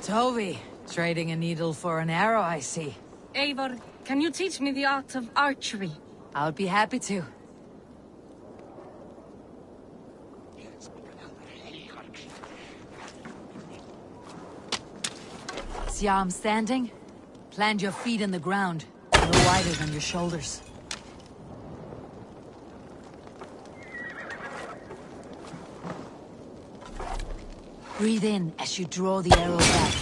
Toby, trading a needle for an arrow, I see. Eivor, can you teach me the art of archery? I would be happy to. See how I'm standing? Plant your feet in the ground, a little wider than your shoulders. Breathe in as you draw the arrow back.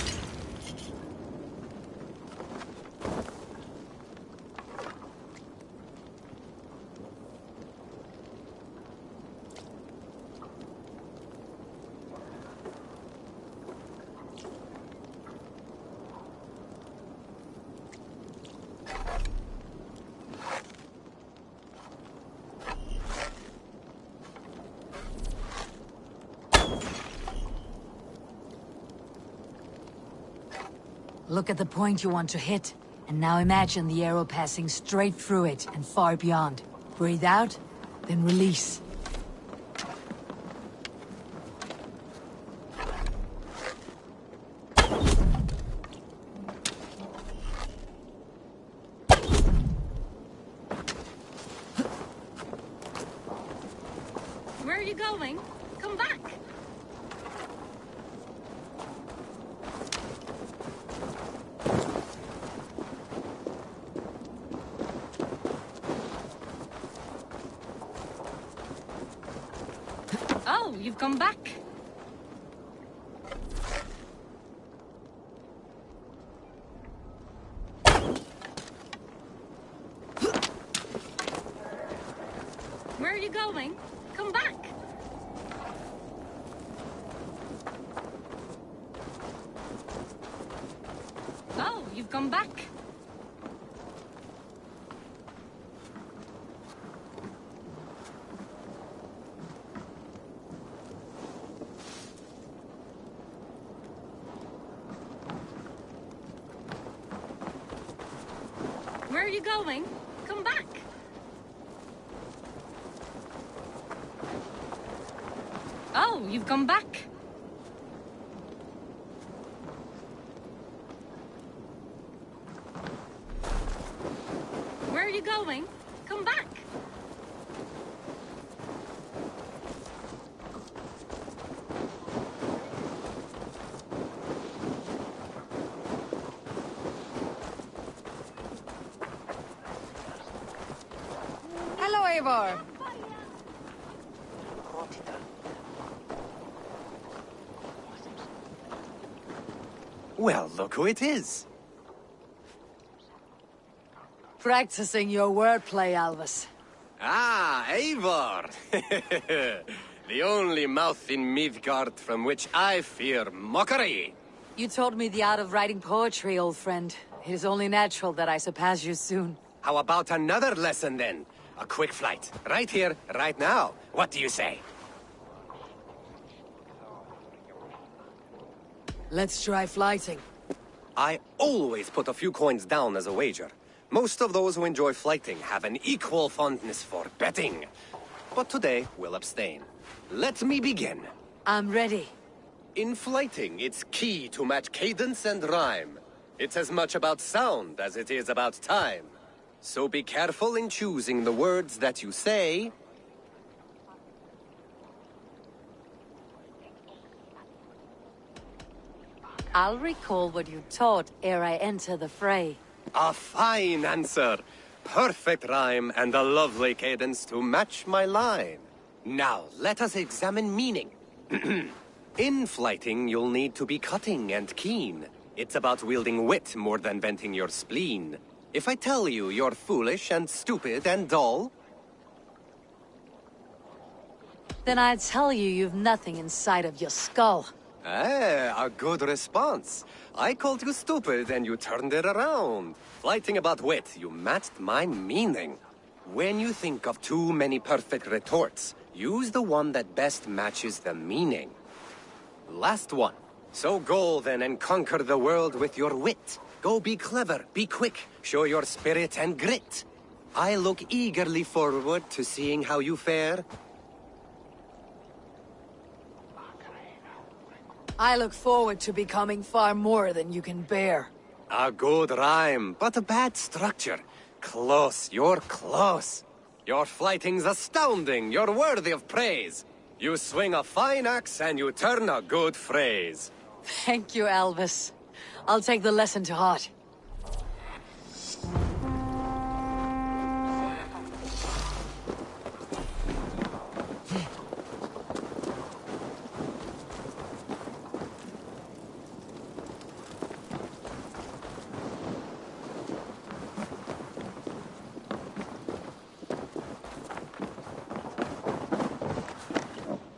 Look at the point you want to hit, and now imagine the arrow passing straight through it and far beyond. Breathe out, then release. Where are you going? Come back! Oh, you've come back. Where are you going? Come back. Oh, you've come back. Where are you going? Come back! Oh, you've come back. Where are you going? Come back! Hello, Eivor. Well, look who it is. Practicing your wordplay, Alvis. Ah, Eivor! The only mouth in Midgard from which I fear mockery. You taught me the art of writing poetry, old friend. It is only natural that I surpass you soon. How about another lesson then? A quick flight. Right here, right now. What do you say? Let's try flighting. I always put a few coins down as a wager. Most of those who enjoy flighting have an equal fondness for betting. But today, we'll abstain. Let me begin. I'm ready. In flighting, it's key to match cadence and rhyme. It's as much about sound as it is about time. So be careful in choosing the words that you say. I'll recall what you taught ere I enter the fray. A fine answer. Perfect rhyme and a lovely cadence to match my line. Now, let us examine meaning. In flighting, you'll need to be cutting and keen. It's about wielding wit more than venting your spleen. If I tell you you're foolish and stupid and dull, Then I'd tell you you've nothing inside of your skull. a good response. I called you stupid and you turned it around. Flighting about wit, you matched my meaning. When you think of too many perfect retorts, use the one that best matches the meaning. Last one. So go then and conquer the world with your wit. Go be clever, be quick, show your spirit and grit. I look eagerly forward to seeing how you fare. I look forward to becoming far more than you can bear. A good rhyme, but a bad structure. Close, you're close. Your fighting's astounding, you're worthy of praise. You swing a fine axe and you turn a good phrase. Thank you, Elvis. I'll take the lesson to heart.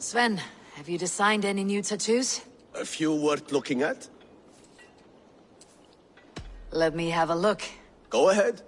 Sven, have you designed any new tattoos? A few worth looking at? Let me have a look. Go ahead.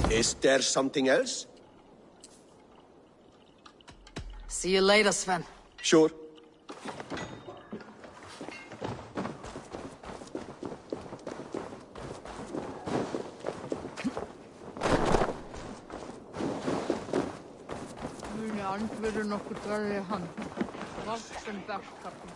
Is there something else? See you later, Sven. Sure. Muni andverður nokkur dvelja hann. Vaxen backkappen.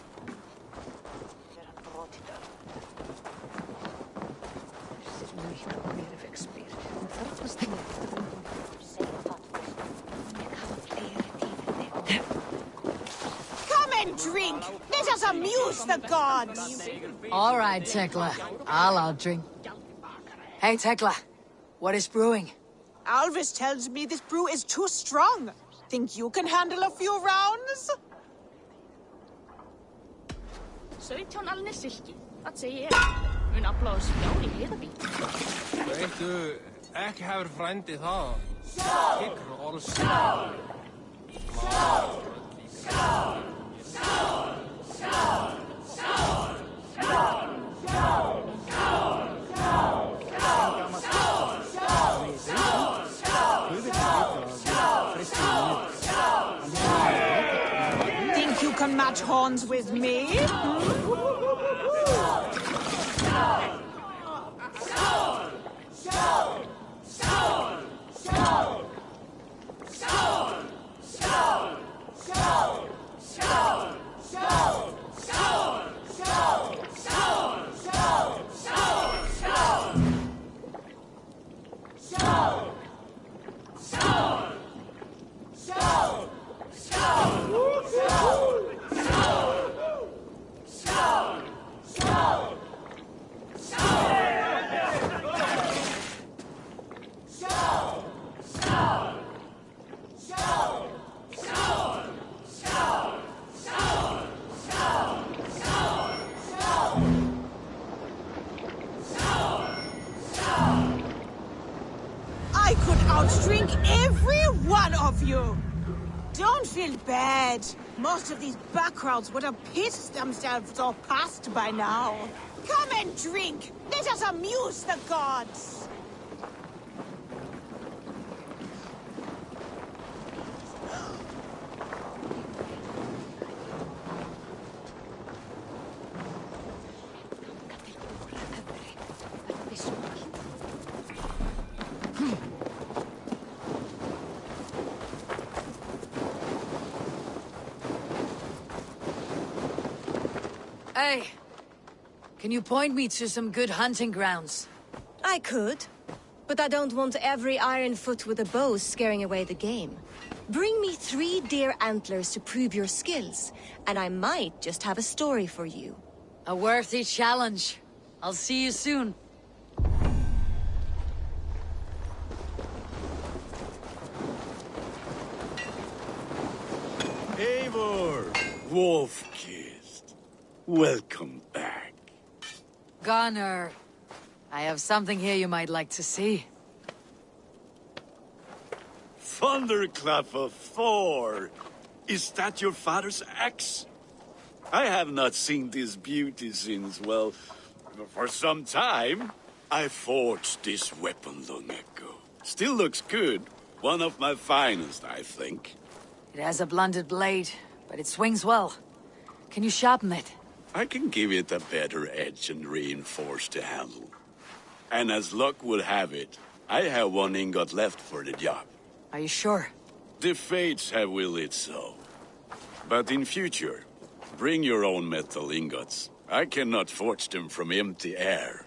Come and drink! Let us amuse the gods! All right, Tekla. I'll outdrink. Hey, Tekla. What is brewing? Alvis tells me this brew is too strong. Think you can handle a few rounds? 17 alnir silki, það segi ég. Mun afla á skjá í heiðavík. Veitu, ekki hefur frændi það. Skikr og orðs. Skál! Skál! Skál! Skál! Skál! Skál! Skál! Skál! Think you can match horns with me? I could outdrink every one of you! Don't feel bad. Most of these back crowds would have pissed themselves off past by now. Come and drink! Let us amuse the gods! Hey, can you point me to some good hunting grounds? I could, But I don't want every iron foot with a bow scaring away the game. Bring me 3 deer antlers to prove your skills, and I might just have a story for you. A worthy challenge. I'll see you soon. Eivor! Wolf-kissed. Welcome back. Gunnar, I have something here you might like to see. Thunderclap of Thor! Is that your father's axe? I have not seen this beauty since, well, for some time. I forged this weapon long ago. Still looks good. One of my finest, I think. It has a blunted blade, but it swings well. Can you sharpen it? I can give it a better edge and reinforce the handle. And as luck would have it, I have 1 ingot left for the job. Are you sure? The fates have willed it so. But in future, bring your own metal ingots. I cannot forge them from empty air.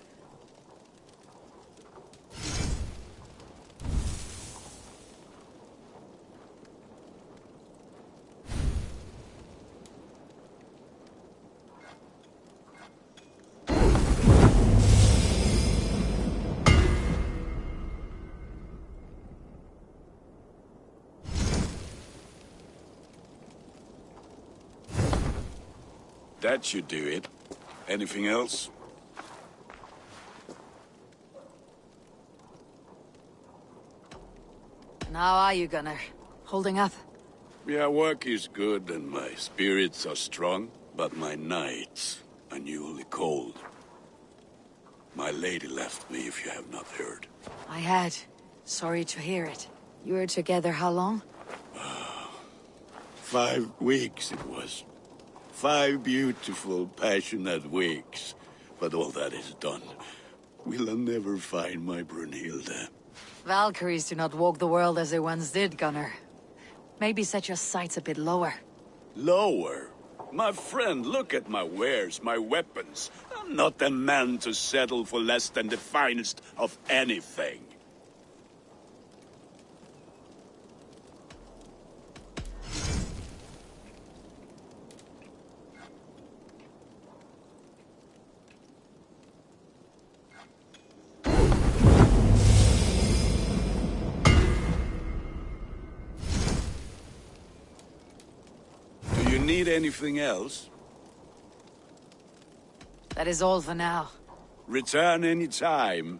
That should do it. Anything else? And how are you, Gunnar? Holding up? Yeah, work is good and my spirits are strong, but my nights are newly cold. My lady left me, if you have not heard. I had. Sorry to hear it. You were together how long? 5 weeks it was. 5 beautiful, passionate weeks. But all that is done. Will I never find my Brunhilde? Valkyries do not walk the world as they once did, Gunnar. Maybe set your sights a bit lower. Lower? My friend, look at my wares, my weapons. I'm not a man to settle for less than the finest of anything. Need anything else? That is all for now. Return any time.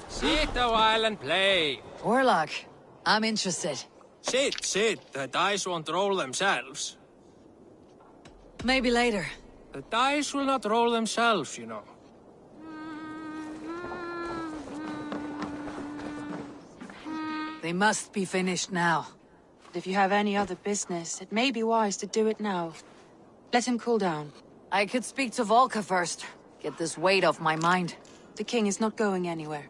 Sit a while and play. Warlock, I'm interested. Sit. The dice won't roll themselves. Maybe later. The dice will not roll themselves, you know. They must be finished now. If you have any other business, it may be wise to do it now. Let him cool down. I could speak to Volka first. Get this weight off my mind. The king is not going anywhere.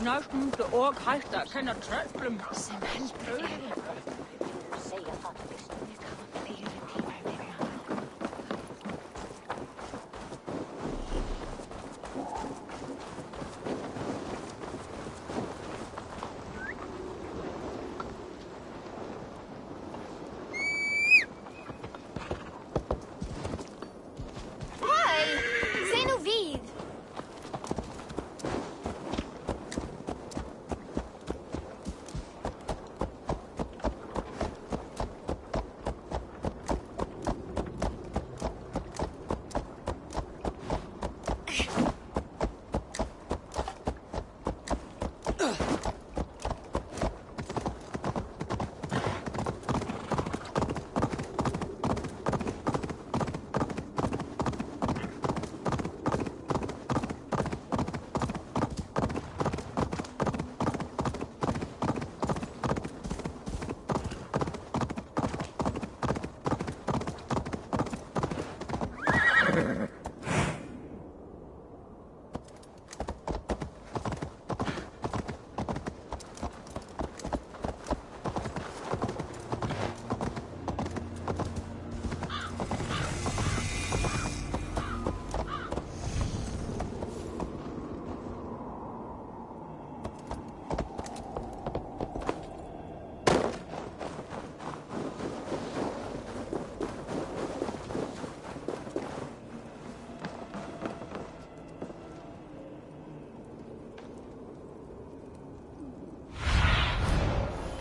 Næsten det ork hægt at kende trøflem. Sem heldur.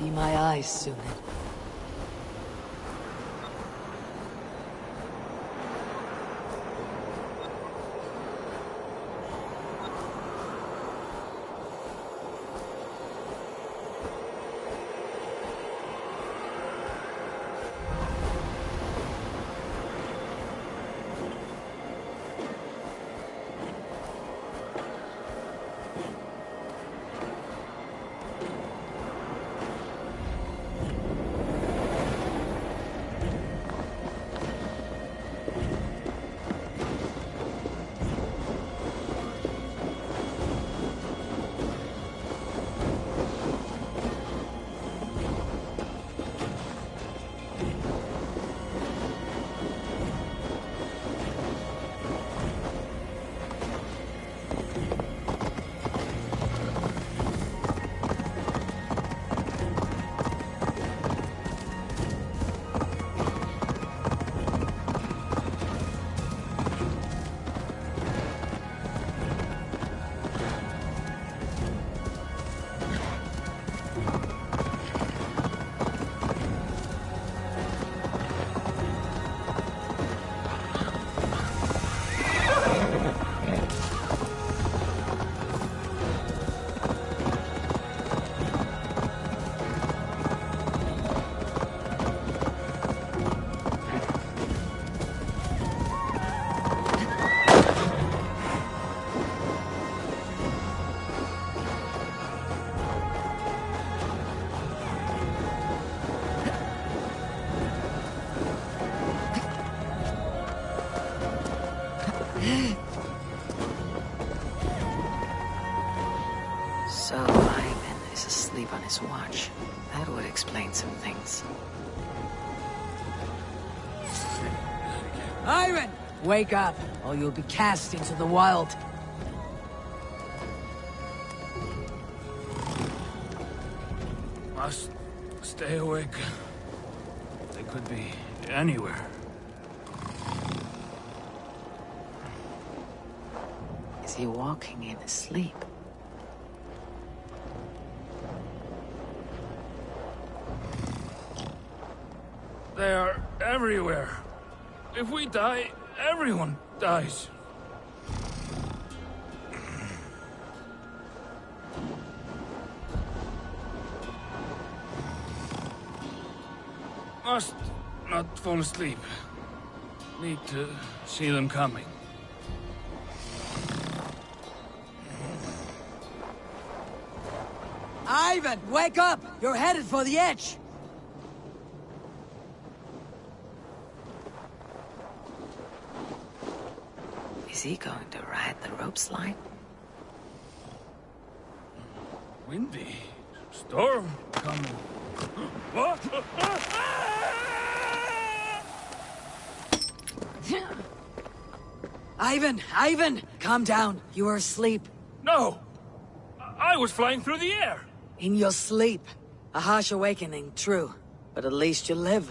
Be my eyes soon. So Ivan is asleep on his watch. That would explain some things. Ivan! Wake up, or you'll be cast into the wild. Must stay awake. They could be anywhere. Is he walking in his sleep? They are everywhere. If we die, everyone dies. Must not fall asleep. Need to see them coming. Ivan, wake up! You're headed for the edge! Is he going to ride the rope slide? Windy. Storm coming. What? Ivan! Calm down. You are asleep. No! I was flying through the air! In your sleep. A harsh awakening, true. But at least you live.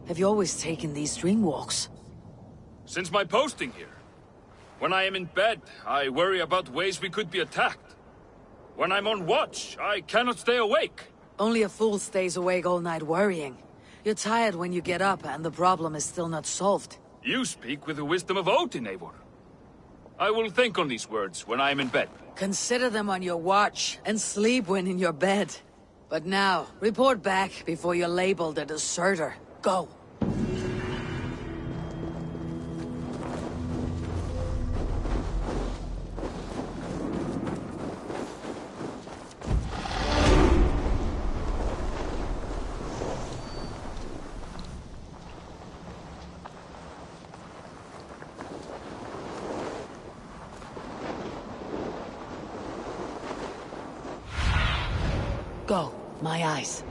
Have you always taken these dream walks? Since my posting here. When I am in bed, I worry about ways we could be attacked. When I'm on watch, I cannot stay awake. Only a fool stays awake all night worrying. You're tired when you get up, and the problem is still not solved. You speak with the wisdom of Odin, Eivor. I will think on these words when I am in bed. Consider them on your watch, and sleep when in your bed. But now, report back before you're labeled a deserter. Go. Go, my eyes.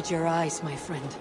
read your eyes, my friend.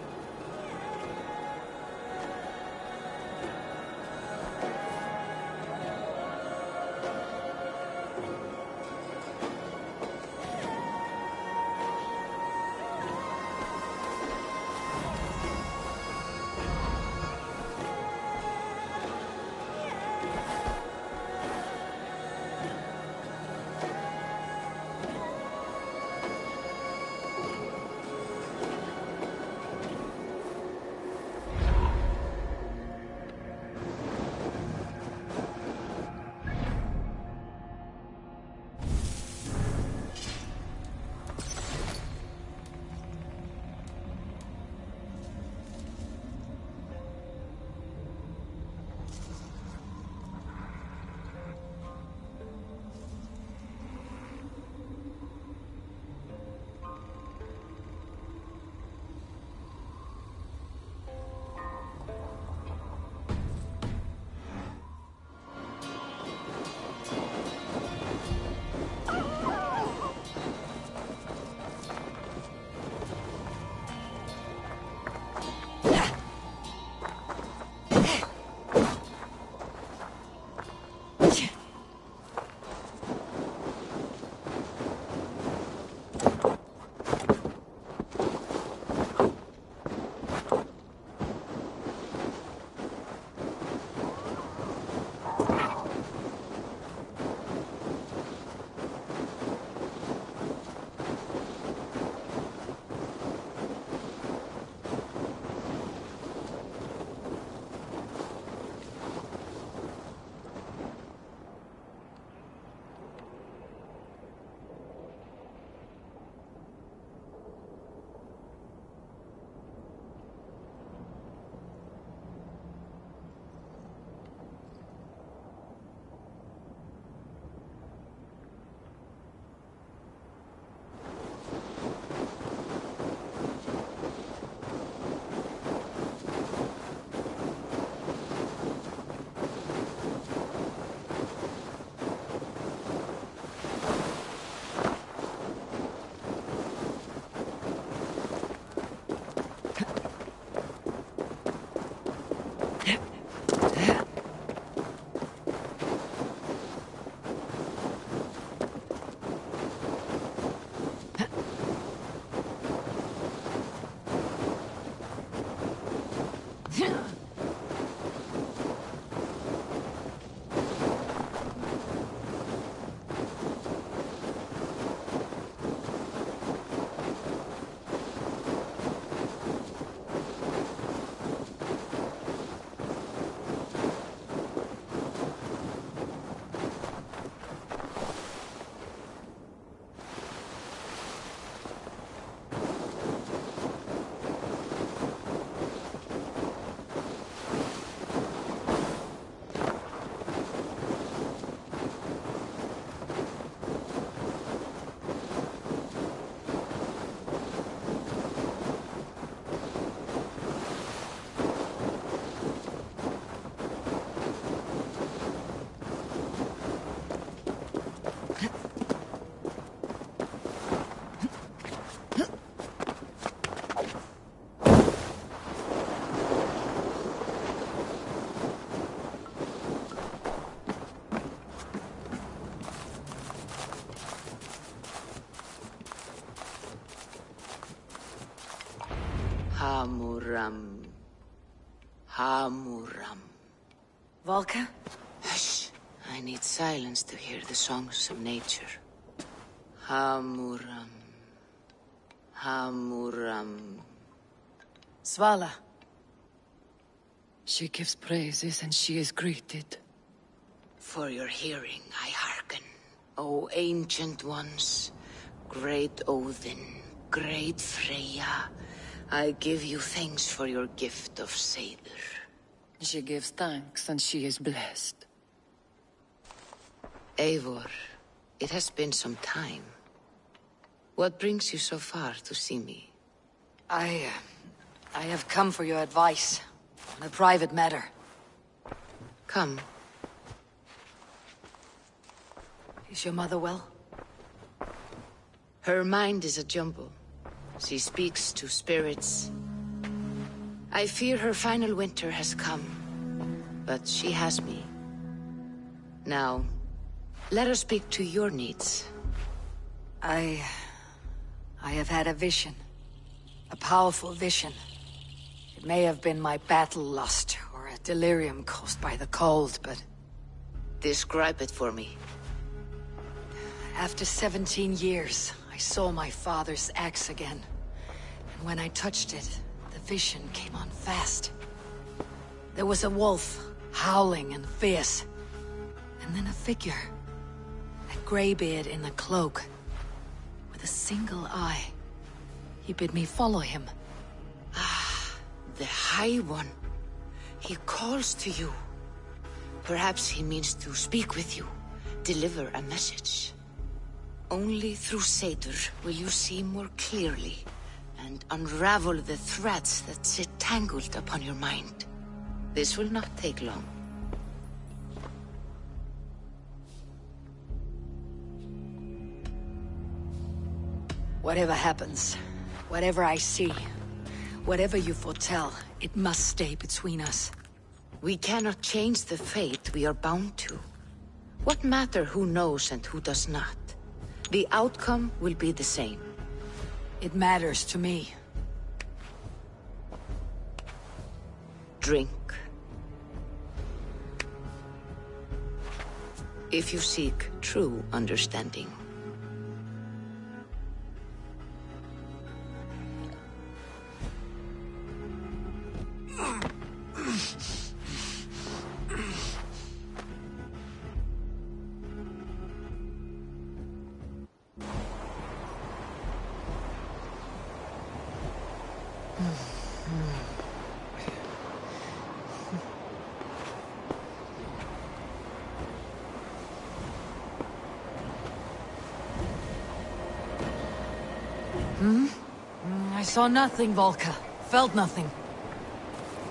Hamuram. Hamuram. Volka? Hush. I need silence to hear the songs of nature. Hamuram. Hamuram. Svala. She gives praises and she is greeted. For your hearing I hearken, O ancient ones, great Odin, great Freya. I give you thanks for your gift of Seder. She gives thanks and she is blessed. Eivor, it has been some time. What brings you so far to see me? I have come for your advice on a private matter. Come. Is your mother well? Her mind is a jumble. She speaks to spirits. I fear her final winter has come, but she has me. Now, let her speak to your needs. I have had a vision. A powerful vision. It may have been my battle lust, or a delirium caused by the cold, but... Describe it for me. After 17 years, I saw my father's axe again. And when I touched it, the vision came on fast. There was a wolf, howling and fierce. And then a figure. A graybeard in a cloak. With a single eye. He bid me follow him. Ah, the High One. He calls to you. Perhaps he means to speak with you, deliver a message. Only through Seder will you see more clearly, and unravel the threads that sit tangled upon your mind. This will not take long. Whatever happens, whatever I see, whatever you foretell, it must stay between us. We cannot change the fate we are bound to. What matter who knows and who does not? The outcome will be the same. It matters to me. Drink. If you seek true understanding. I saw nothing, Volka. Felt nothing.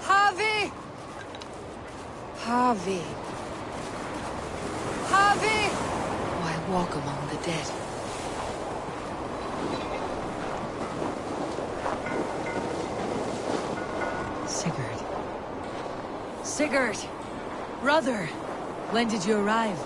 Harvey! Harvey. Harvey! Oh, I walk among the dead. Sigurd. Sigurd! Brother! When did you arrive?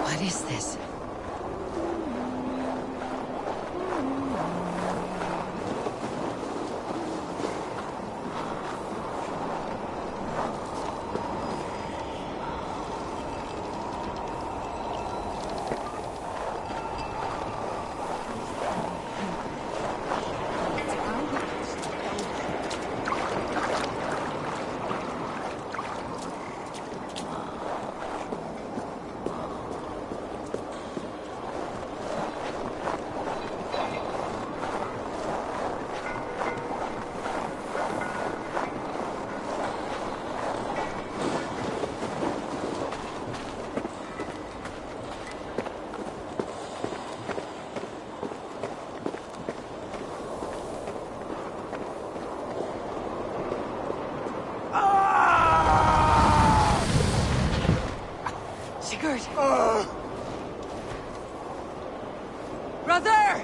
What is this? Sigurd! Brother!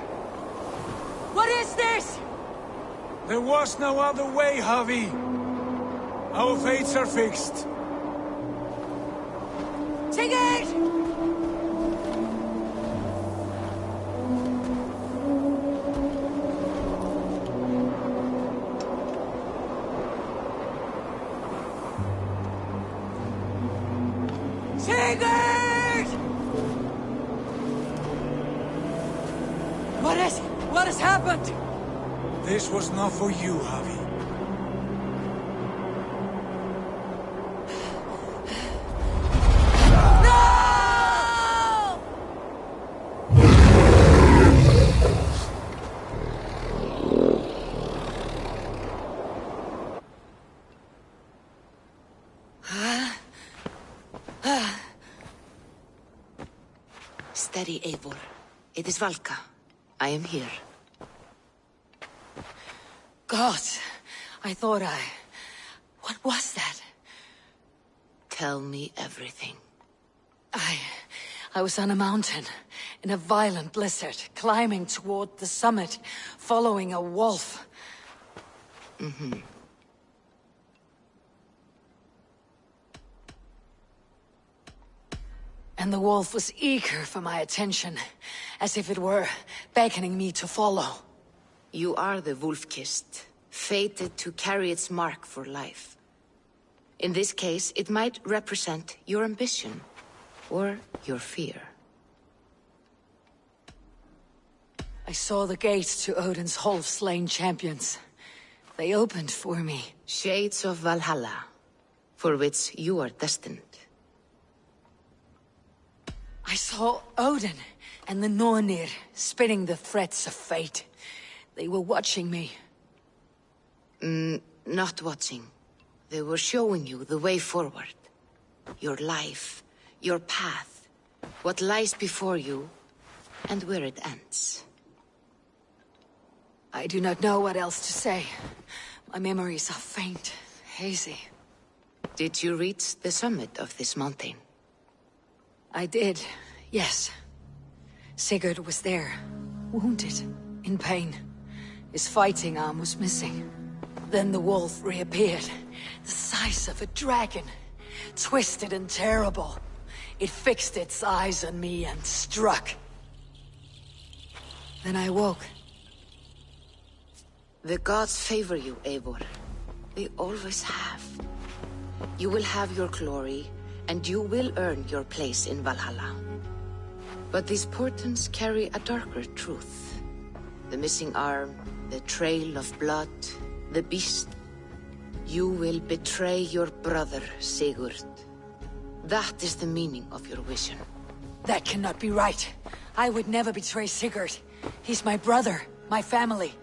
What is this? There was no other way, Javi. Our fates are fixed. Sigurd! Sigurd! What has happened? This was not for you, Javi. Steady It is Valka. I am here. God, I thought What was that? Tell me everything. I was on a mountain, in a violent blizzard, climbing toward the summit, following a wolf. Mm-hmm. And the wolf was eager for my attention, as if it were beckoning me to follow. You are the wolf-kissed, fated to carry its mark for life. In this case, it might represent your ambition, or your fear. I saw the gates to Odin's Hall of Slain Champions. They opened for me. Shades of Valhalla, for which you are destined. I saw Odin and the Nornir spitting the threats of fate. They were watching me. Not watching. They were showing you the way forward. Your life, your path, what lies before you, and where it ends. I do not know what else to say. My memories are faint, hazy. Did you reach the summit of this mountain? I did, yes. Sigurd was there, wounded, in pain. His fighting arm was missing. Then the wolf reappeared, the size of a dragon, twisted and terrible. It fixed its eyes on me and struck. Then I woke. The gods favor you, Eivor. They always have. You will have your glory, and you will earn your place in Valhalla. But these portents carry a darker truth. The missing arm, the trail of blood, the beast. You will betray your brother, Sigurd. That is the meaning of your vision. That cannot be right. I would never betray Sigurd. He's my brother, my family.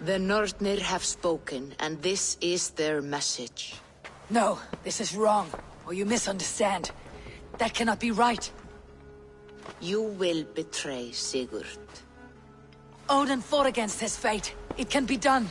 The Nornir have spoken, and this is their message. No, this is wrong, or you misunderstand. That cannot be right. You will betray Sigurd. Odin fought against his fate. It can be done.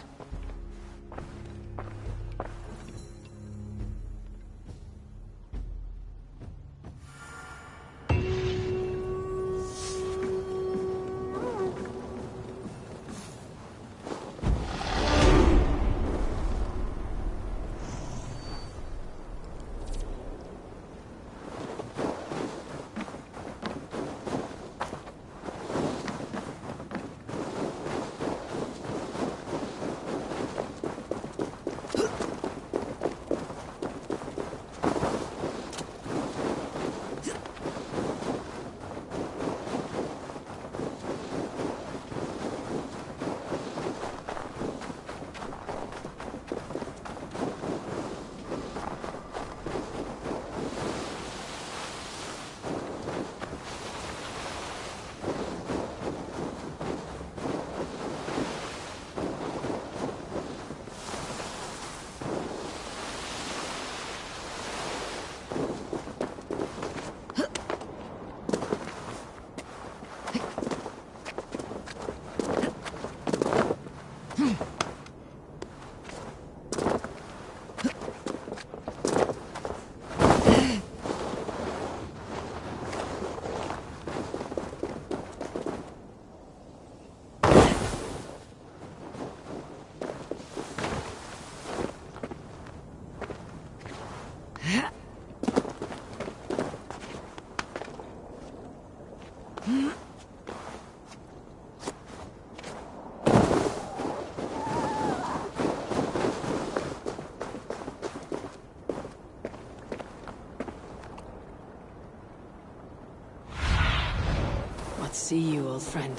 See you, old friend.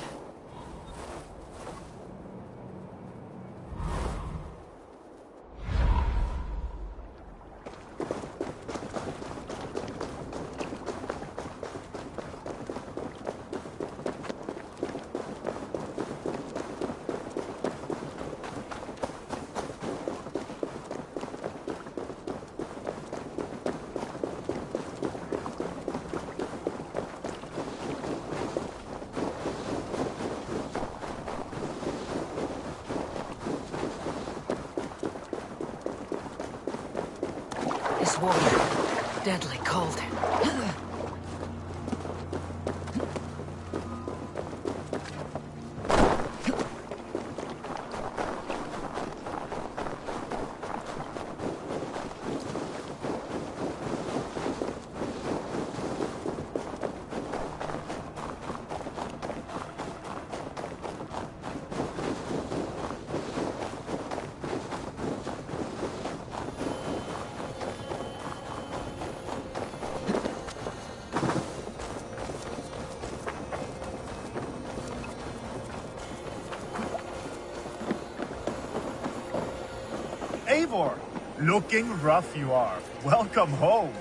water. Deadly cold. Eivor, looking rough you are. Welcome home.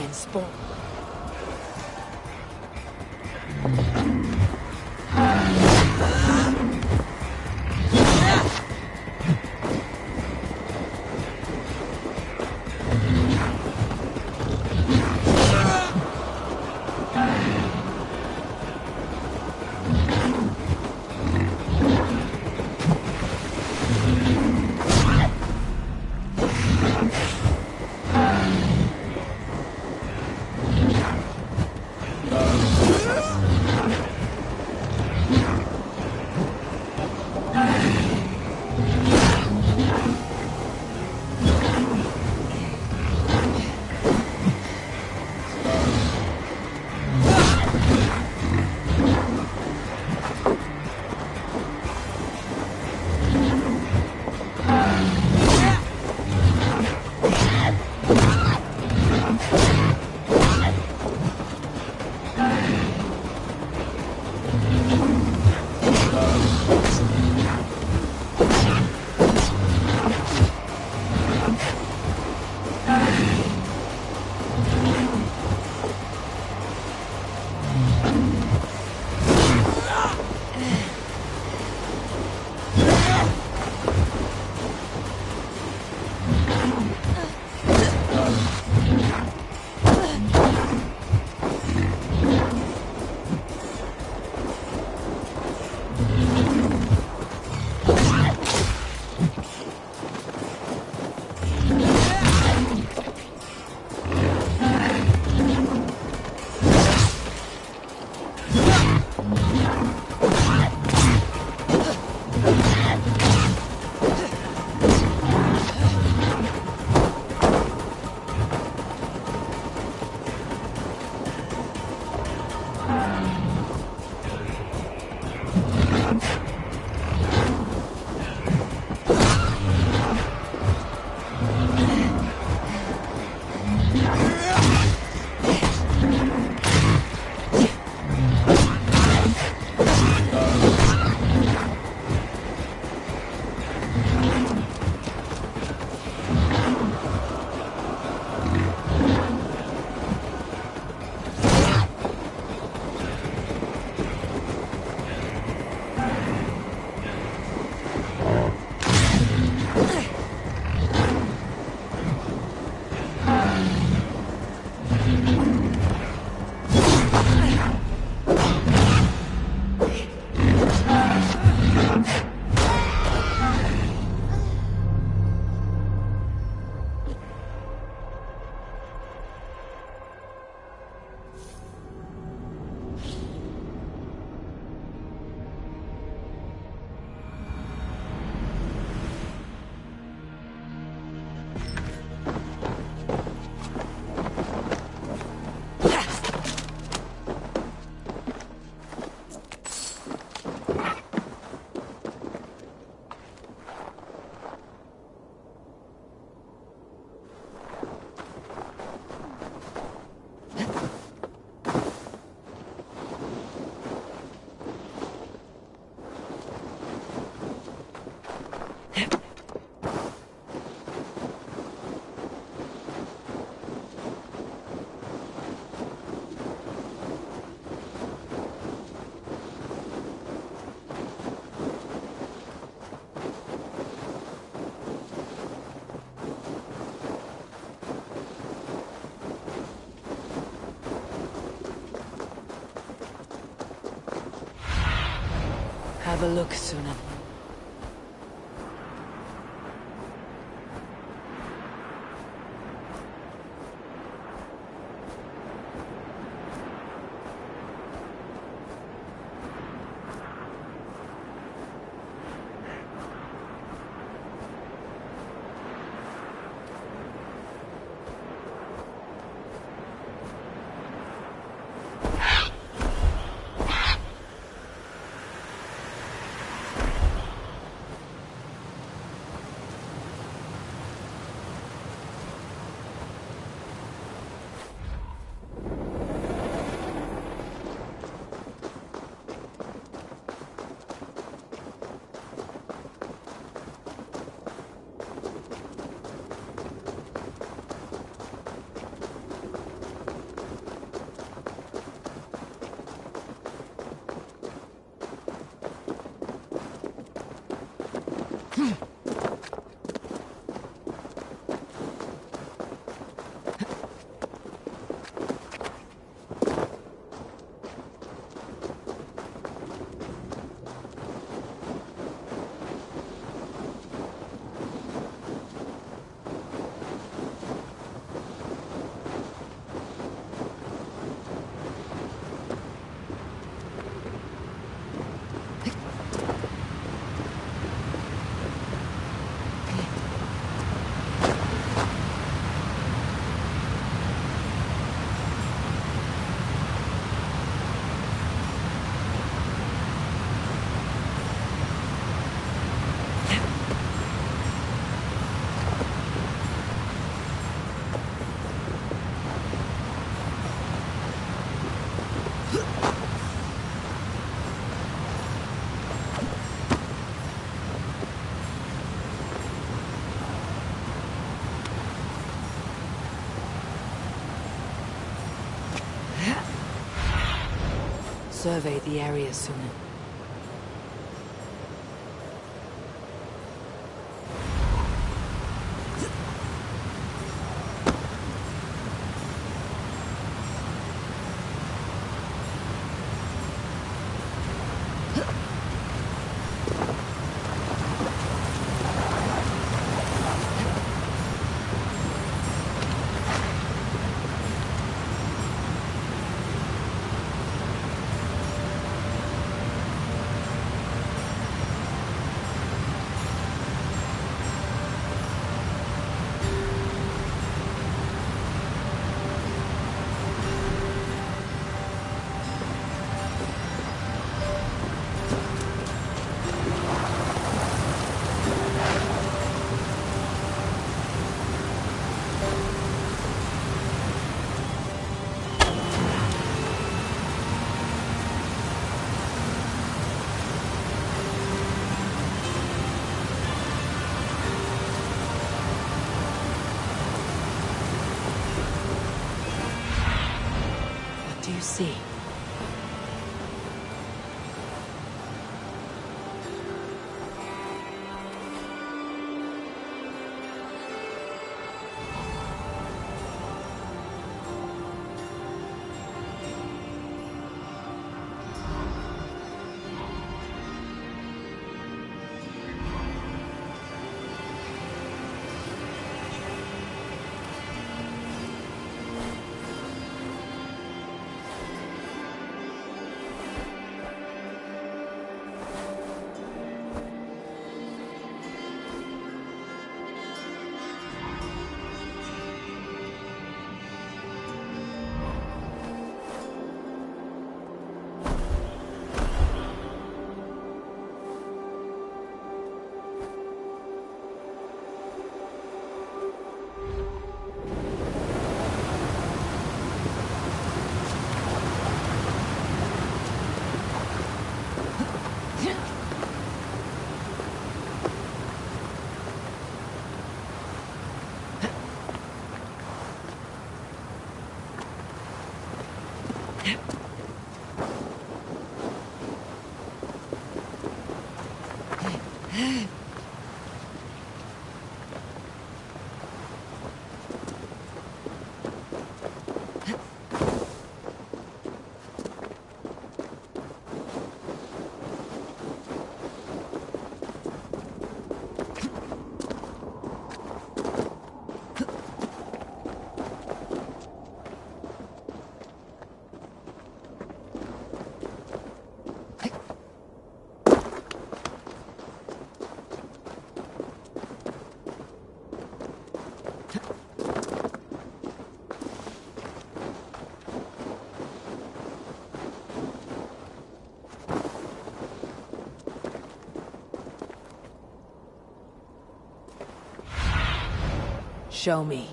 and spawn. Have a look, Sunan. survey the area soon. What do you see? Show me.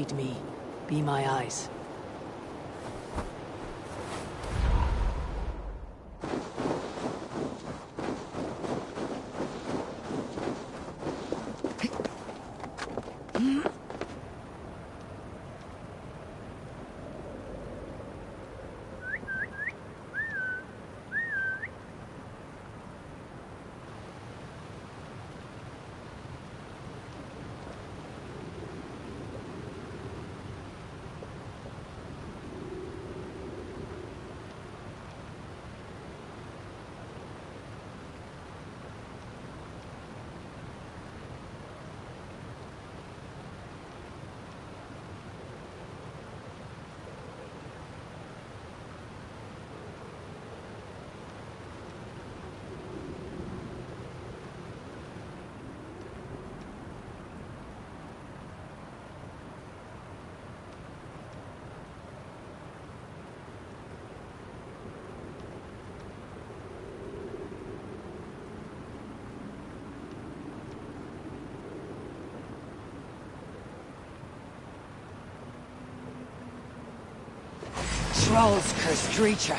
Lead me. Be my eyes. Trolls, cursed creature.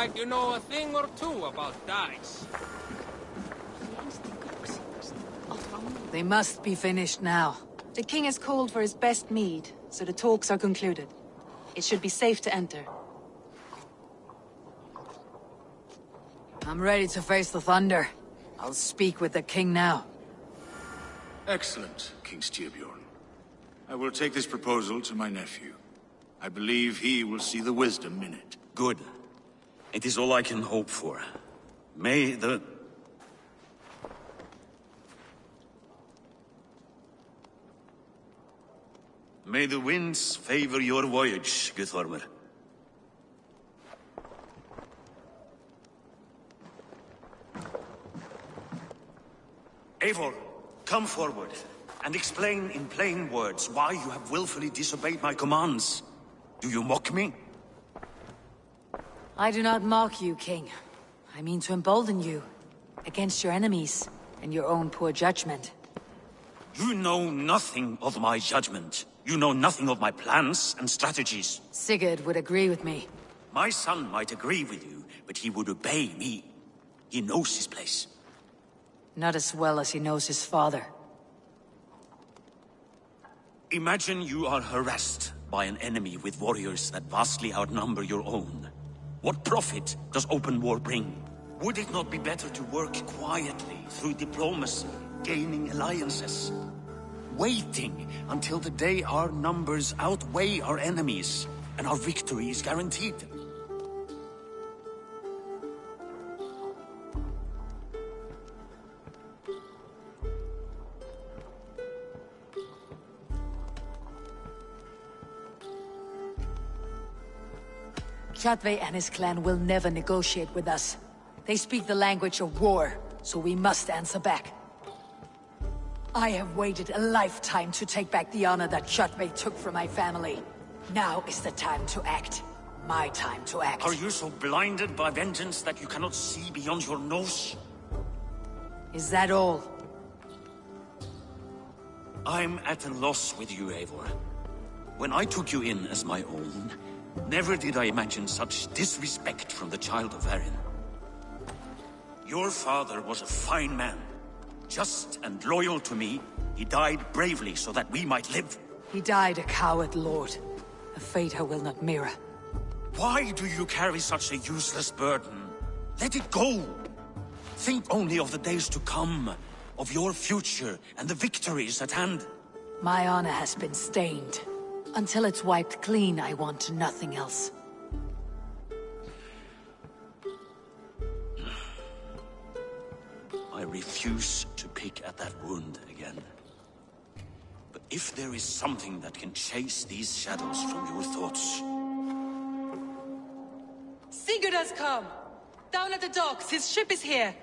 like you know a thing or two about dice. They must be finished now. The king has called for his best mead, so the talks are concluded. It should be safe to enter. I'm ready to face the thunder. I'll speak with the king now. Excellent, King Styrbjorn. I will take this proposal to my nephew. I believe he will see the wisdom in it. Good. It is all I can hope for. May the winds favor your voyage, Guthormer. Eivor, come forward, and explain in plain words why you have willfully disobeyed my commands. Do you mock me? I do not mock you, King. I mean to embolden you against your enemies and your own poor judgment. You know nothing of my judgment. You know nothing of my plans and strategies. Sigurd would agree with me. My son might agree with you, but he would obey me. He knows his place. Not as well as he knows his father. Imagine you are harassed by an enemy with warriors that vastly outnumber your own. What profit does open war bring? Would it not be better to work quietly through diplomacy, gaining alliances? Waiting until the day our numbers outweigh our enemies, and our victory is guaranteed. Kjotve and his clan will never negotiate with us. They speak the language of war, so we must answer back. I have waited a lifetime to take back the honor that Kjotve took from my family. Now is the time to act. My time to act. Are you so blinded by vengeance that you cannot see beyond your nose? Is that all? I'm at a loss with you, Eivor. When I took you in as my own, never did I imagine such disrespect from the child of Erin. Your father was a fine man. Just and loyal to me, he died bravely so that we might live. He died a coward, Lord. A fate I will not mirror. Why do you carry such a useless burden? Let it go! Think only of the days to come, of your future and the victories at hand. My honor has been stained. Until it's wiped clean, I want nothing else. I refuse to pick at that wound again. But if there is something that can chase these shadows from your thoughts... Sigurd has come! Down at the docks, his ship is here!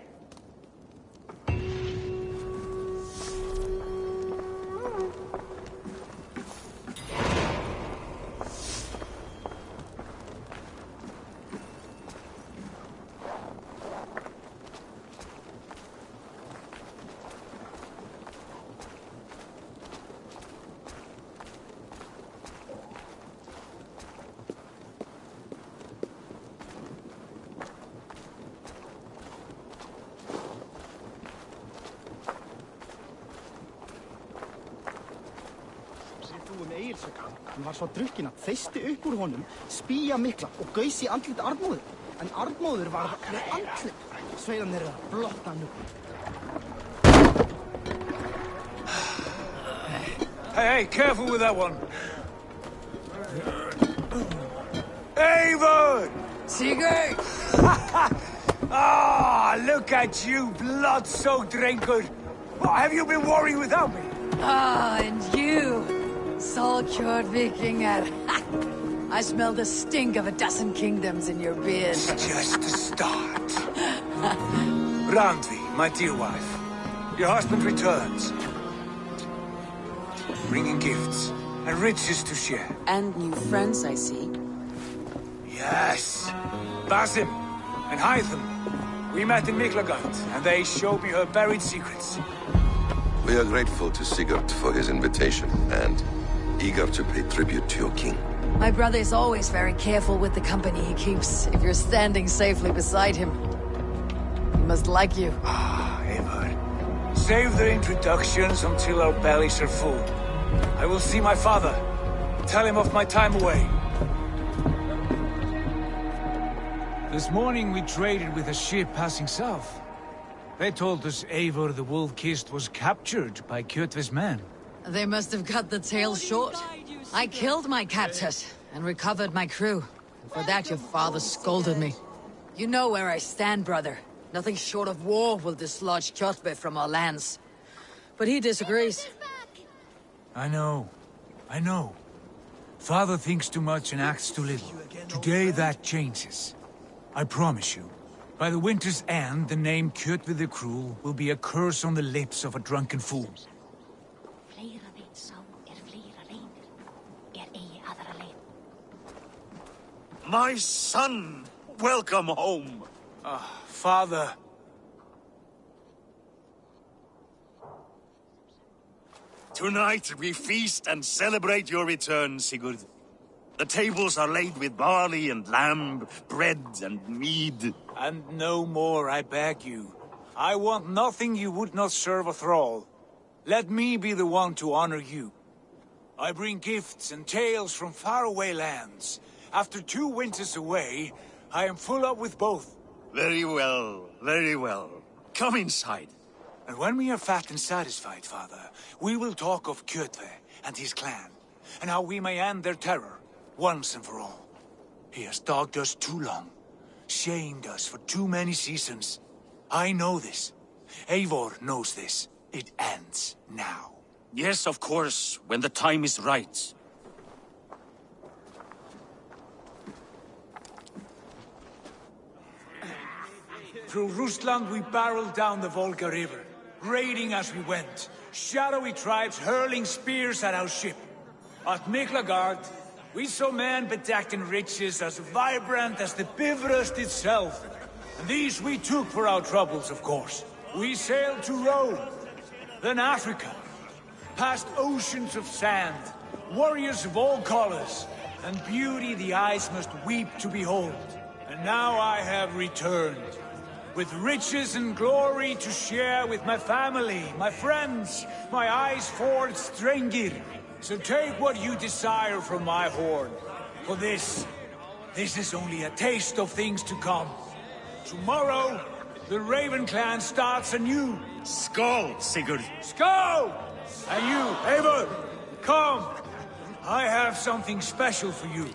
Hann var svo drukkinn að þeysti upp úr honum, spýja mikla og gaus í andlit Arnmóður. En Arnmóður var með andlit. Sveinar að blotta nú. Hey, careful with that one. Eivor! Sigurd! Ah, look at you, blood-soaked drinker. What, have you been worrying without me? Ah, and you, Salkjord Vikingar. I smell the stink of 12 kingdoms in your beard. Just the start. Randvi, my dear wife, your husband returns, bringing gifts and riches to share. And new friends, I see. Yes, Basim and Hytham. We met in Miklagard, and they showed me her buried secrets. We are grateful to Sigurd for his invitation, and eager to pay tribute to your king. My brother is always very careful with the company he keeps, if you're standing safely beside him. He must like you. Eivor. Save the introductions until our bellies are full. I will see my father. Tell him of my time away. This morning we traded with a ship passing south. They told us Eivor the Wolf-Kissed was captured by Kjotve's men. They must have cut the tail short. I killed my captors and recovered my crew. And for that your father scolded me. You know where I stand, brother. Nothing short of war will dislodge Kjotve from our lands. But he disagrees. I know. Father thinks too much and acts too little. Today that changes. I promise you. By the winter's end, the name Kjotve the Cruel will be a curse on the lips of a drunken fool. My son! Welcome home! Father. Tonight we feast and celebrate your return, Sigurd. The tables are laid with barley and lamb, bread and mead. And no more, I beg you. I want nothing you would not serve a thrall. Let me be the one to honor you. I bring gifts and tales from faraway lands. After 2 winters away, I am full up with both. Very well, very well. Come inside. And when we are fat and satisfied, Father, we will talk of Kjotve and his clan, and how we may end their terror, once and for all. He has dogged us too long, shamed us for too many seasons. I know this. Eivor knows this. It ends now. Yes, of course, when the time is right. Through Rusland we barreled down the Volga River, raiding as we went, shadowy tribes hurling spears at our ship. At Miklagard, we saw men bedecked in riches as vibrant as the Bifrost itself. And these we took for our troubles, of course. We sailed to Rome, then Africa, past oceans of sand, warriors of all colors, and beauty the eyes must weep to behold. And now I have returned, with riches and glory to share with my family, my friends, my eyes forged Strengir. So take what you desire from my hoard. For this is only a taste of things to come. Tomorrow, the Raven clan starts anew. Skål, Sigurd. Skål! And you, Eivor, come. I have something special for you.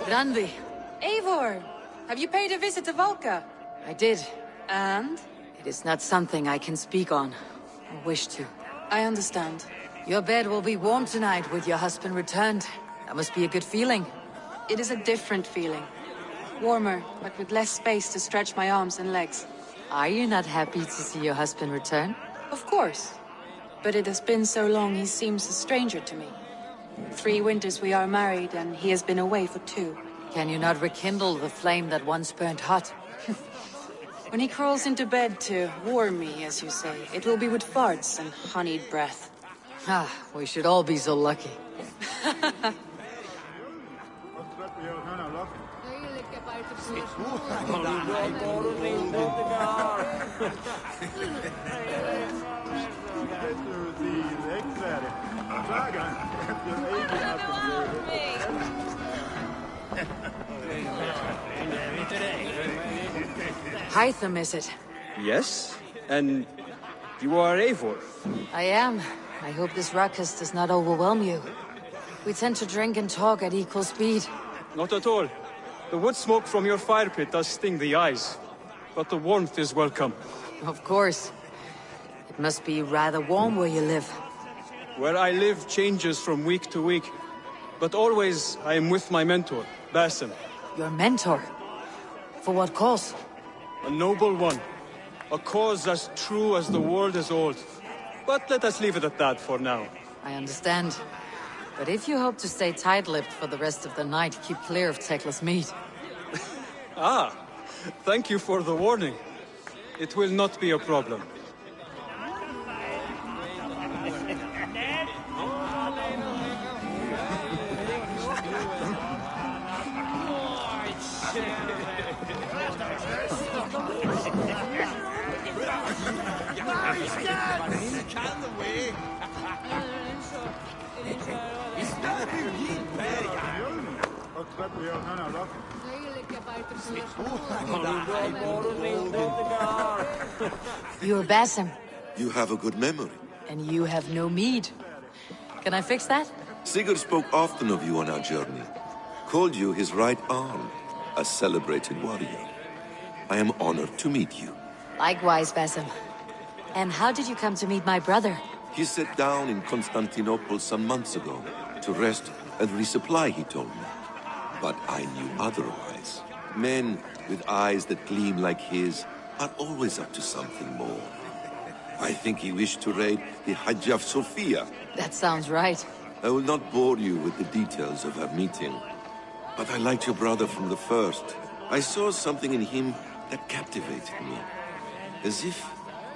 Randvi. Eivor! Have you paid a visit to Valka? I did. And? It is not something I can speak on, or wish to. I understand. Your bed will be warm tonight with your husband returned. That must be a good feeling. It is a different feeling. Warmer, but with less space to stretch my arms and legs. Are you not happy to see your husband return? Of course. But it has been so long he seems a stranger to me. 3 winters we are married, and he has been away for 2. Can you not rekindle the flame that once burnt hot? When he crawls into bed to warm me, as you say, it will be with farts and honeyed breath. Ah, we should all be so lucky. Hytham, is it? Yes? And you are Eivor? I am. I hope this ruckus does not overwhelm you. We tend to drink and talk at equal speed. Not at all. The wood smoke from your fire pit does sting the eyes. But the warmth is welcome. Of course. It must be rather warm where you live. Where I live changes from week to week. But always I am with my mentor, Basim. Your mentor? For what cause? A noble one. A cause as true as the world is old. But let us leave it at that for now. I understand. But if you hope to stay tight-lipped for the rest of the night, keep clear of Tekla's meat. Ah, thank you for the warning. It will not be a problem. You're Basim. You have a good memory. And you have no mead. Can I fix that? Sigurd spoke often of you on our journey. Called you his right arm, a celebrated warrior. I am honored to meet you. Likewise, Basim. And how did you come to meet my brother? He sat down in Constantinople some months ago to rest and resupply, he told me. But I knew otherwise. Men with eyes that gleam like his are always up to something more. I think he wished to raid the Hagia Sophia. That sounds right. I will not bore you with the details of our meeting. But I liked your brother from the first. I saw something in him that captivated me. As if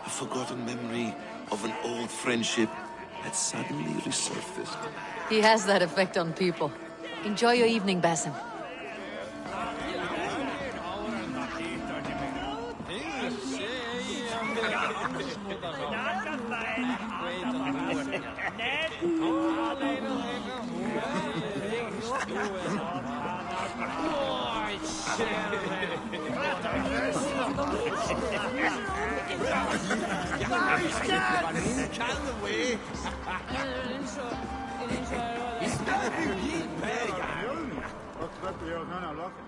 a forgotten memory of an old friendship had suddenly resurfaced. He has that effect on people. Enjoy your evening, Basim.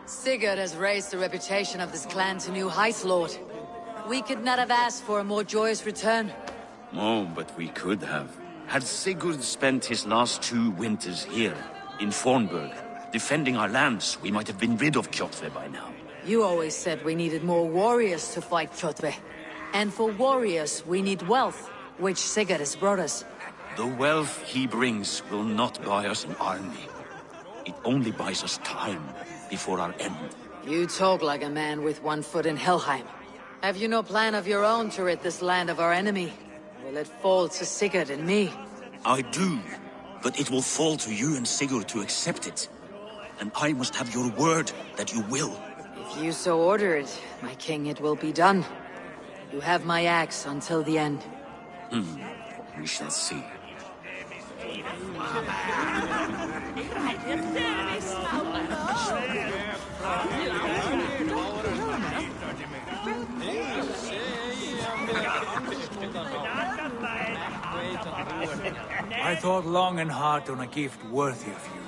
Sigurd has raised the reputation of this clan to new heights, Lord. We could not have asked for a more joyous return. Oh, but we could have. Had Sigurd spent his last 2 winters here, in Fornburg, defending our lands, we might have been rid of Kjotve by now. You always said we needed more warriors to fight Kjotve. And for warriors, we need wealth, which Sigurd has brought us. The wealth he brings will not buy us an army. It only buys us time before our end. You talk like a man with one foot in Helheim. Have you no plan of your own to rid this land of our enemy? Will it fall to Sigurd and me? I do, but it will fall to you and Sigurd to accept it. And I must have your word that you will. If you so order it, my king, it will be done. You have my axe until the end. We shall see. I thought long and hard on a gift worthy of you.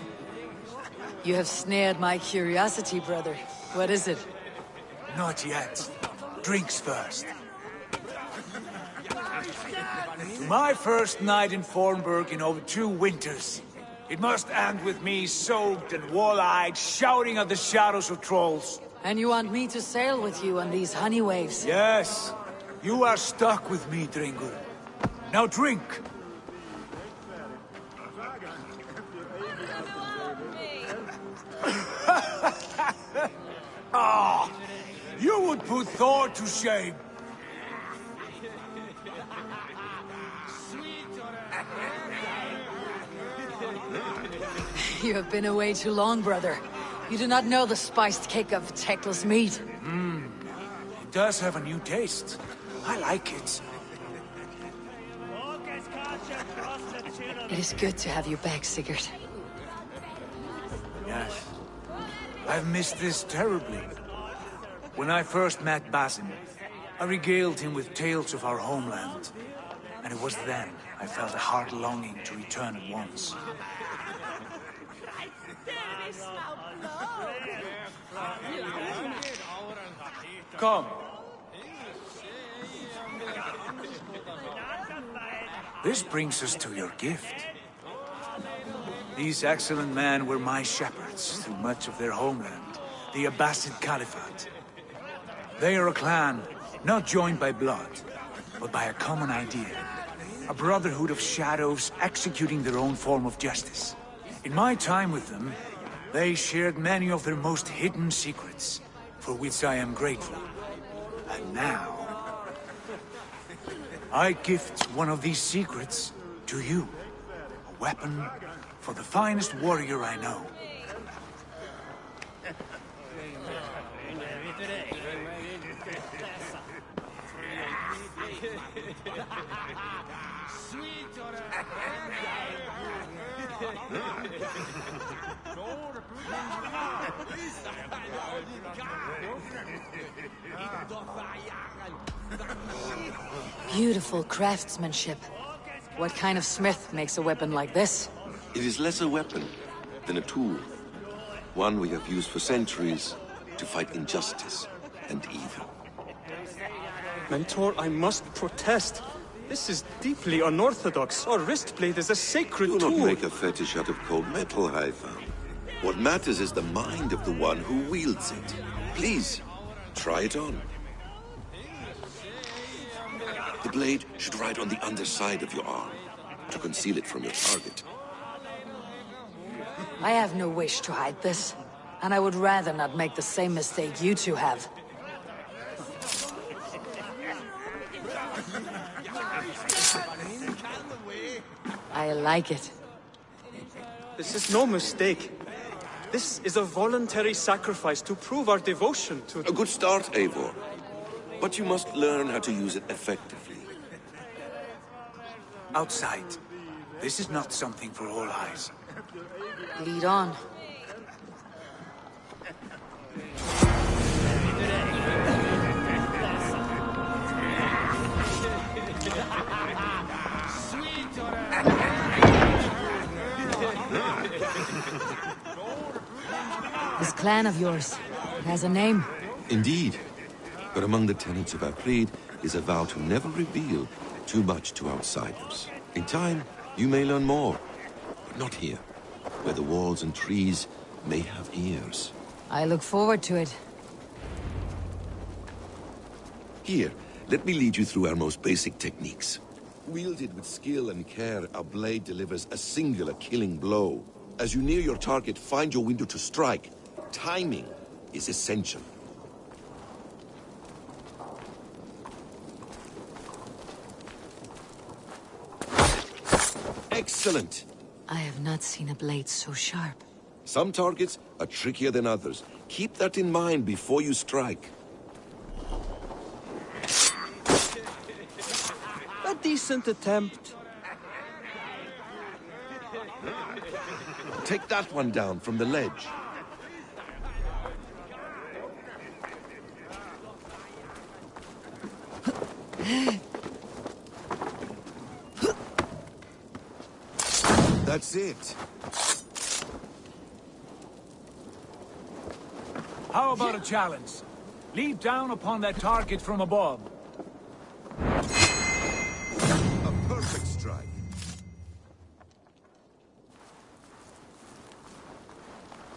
You have snared my curiosity, brother. What is it? Not yet. Drinks first. My first night in Fornburg in over 2 winters. It must end with me soaked and wall-eyed, shouting at the shadows of trolls. And you want me to sail with you on these honey waves? Yes. You are stuck with me, Dringur. Now drink. Ah, you would put Thor to shame. You have been away too long, brother. You do not know the spiced cake of Tekla's meat. It does have a new taste. I like it. It is good to have you back, Sigurd. Yes. I've missed this terribly. When I first met Basim, I regaled him with tales of our homeland. And it was then I felt a heart longing to return at once. Come. This brings us to your gift. These excellent men were my shepherds through much of their homeland, the Abbasid Caliphate. They are a clan, not joined by blood, but by a common idea. A brotherhood of shadows executing their own form of justice. In my time with them, they shared many of their most hidden secrets, for which I am grateful. And now, I gift one of these secrets to you. A weapon for the finest warrior I know. Beautiful craftsmanship. What kind of smith makes a weapon like this? It is less a weapon than a tool. One we have used for centuries to fight injustice and evil. Mentor, I must protest. This is deeply unorthodox. Our wrist blade is a sacred tool. Do not make a fetish out of cold metal, Haifa. What matters is the mind of the one who wields it. Please, try it on. The blade should ride on the underside of your arm, to conceal it from your target. I have no wish to hide this, and I would rather not make the same mistake you two have. I like it. This is no mistake. This is a voluntary sacrifice to prove our devotion to... A good start, Eivor. But you must learn how to use it effectively. Outside. This is not something for all eyes. Lead on. This clan of yours, it has a name. Indeed. But among the tenets of our creed is a vow to never reveal too much to outsiders. In time, you may learn more, but not here, where the walls and trees may have ears. I look forward to it. Here, let me lead you through our most basic techniques. Wielded with skill and care, our blade delivers a singular killing blow. As you near your target, find your window to strike. Timing is essential. Excellent! I have not seen a blade so sharp. Some targets are trickier than others. Keep that in mind before you strike. A decent attempt. Take that one down from the ledge. That's it. How about a challenge? Leap down upon that target from above. A perfect strike.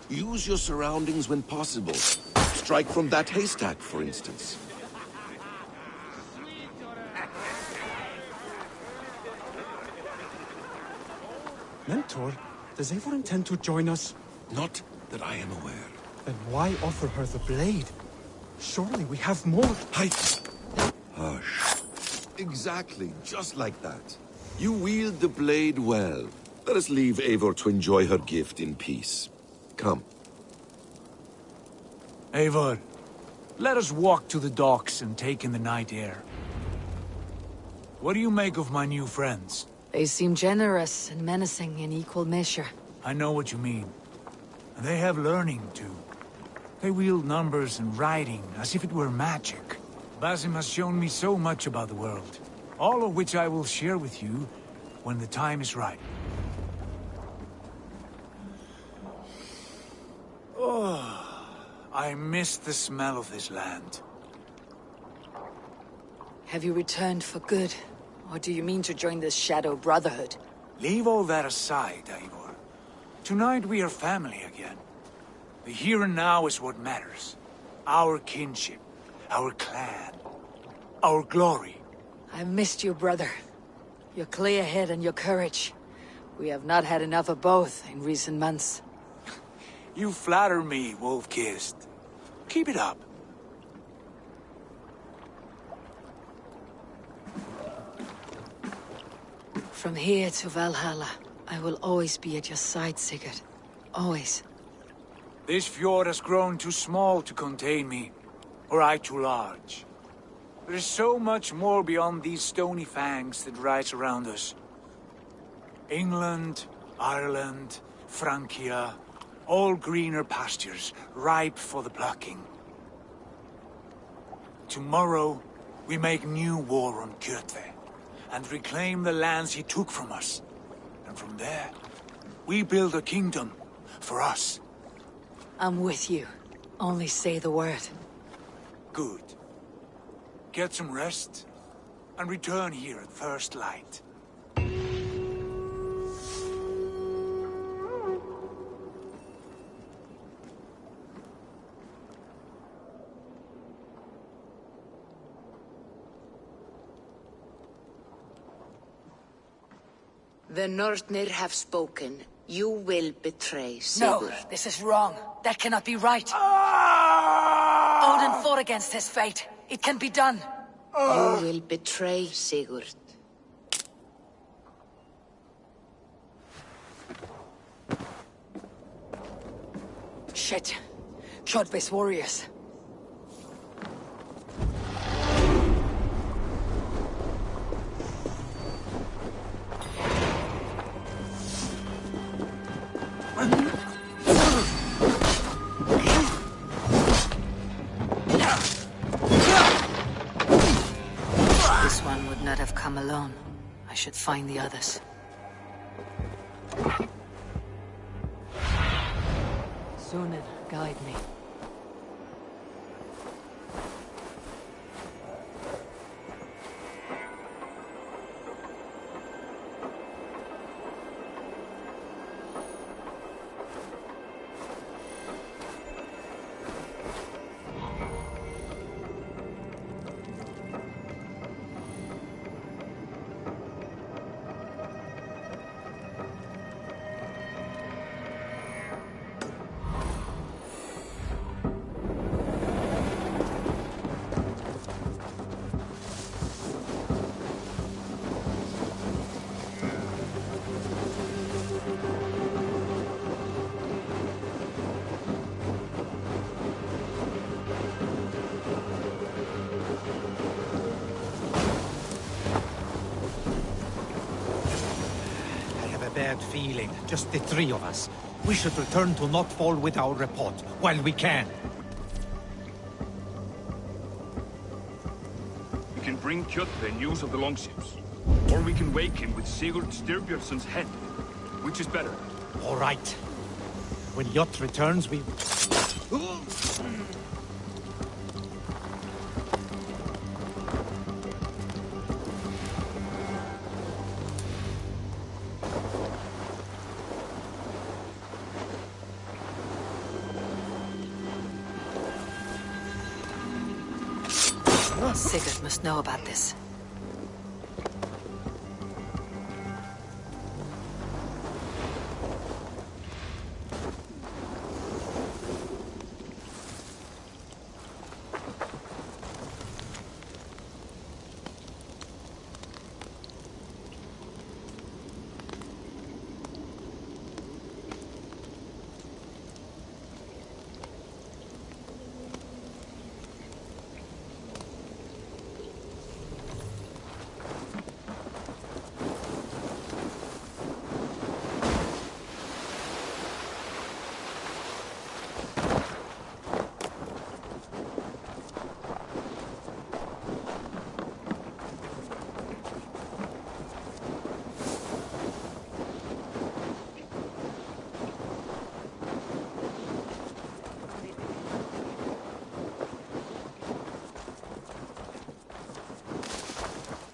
Use your surroundings when possible. Strike from that haystack, for instance. Mentor, does Eivor intend to join us? Not that I am aware. Then why offer her the blade? Surely we have more. Hush. Exactly, just like that. You wield the blade well. Let us leave Eivor to enjoy her gift in peace. Come. Eivor, let us walk to the docks and take in the night air. What do you make of my new friends? They seem generous and menacing in equal measure. I know what you mean. And they have learning, too. They wield numbers and writing as if it were magic. Basim has shown me so much about the world, all of which I will share with you when the time is right. Oh, I miss the smell of this land. Have you returned for good? Or do you mean to join this Shadow Brotherhood? Leave all that aside, Eivor. Tonight we are family again. The here and now is what matters. Our kinship, our clan, our glory. I've missed you, brother. Your clear head and your courage. We have not had enough of both in recent months. You flatter me, Wolf-Kissed. Keep it up. From here to Valhalla, I will always be at your side, Sigurd. Always. This fjord has grown too small to contain me, or I too large. There is so much more beyond these stony fangs that rise around us. England, Ireland, Francia, all greener pastures, ripe for the plucking. Tomorrow, we make new war on Kjotve, and reclaim the lands he took from us. And from there, we build a kingdom for us. I'm with you. Only say the word. Good. Get some rest, and return here at first light. The Northnir have spoken. You will betray Sigurd. No, this is wrong. That cannot be right. Odin fought against his fate. It can be done. You will betray Sigurd. Shit. Kjotve's warriors. This one would not have come alone. I should find the others. Sunan, guide me. Bad feeling, just the three of us. We should return to Notfall with our report, while we can. We can bring Kjotve news of the longships. Or we can wake him with Sigurd Styrbjörnsson's head. Which is better? All right. When Jot returns, we... Sigurd must know about this.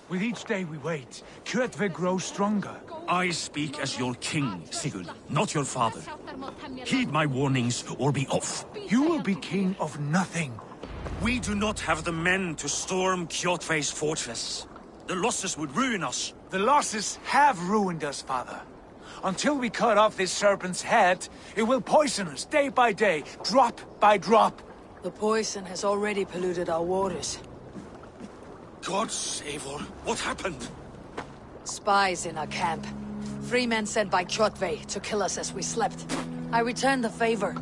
With each day we wait, Kjotve grows stronger. I speak as your king, Sigurd, not your father. Heed my warnings or be off. You will be king of nothing. We do not have the men to storm Kjotve's fortress. The losses would ruin us. The losses have ruined us, father. Until we cut off this serpent's head, it will poison us day by day, drop by drop. The poison has already polluted our waters. God save her. What happened? Spies in our camp. 3 men sent by Kjotve to kill us as we slept. I returned the favor.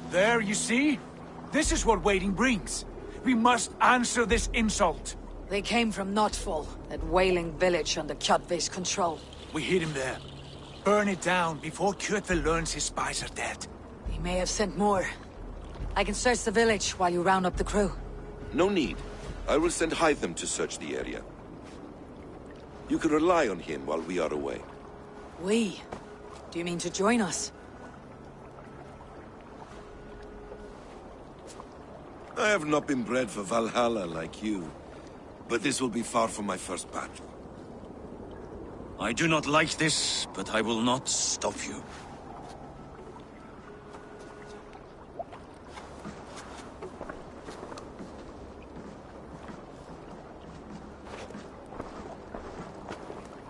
There, you see? This is what waiting brings. We must answer this insult. They came from Notfall, that whaling village under Kjotve's control. We hid him there. Burn it down before Kjotve learns his spies are dead. He may have sent more. I can search the village while you round up the crew. No need. I will send Hytham to search the area. You can rely on him while we are away. We? Do you mean to join us? I have not been bred for Valhalla like you, but this will be far from my first battle. I do not like this, but I will not stop you.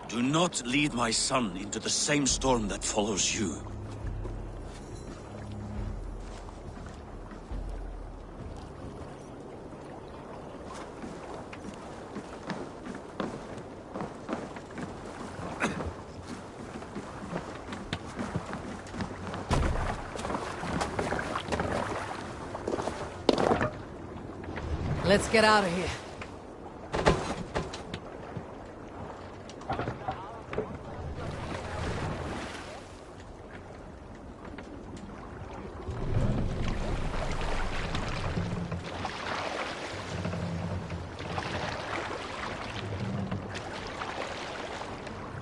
Do not lead my son into the same storm that follows you. Let's get out of here.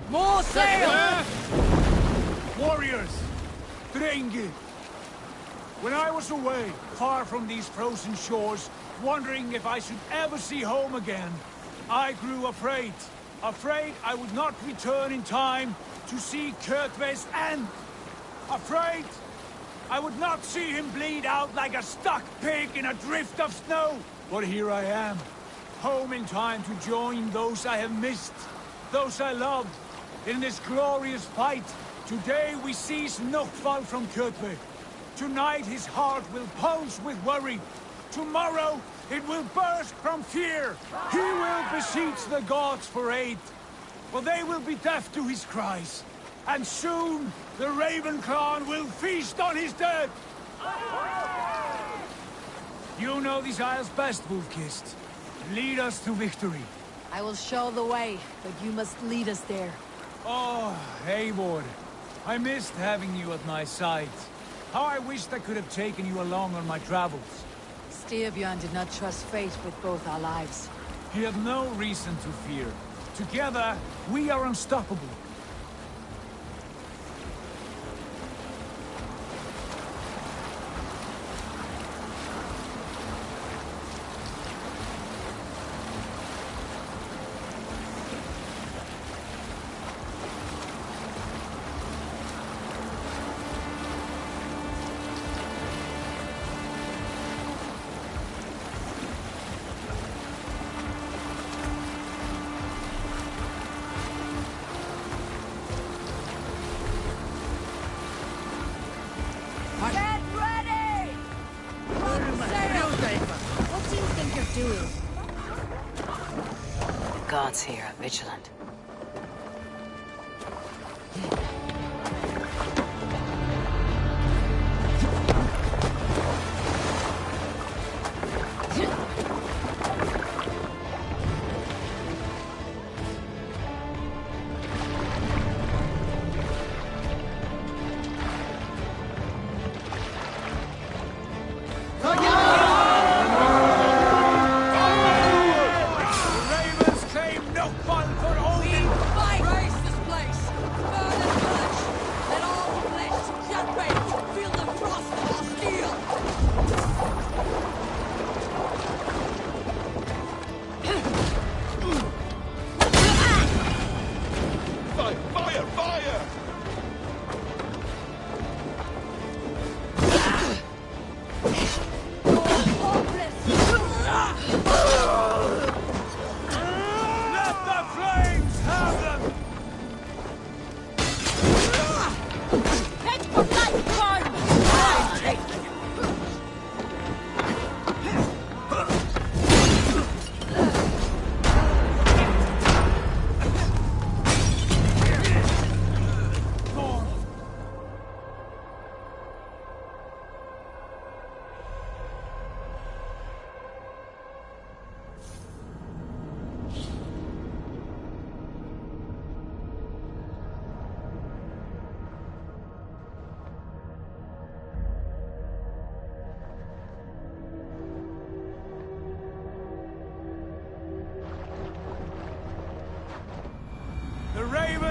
More sail! Warriors! Drengi! When I was away, far from these frozen shores, wondering if I should ever see home again, I grew afraid. Afraid I would not return in time to see Kjotve's end. Afraid I would not see him bleed out like a stuck pig in a drift of snow. But here I am, home in time to join those I have missed, those I loved, in this glorious fight. Today we seize Notfall from Kjotve. Tonight his heart will pulse with worry. Tomorrow it will burst from fear. He will beseech the gods for aid. For they will be deaf to his cries. And soon the Raven clan will feast on his dead. You know these isles best, Wolf-Kissed. Lead us to victory. I will show the way, but you must lead us there. Oh, Eivor. I missed having you at my side. How I wished I could have taken you along on my travels. Styrbjörn did not trust fate with both our lives. He had no reason to fear. Together, we are unstoppable. Get ready! What do you think you're doing? The gods here are vigilant. The Ravens claim Notfall for Odin! Fight! Race this place! Burn and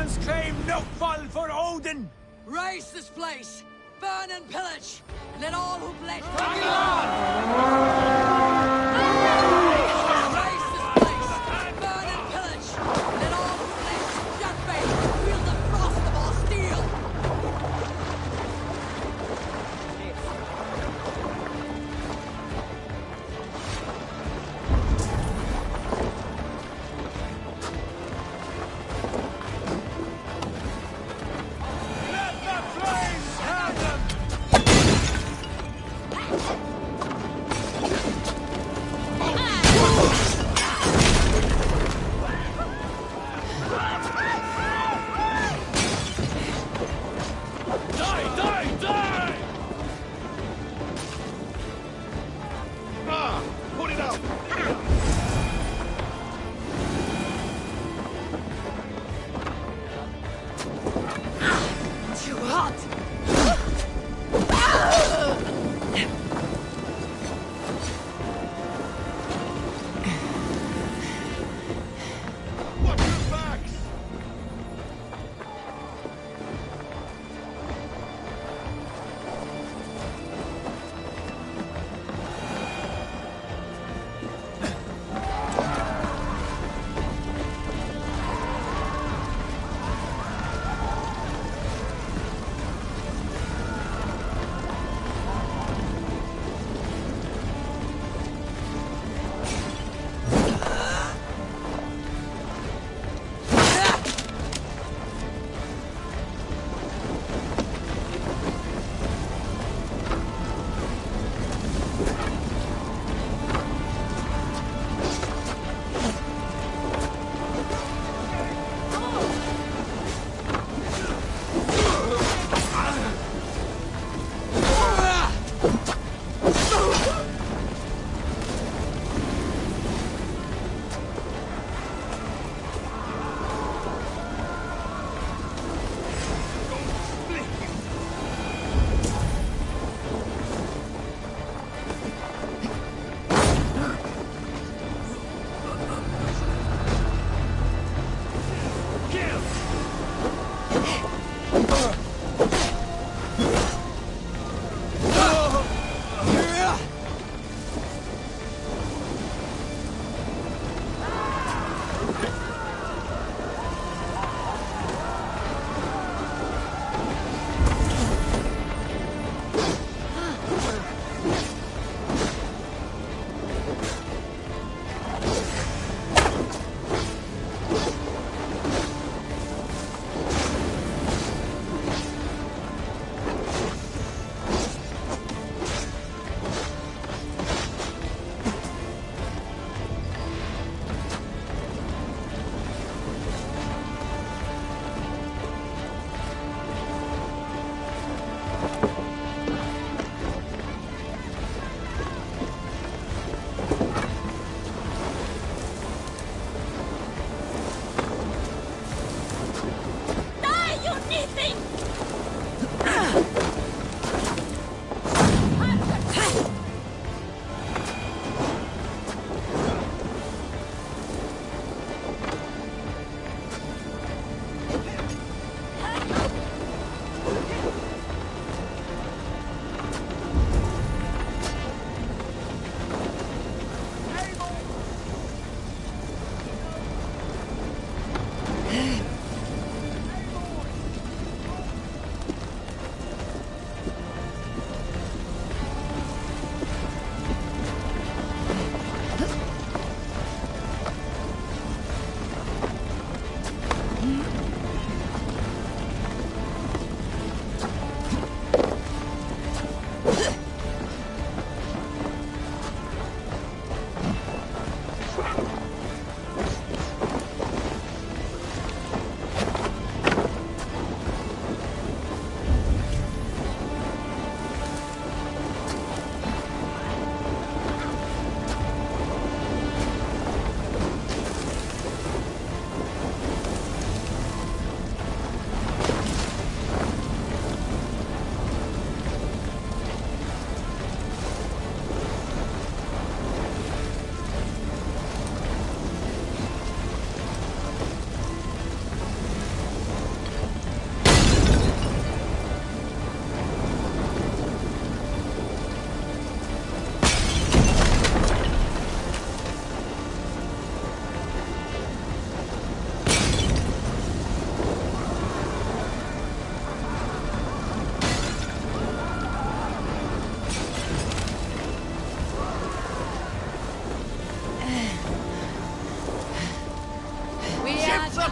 once claimed no fall for Odin! Raise this place! Burn and pillage! Let all who bled Raise this place! Burn and pillage! Let all who bled Shutbait feel the frost of our steel!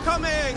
coming!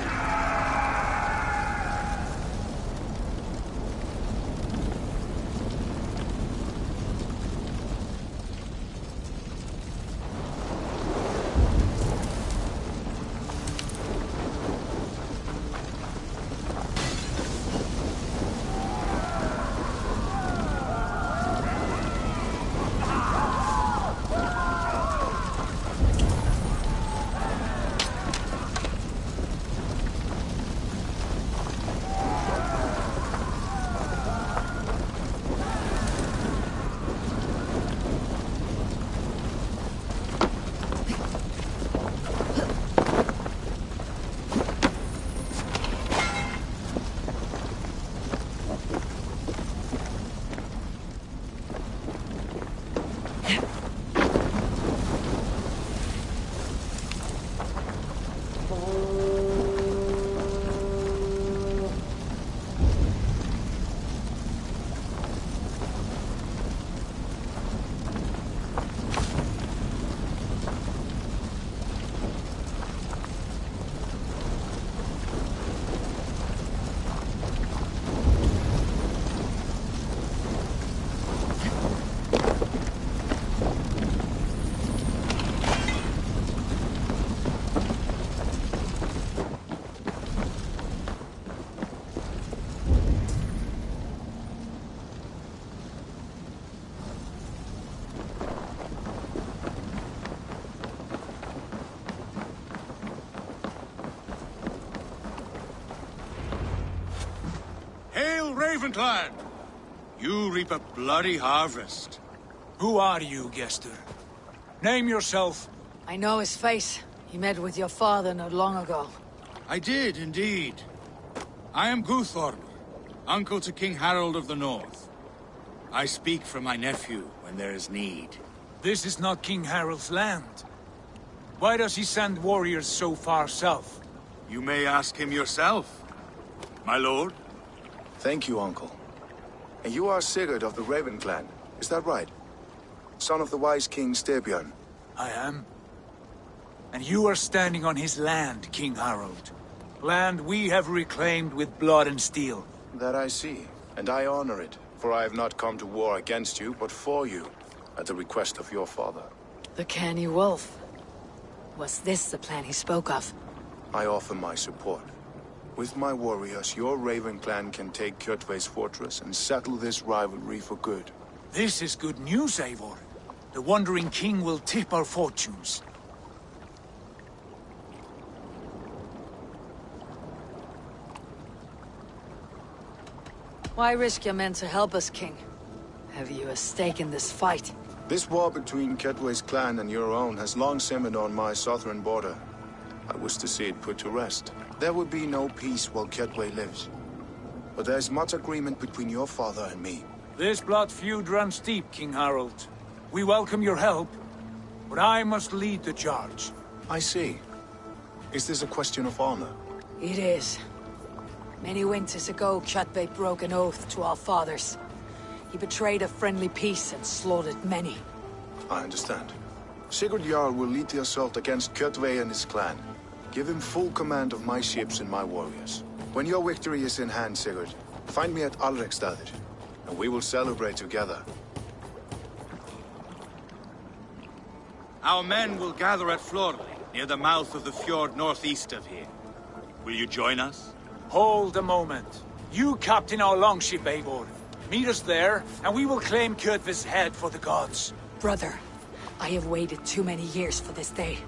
Ravenclan! You reap a bloody harvest. Who are you, Gester? Name yourself. I know his face. He met with your father not long ago. I did, indeed. I am Guthorm, uncle to King Harold of the North. I speak for my nephew when there is need. This is not King Harold's land. Why does he send warriors so far south? You may ask him yourself, my lord. Thank you, uncle. And you are Sigurd of the Raven clan, is that right? Son of the wise King Styrbjörn. I am. And you are standing on his land, King Harold. Land we have reclaimed with blood and steel. That I see, and I honor it, for I have not come to war against you, but for you, at the request of your father. The Canny Wolf. Was this the plan he spoke of? I offer my support. With my warriors, your Raven clan can take Kjotve's fortress and settle this rivalry for good. This is good news, Eivor. The Wandering King will tip our fortunes. Why risk your men to help us, King? Have you a stake in this fight? This war between Kjotve's clan and your own has long simmered on my southern border. I wish to see it put to rest. There will be no peace while Kjotve lives. But there's much agreement between your father and me. This blood feud runs deep, King Harold. We welcome your help, but I must lead the charge. I see. Is this a question of honor? It is. Many winters ago, Kjotve broke an oath to our fathers. He betrayed a friendly peace and slaughtered many. I understand. Sigurd Jarl will lead the assault against Kjotve and his clan. Give him full command of my ships and my warriors. When your victory is in hand, Sigurd, find me at Alrekstadir, and we will celebrate together. Our men will gather at Florli, near the mouth of the fjord northeast of here. Will you join us? Hold a moment. You captain our longship, Eivor. Meet us there, and we will claim Kjotve's head for the gods. Brother, I have waited too many years for this day.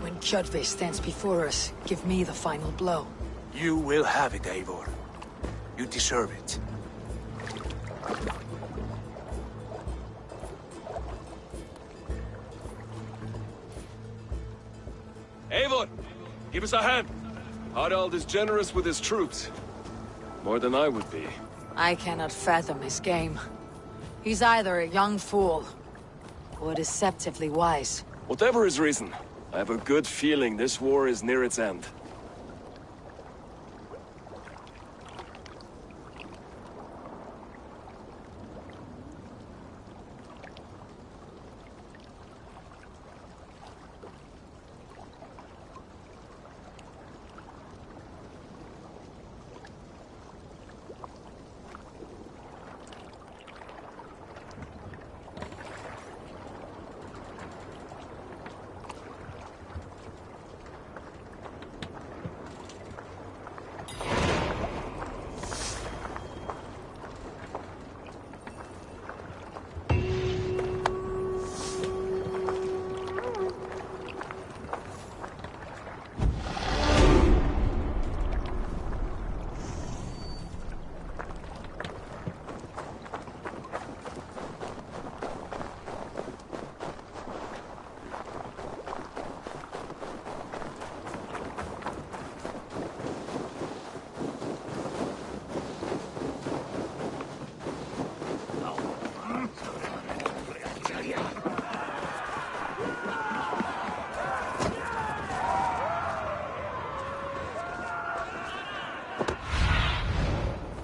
When Kjotve stands before us, give me the final blow. You will have it, Eivor. You deserve it. Eivor, give us a hand. Harald is generous with his troops. More than I would be. I cannot fathom his game. He's either a young fool, or deceptively wise. Whatever his reason, I have a good feeling this war is near its end.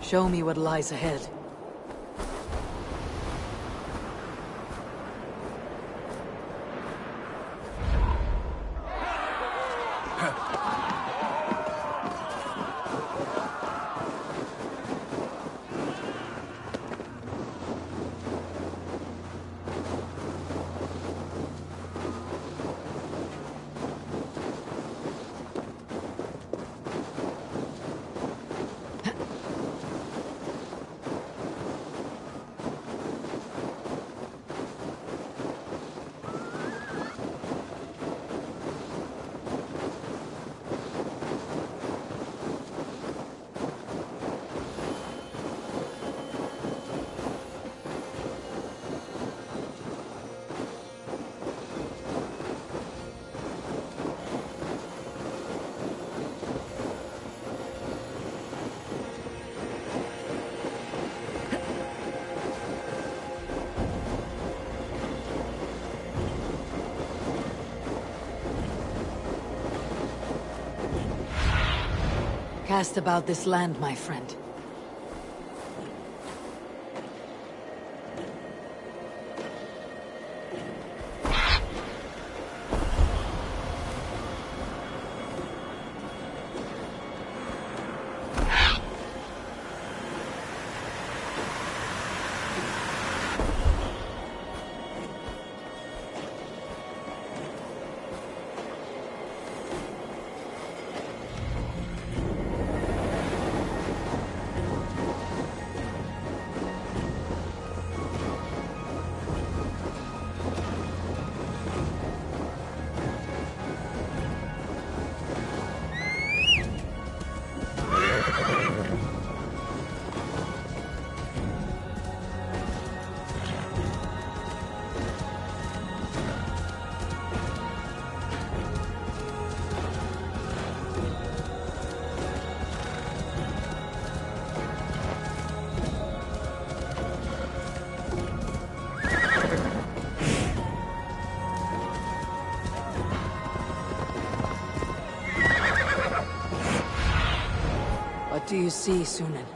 Show me what lies ahead. Cast about this land, my friend. What do you see, Sunan?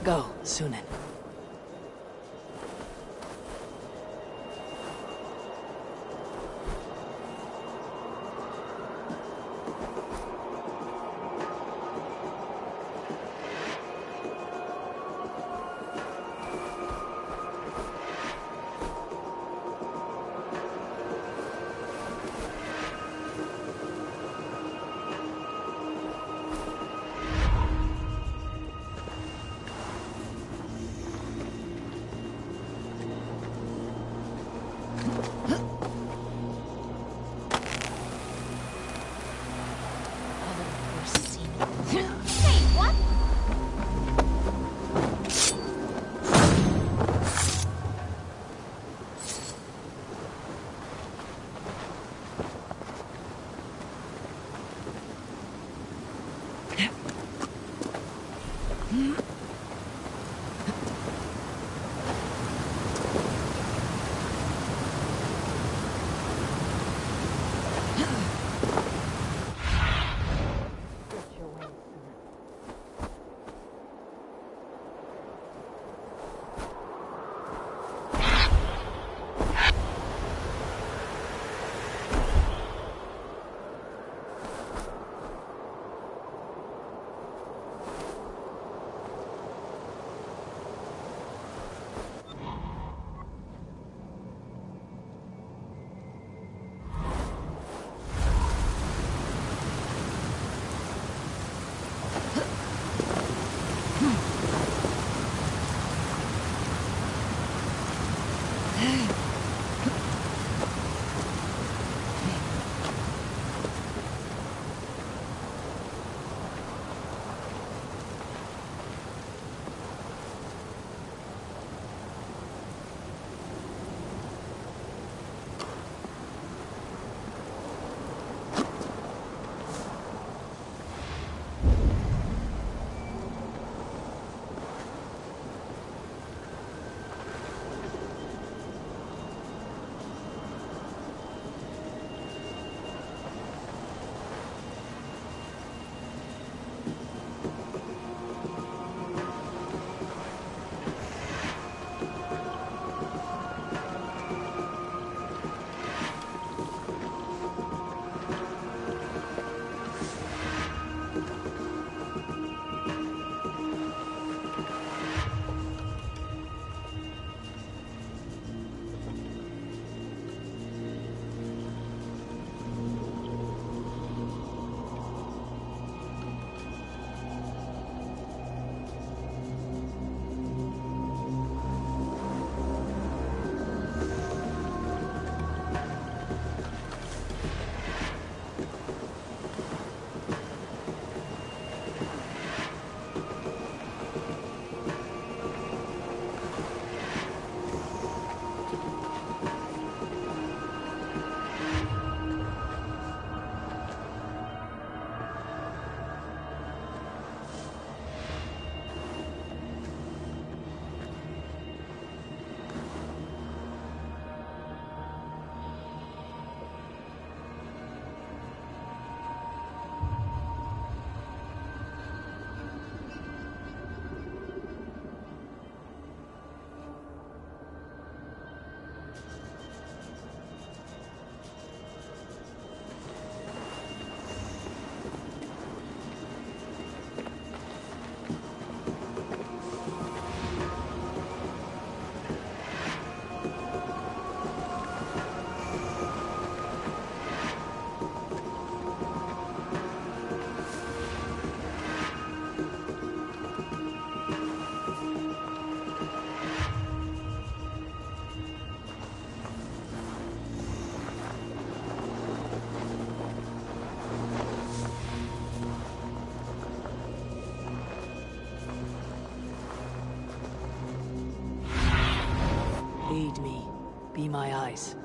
Go, Sunan. Lead me. Be my eyes.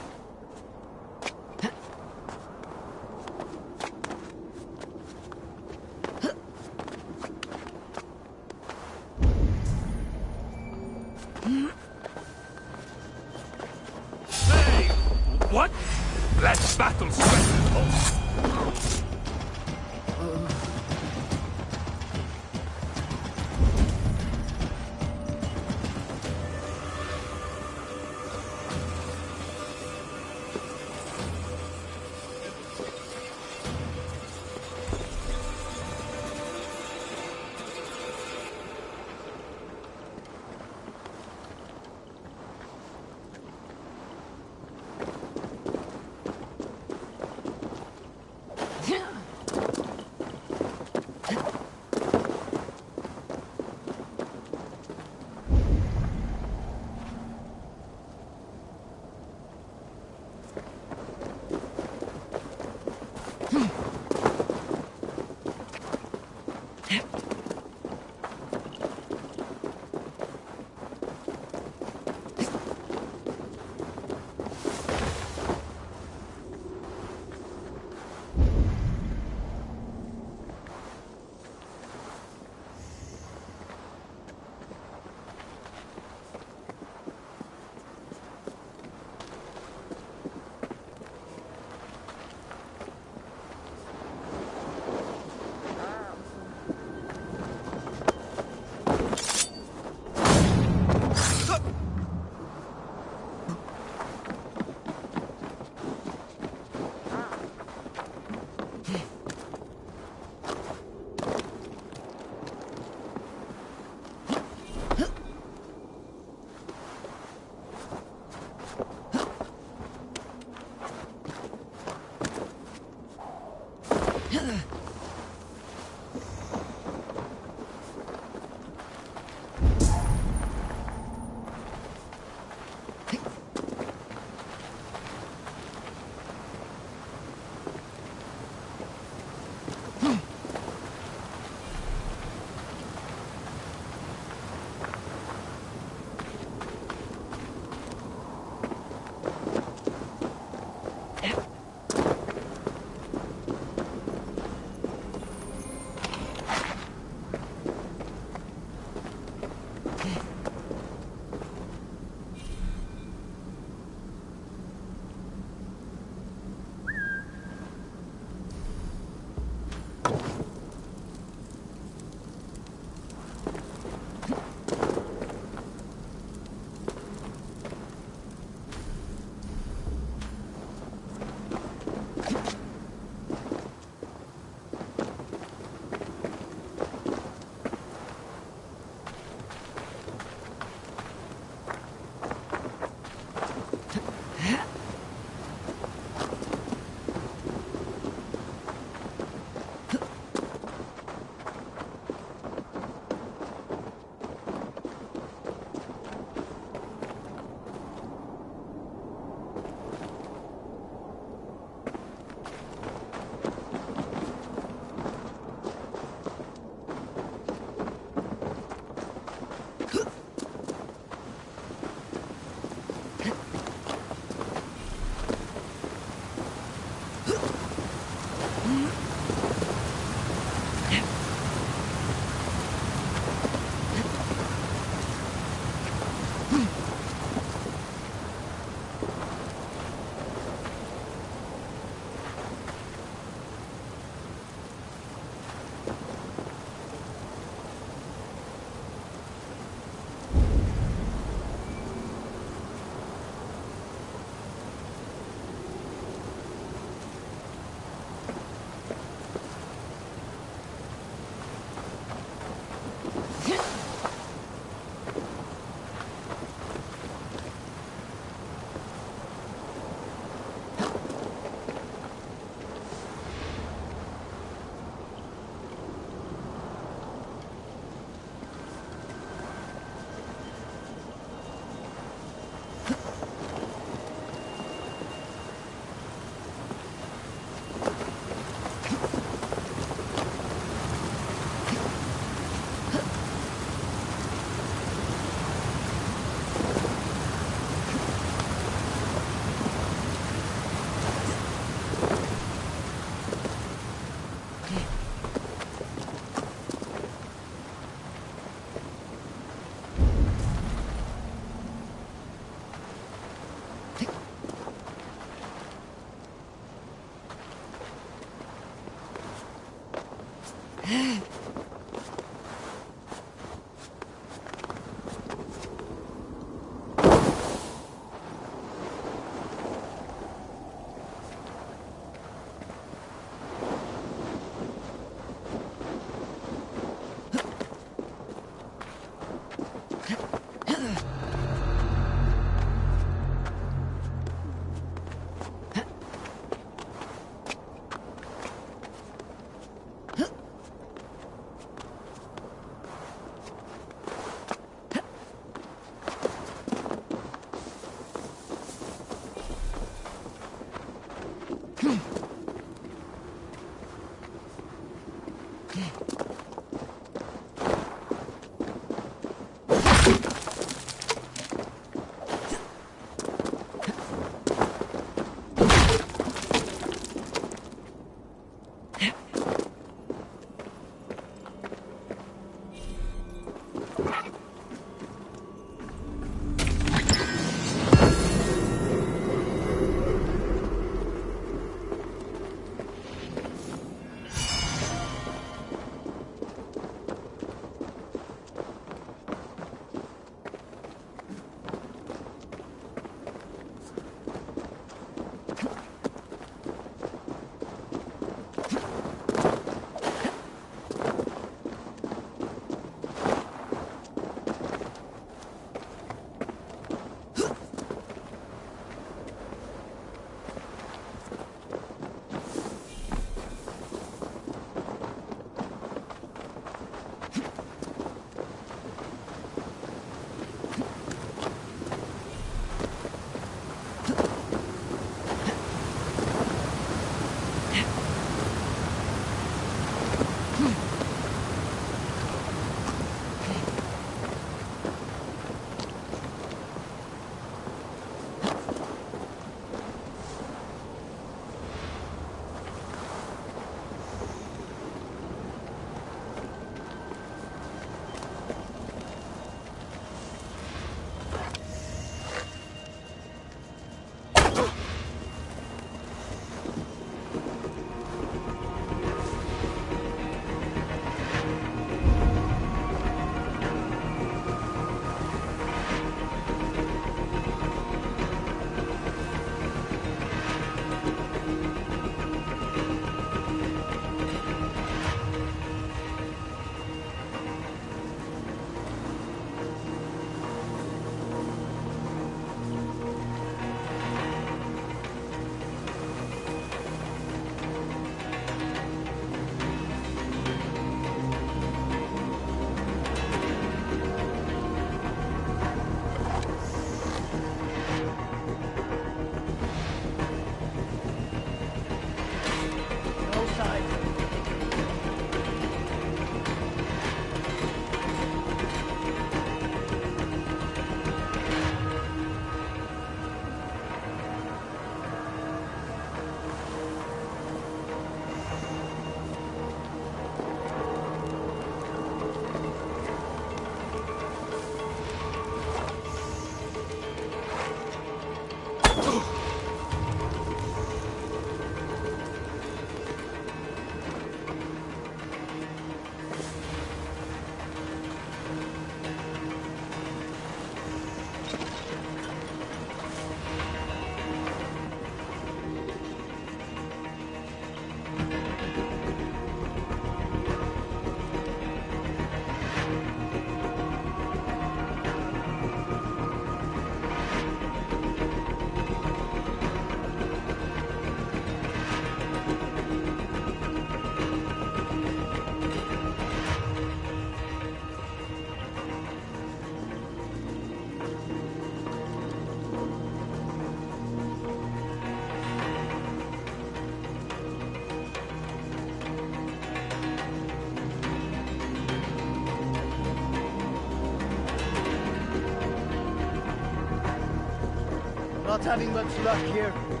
not having much luck here.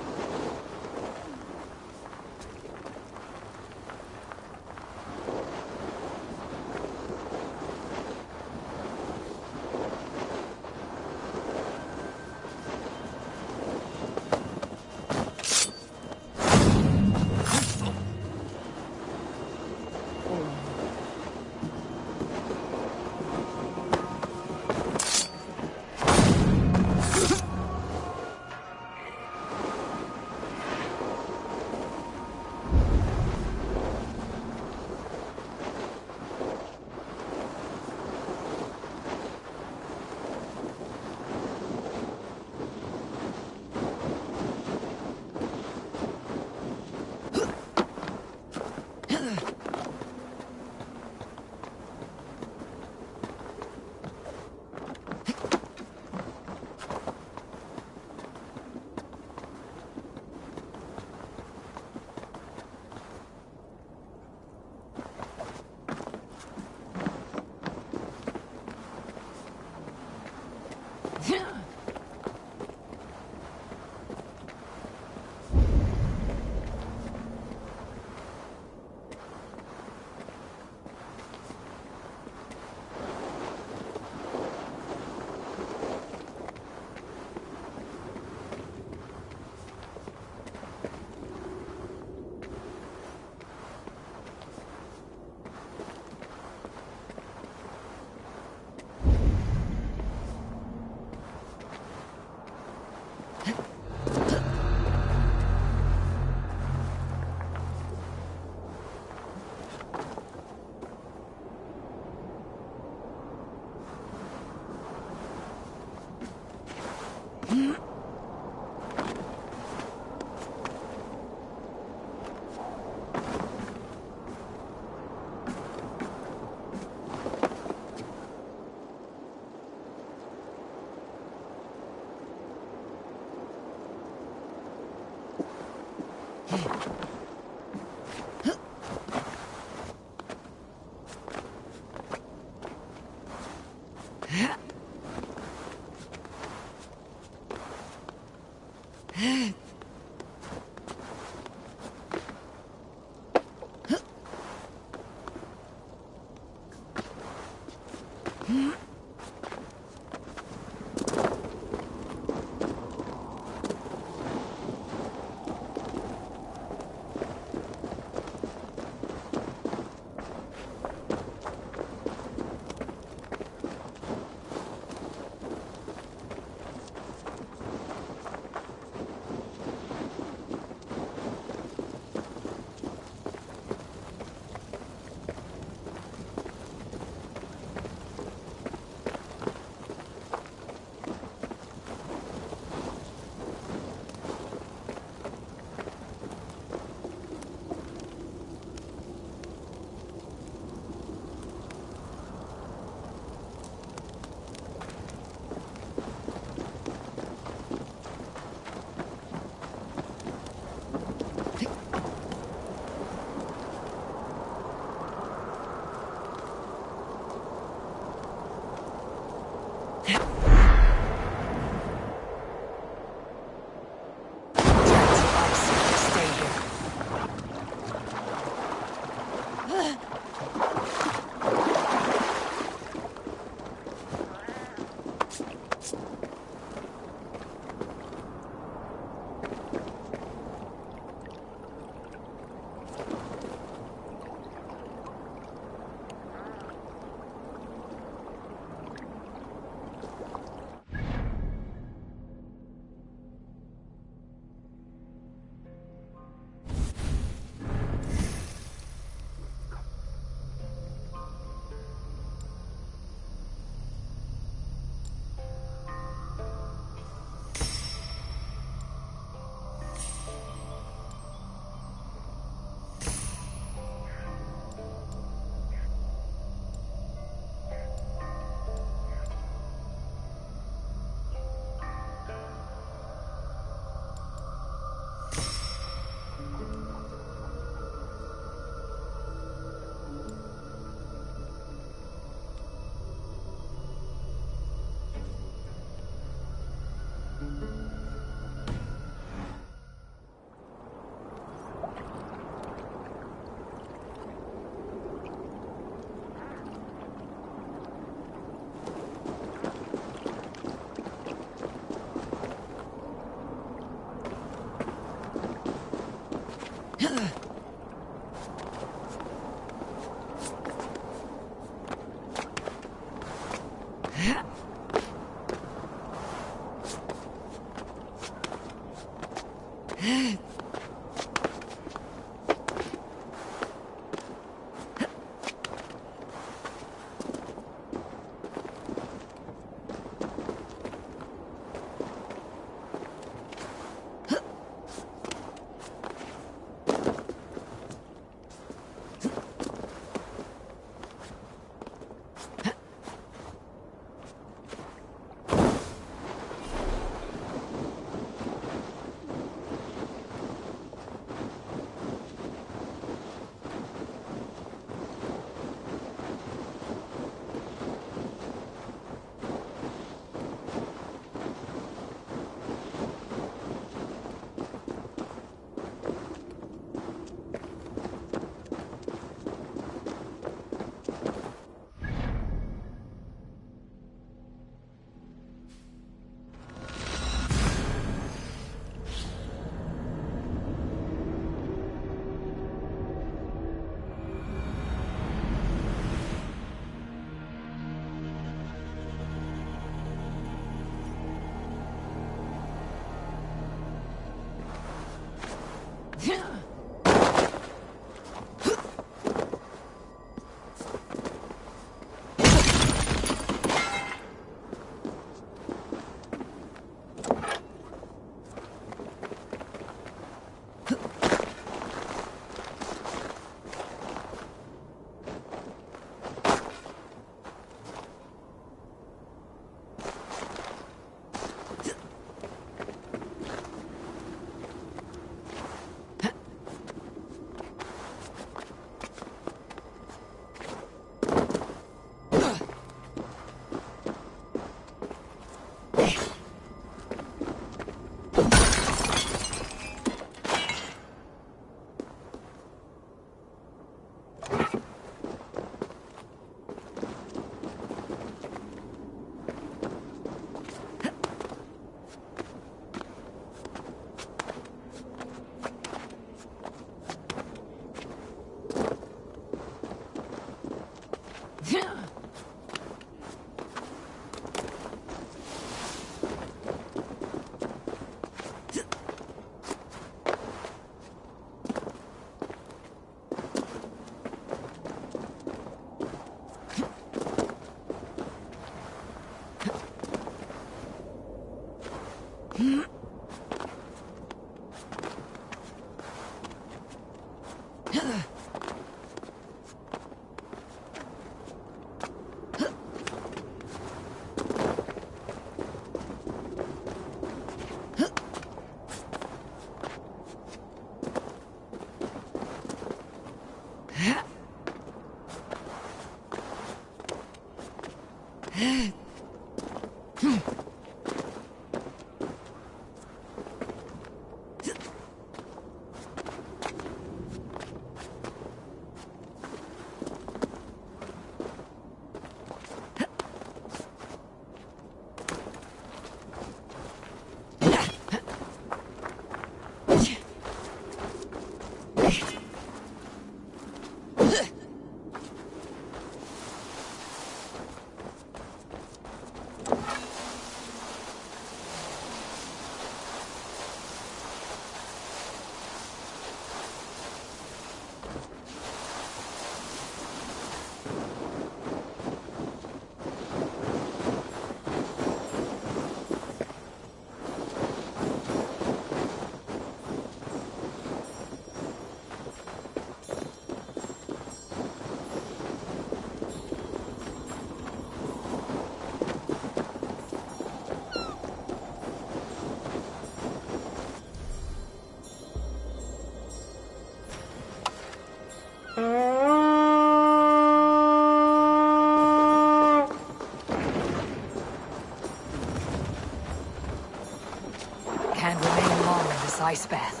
can't remain long in this ice bath.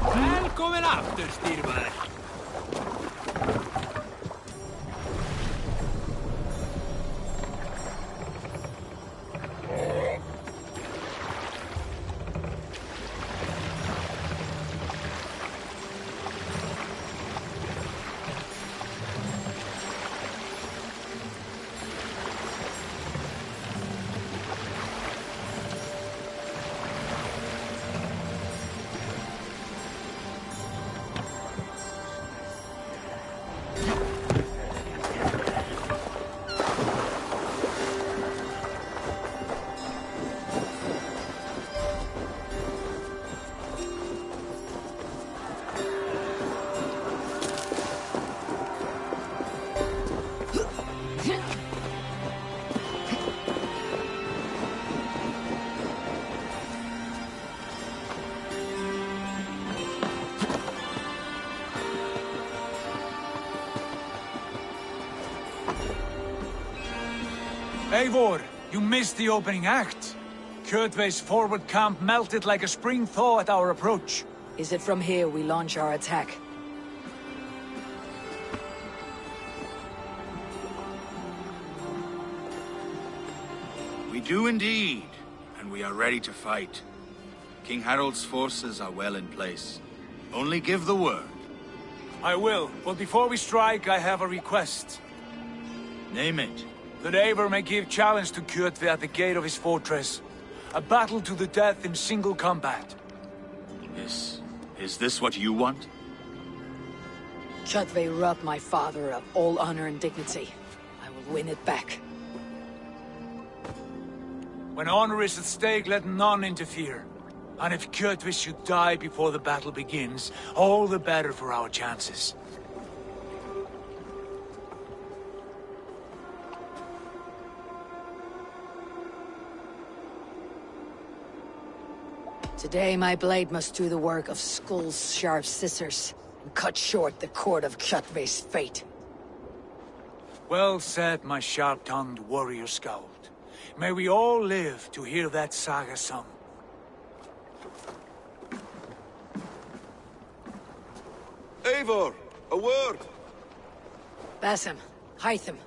Velkomin aftur, stýrimaður. Eivor, you missed the opening act. Kjotve's forward camp melted like a spring thaw at our approach. Is it from here we launch our attack? We do indeed, and we are ready to fight. King Harald's forces are well in place. Only give the word. I will, but before we strike, I have a request. Name it. That Eivor may give challenge to Kjotve at the gate of his fortress. A battle to the death in single combat. Is this what you want? Kjotve robbed my father of all honor and dignity. I will win it back. When honor is at stake, let none interfere. And if Kjotve should die before the battle begins, all the better for our chances. Today my blade must do the work of Skull's sharp scissors, and cut short the cord of Kjotve's fate. Well said, my sharp-tongued warrior scout. May we all live to hear that saga sung. Eivor, a word! Basim, Hytham.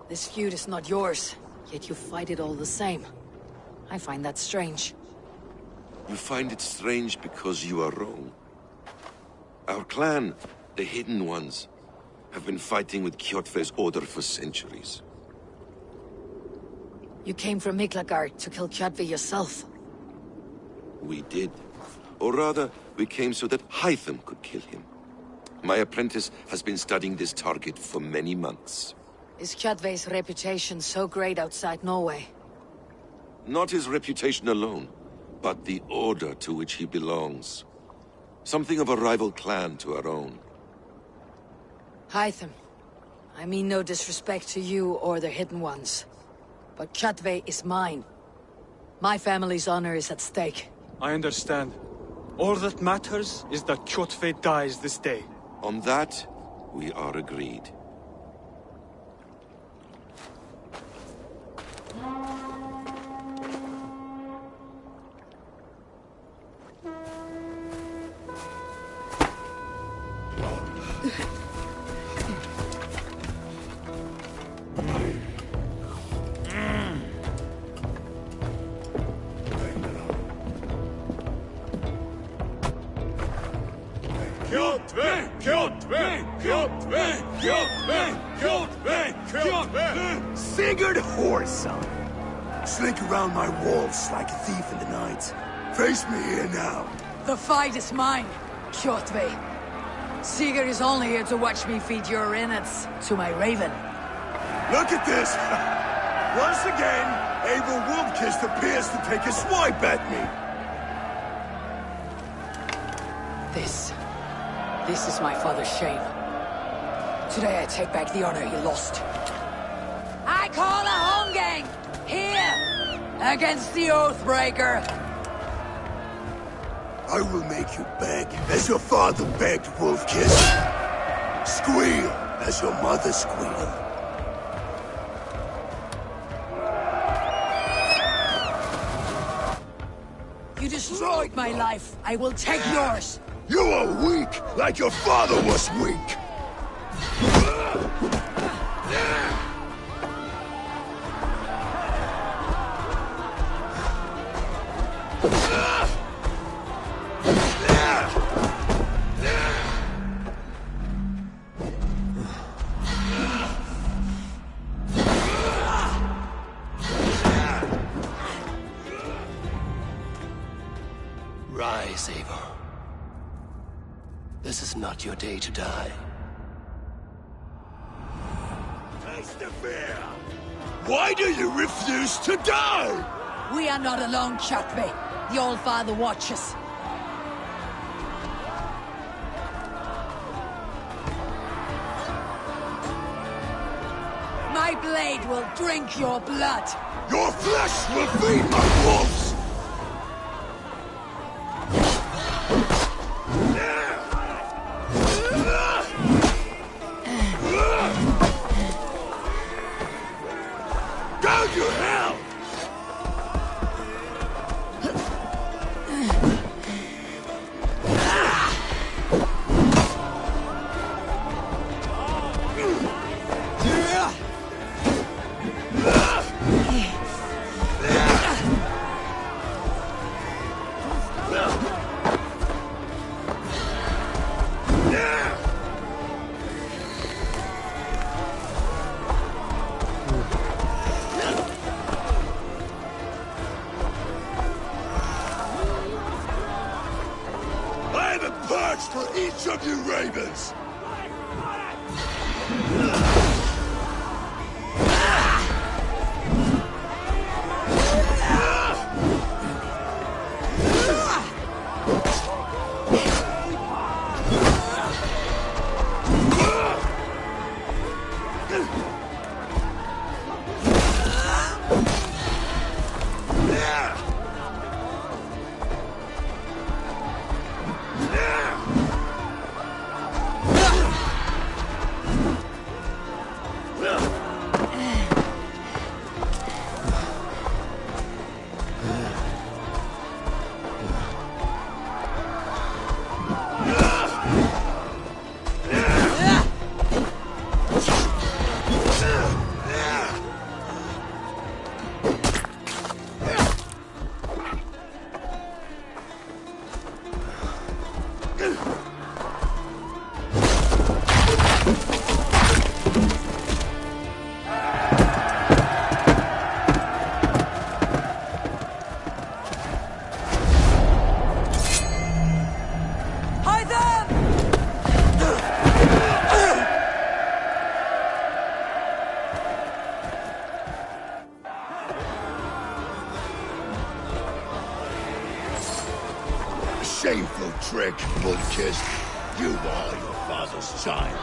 This feud is not yours, yet you fight it all the same. I find that strange. You find it strange because you are wrong. Our clan, the Hidden Ones, have been fighting with Kjotve's order for centuries. You came from Miklagard to kill Kjotve yourself. We did. Or rather, we came so that Hytham could kill him. My apprentice has been studying this target for many months. Is Kjotve's reputation so great outside Norway? Not his reputation alone, but the order to which he belongs. Something of a rival clan to our own. Hytham, I mean no disrespect to you or the Hidden Ones, but Kjotve is mine. My family's honor is at stake. I understand. All that matters is that Kjotve dies this day. On that, we are agreed. Sigurd Whoreson! Slink around my walls like a thief in the night. Face me here now. The fight is mine, Kjotve. Sigurd is only here to watch me feed your innards to my raven. Look at this! Once again, Abel Wolfkist appears to take a swipe at me. This is my father's shame. Today I take back the honor he lost. I call a home gang! Here! Against the Oathbreaker! I will make you beg, as your father begged, Wolfkiss. Squeal, as your mother squealed. You destroyed my life. I will take yours. You are weak, like your father was weak. Rise, Eivor. This is not your day to die. Taste the fear! Why do you refuse to die? We are not alone, Chatway. The Old Father watches. My blade will drink your blood. Your flesh will feed my wolves! Go to hell! I have a perch for each of you ravens! Shameful trick, Woodkiss. You are your father's child.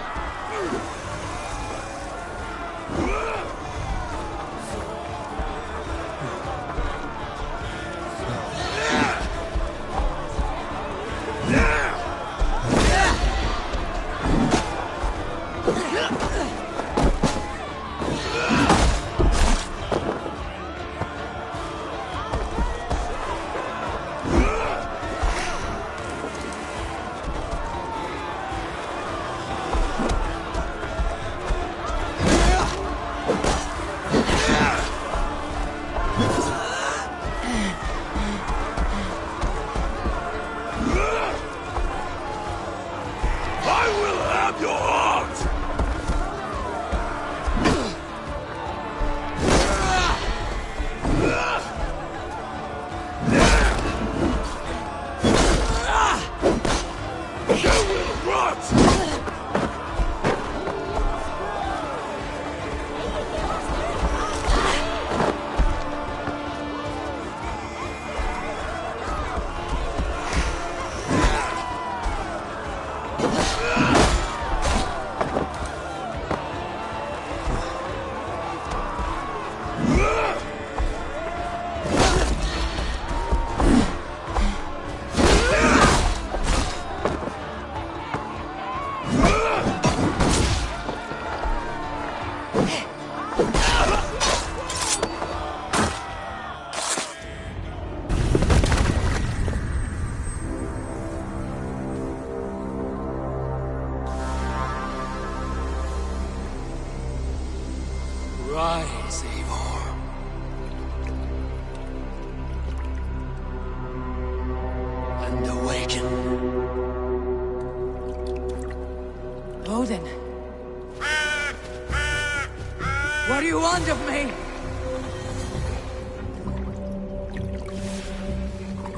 fond of me.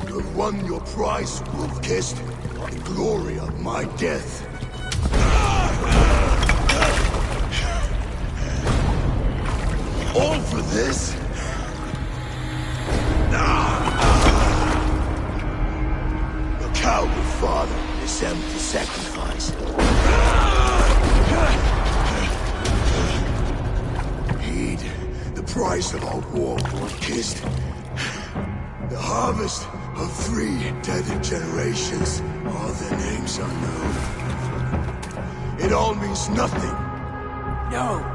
You've won your prize, Wolf-Kissed. The glory of my death. All for this? Your coward father is empty sacrifice. Heed the price of our war, Wolf-Kissed. The harvest of 3 dead generations. All their names unknown. It all means nothing. No.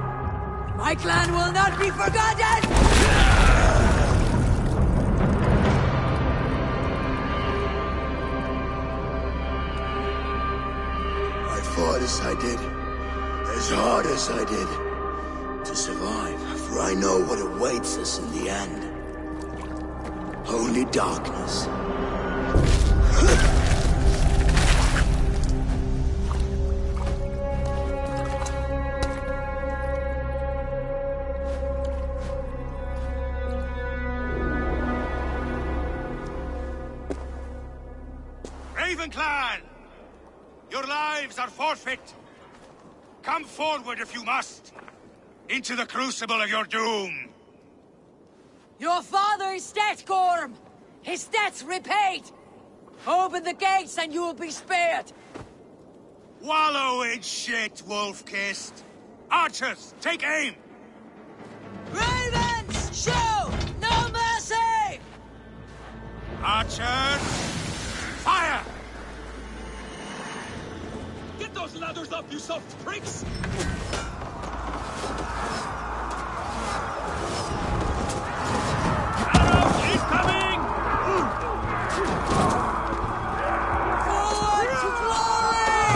My clan will not be forgotten! I fought as I did, as hard as I did, to survive, for I know what awaits us in the end. Only darkness. Raven Clan! Your lives are forfeit! Come forward if you must! Into the crucible of your doom! Your father is dead, Gorm! His debt's repaid! Open the gates and you will be spared! Wallow in shit, Wolf-Kissed! Archers, take aim! Ravens, show no mercy! Archers, fire! Get those ladders up, you soft pricks! Incoming! Forward to glory!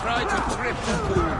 Try to trip the fool.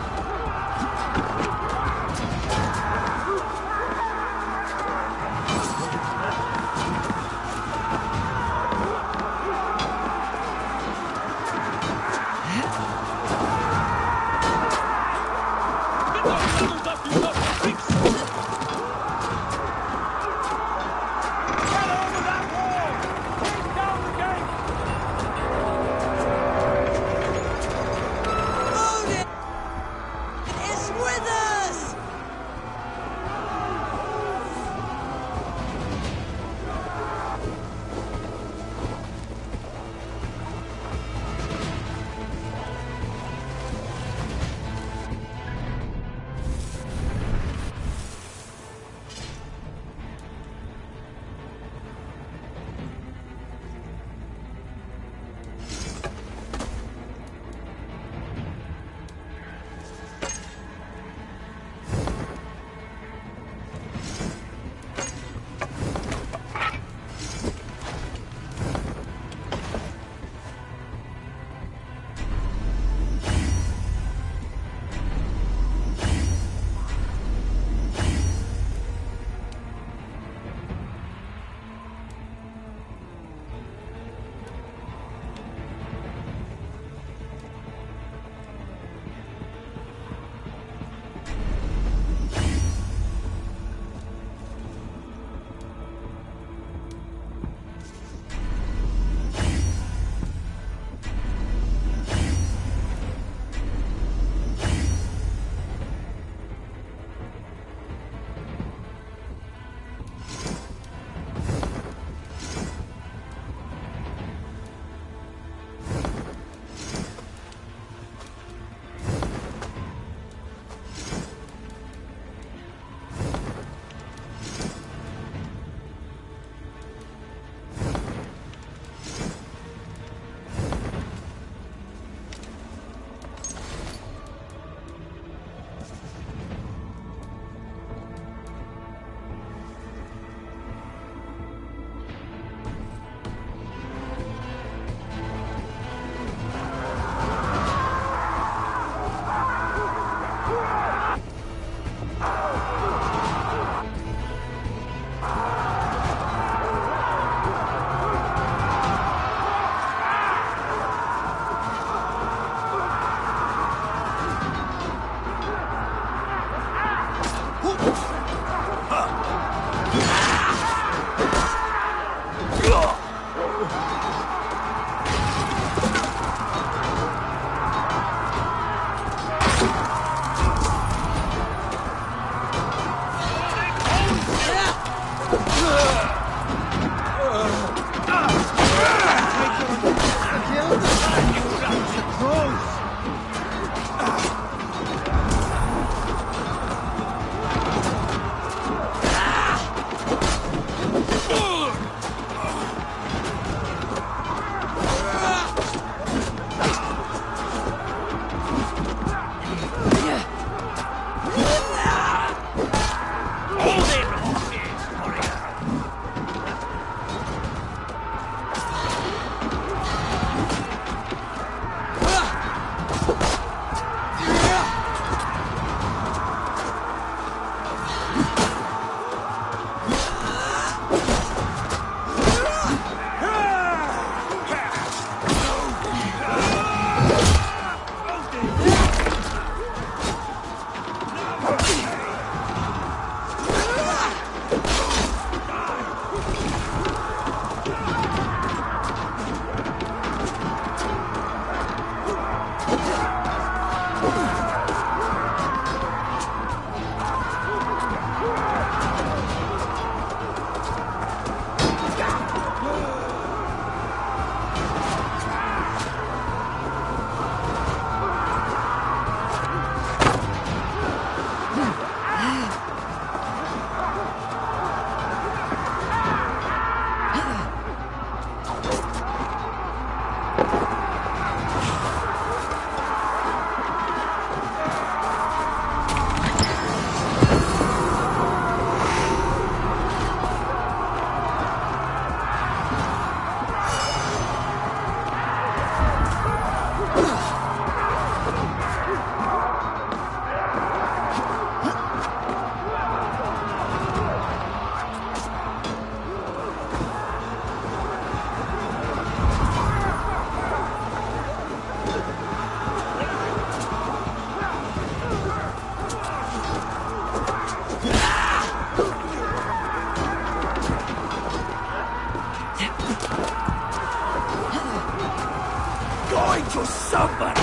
fight your somebody!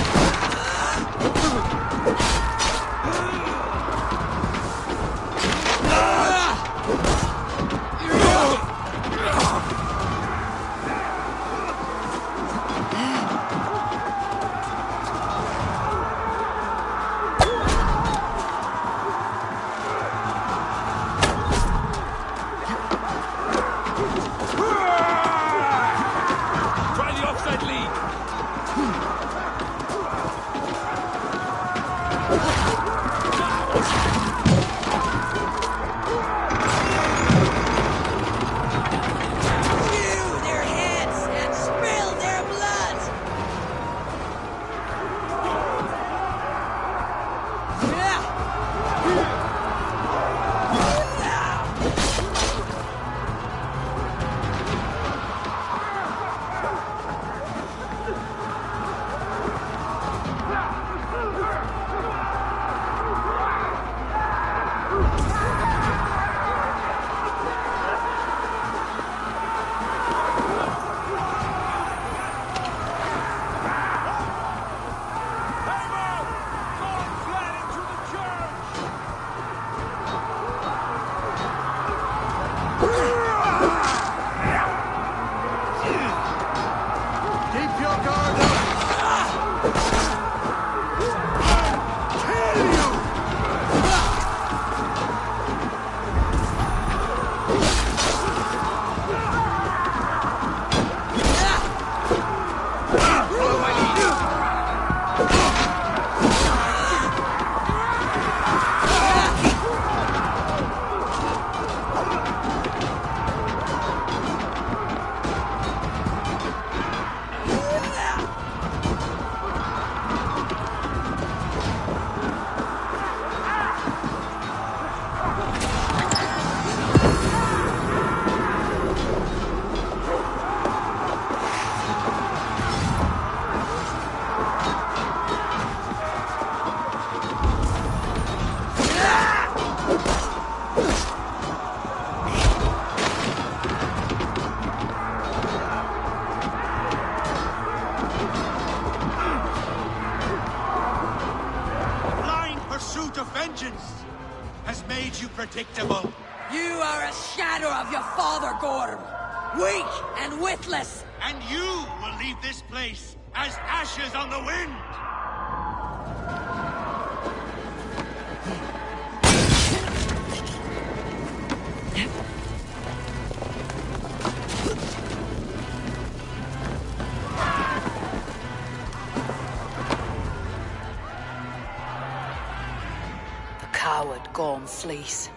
Predictable. You are a shadow of your father, Gorm. Weak and witless. And you will leave this place as ashes on the wind. The coward Gorm flees.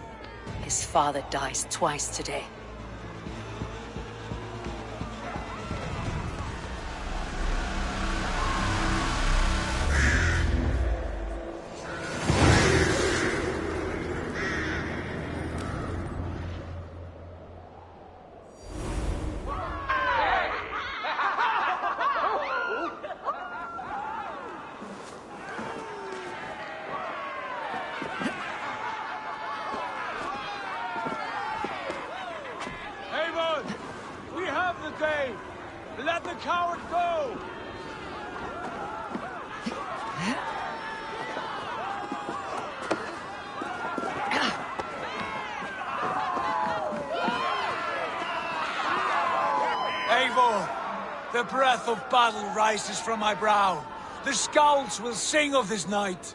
His father dies twice today. Let the coward go! Eivor, the breath of battle rises from my brow. The scouts will sing of this night.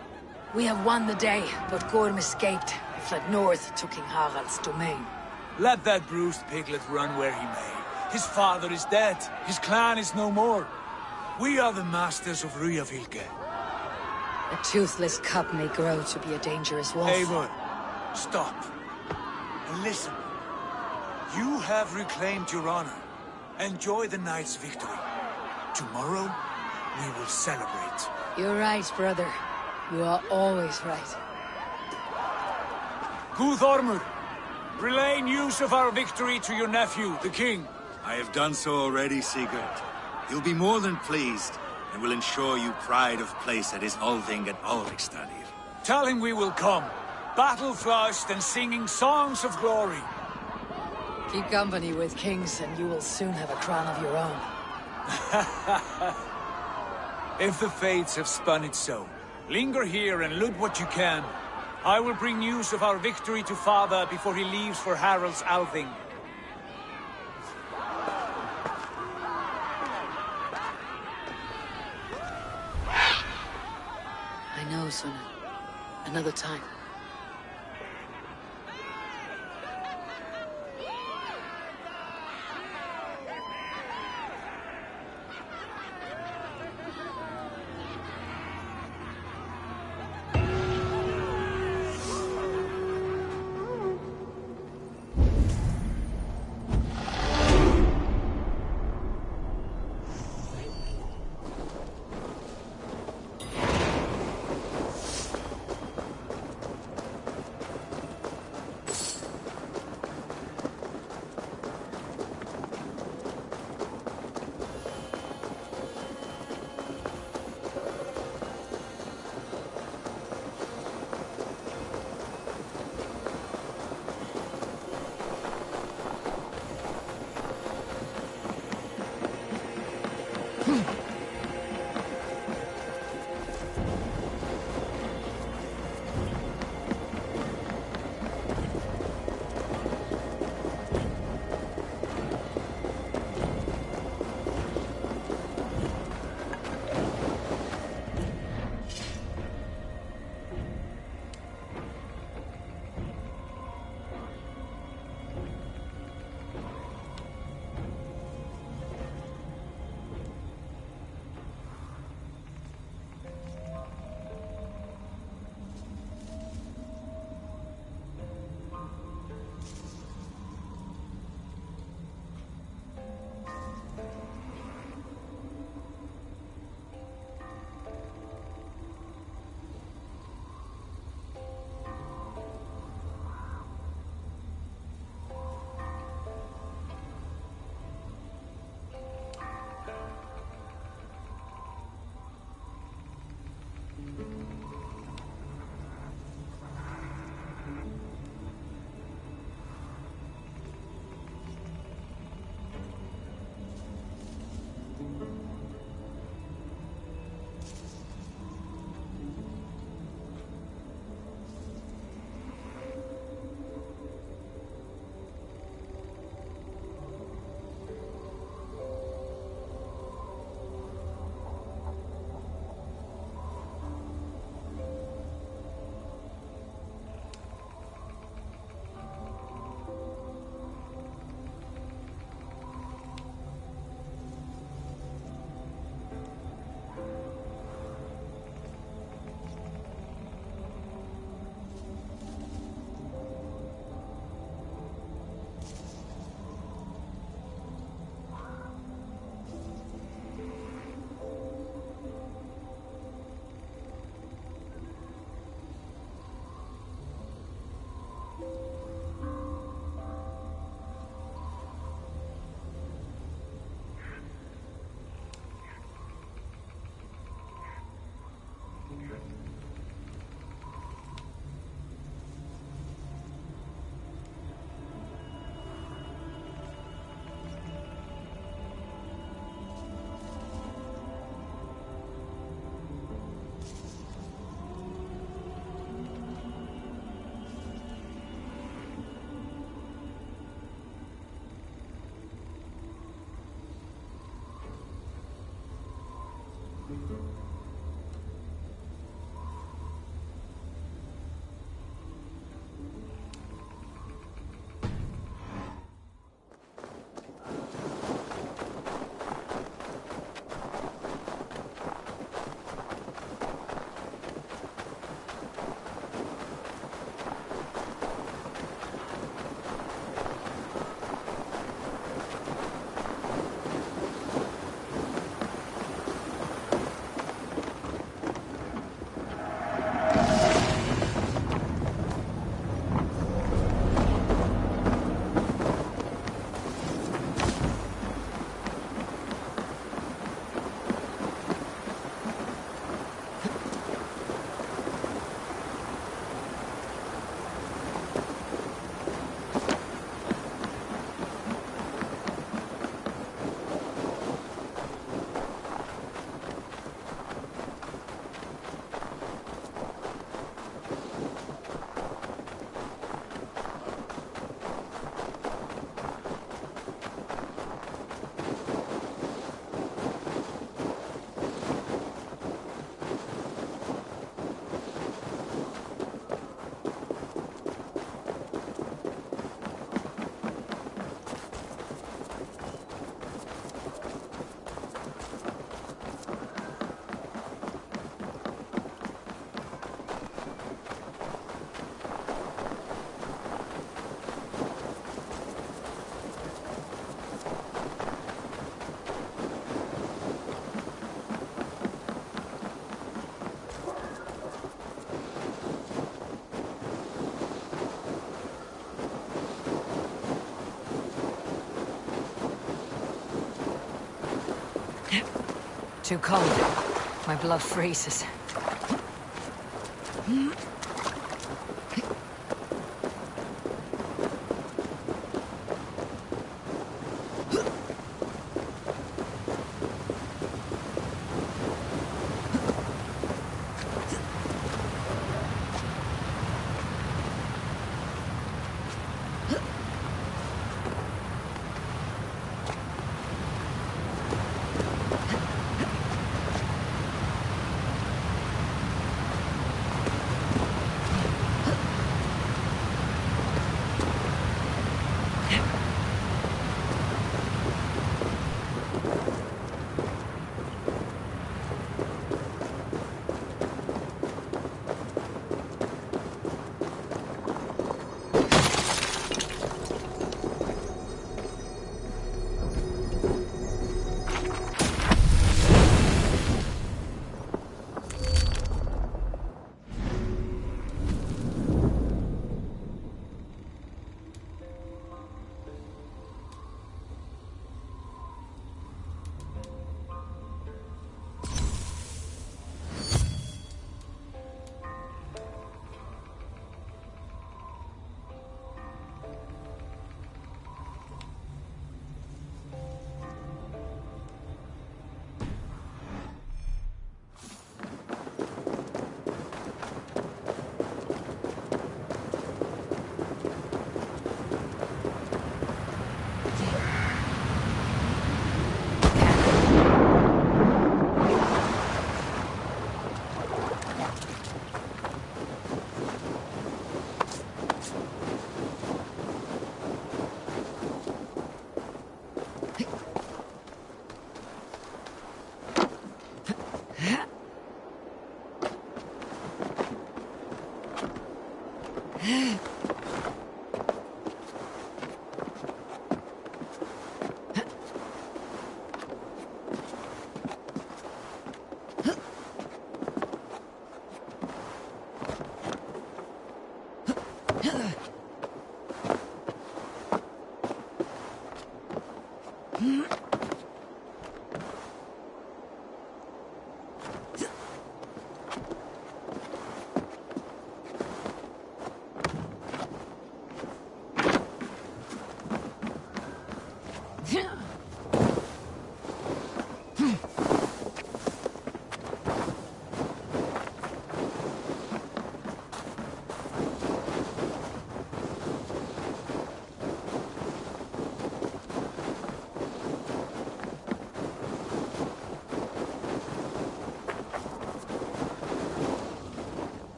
We have won the day, but Gorm escaped. He fled north to King Harald's domain. Let that bruised piglet run where he may. His father is dead. His clan is no more. We are the masters of Ryjavilke. A toothless cub may grow to be a dangerous wolf. Eivor, stop. And listen. You have reclaimed your honor. Enjoy the night's victory. Tomorrow, we will celebrate. You're right, brother. You are always right. Guthormur, relay news of our victory to your nephew, the king. I have done so already, Sigurd. He'll be more than pleased, and will ensure you pride of place at his Althing at Ulrichstadir. Tell him we will come, battle-flushed and singing songs of glory. Keep company with kings, and you will soon have a crown of your own. If the fates have spun it so, linger here and loot what you can. I will bring news of our victory to Father before he leaves for Harald's Althing. I know, Sona. Another time. Too cold. My blood freezes.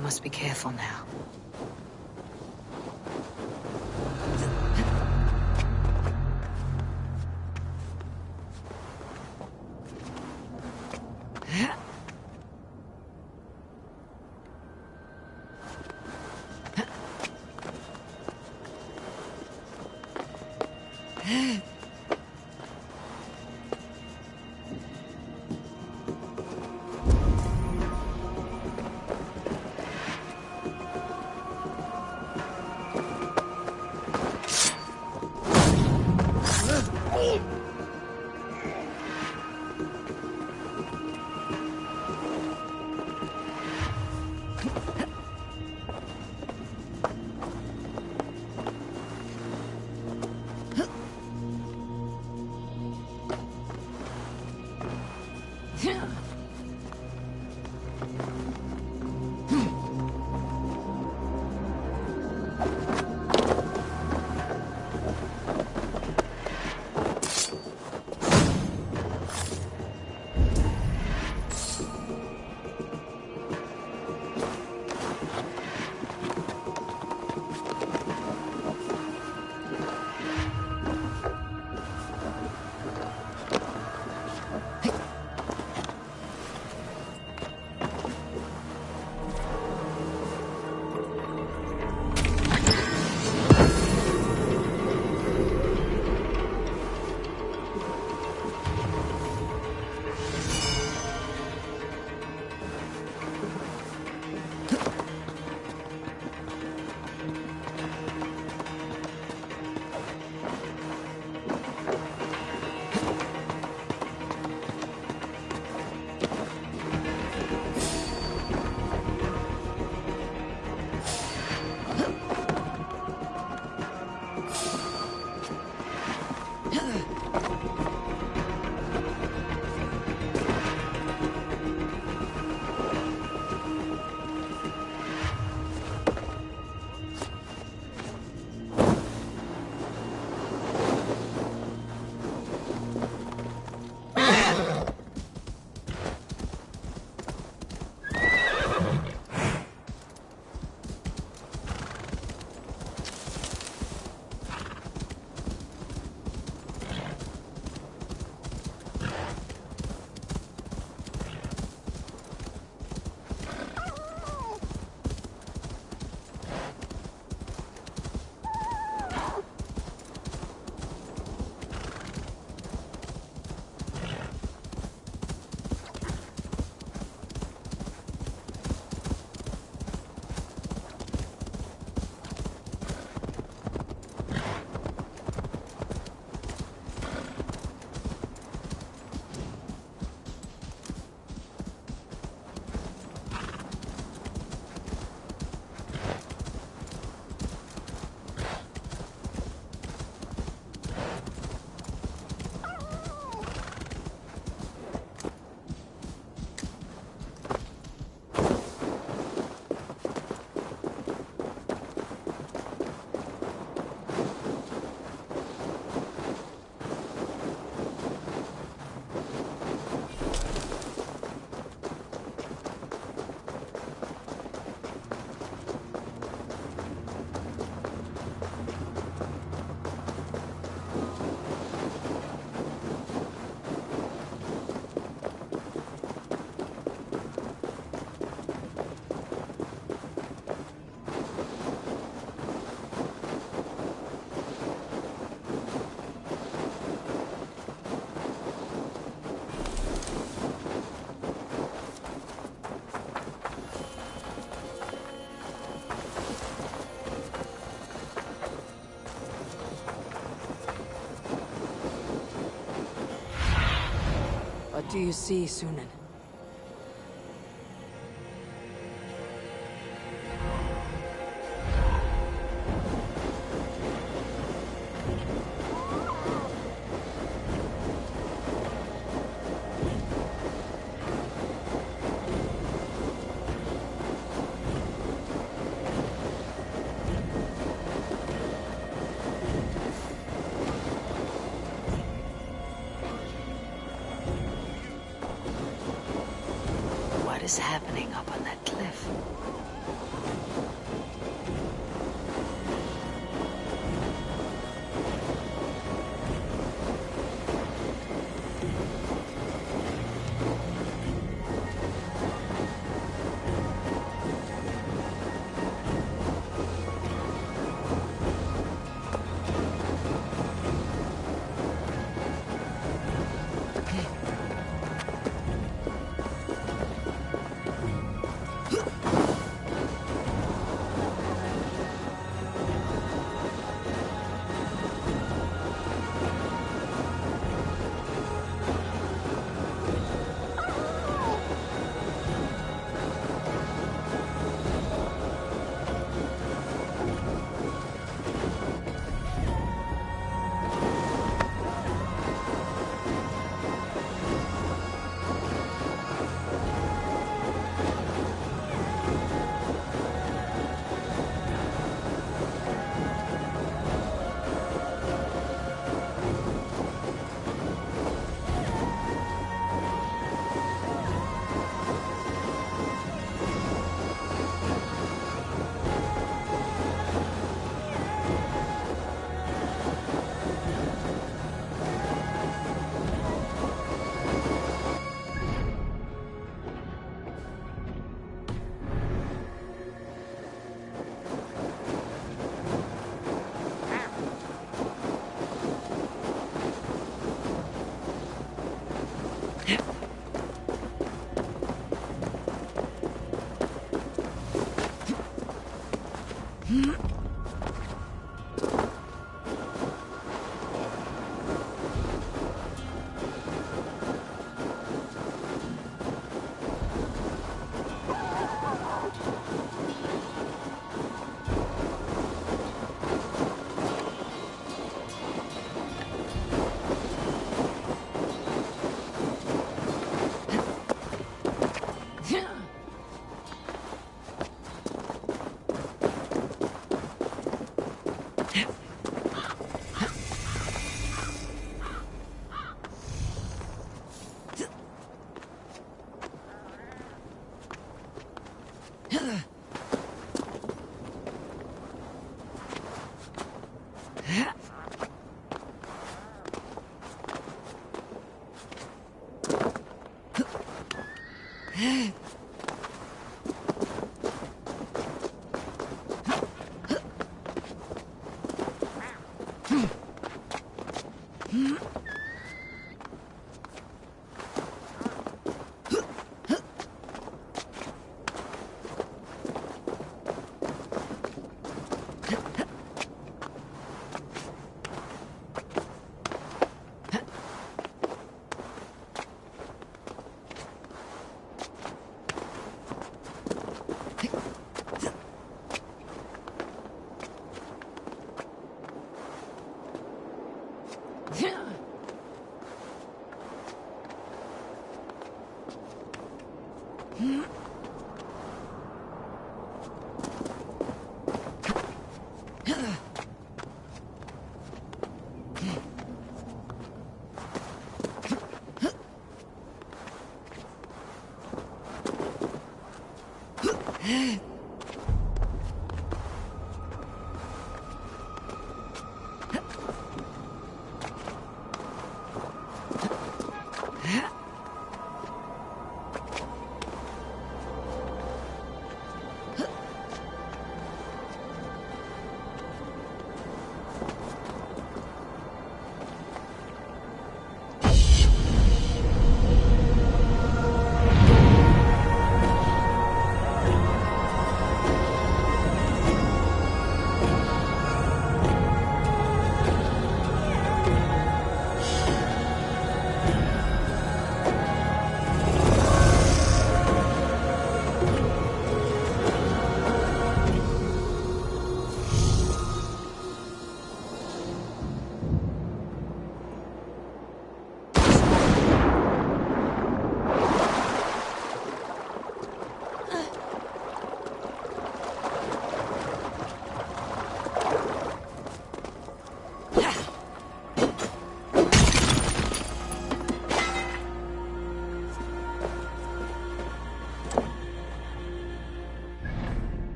Must be careful now. What do you see, Sunan? What is happening up on that cliff? My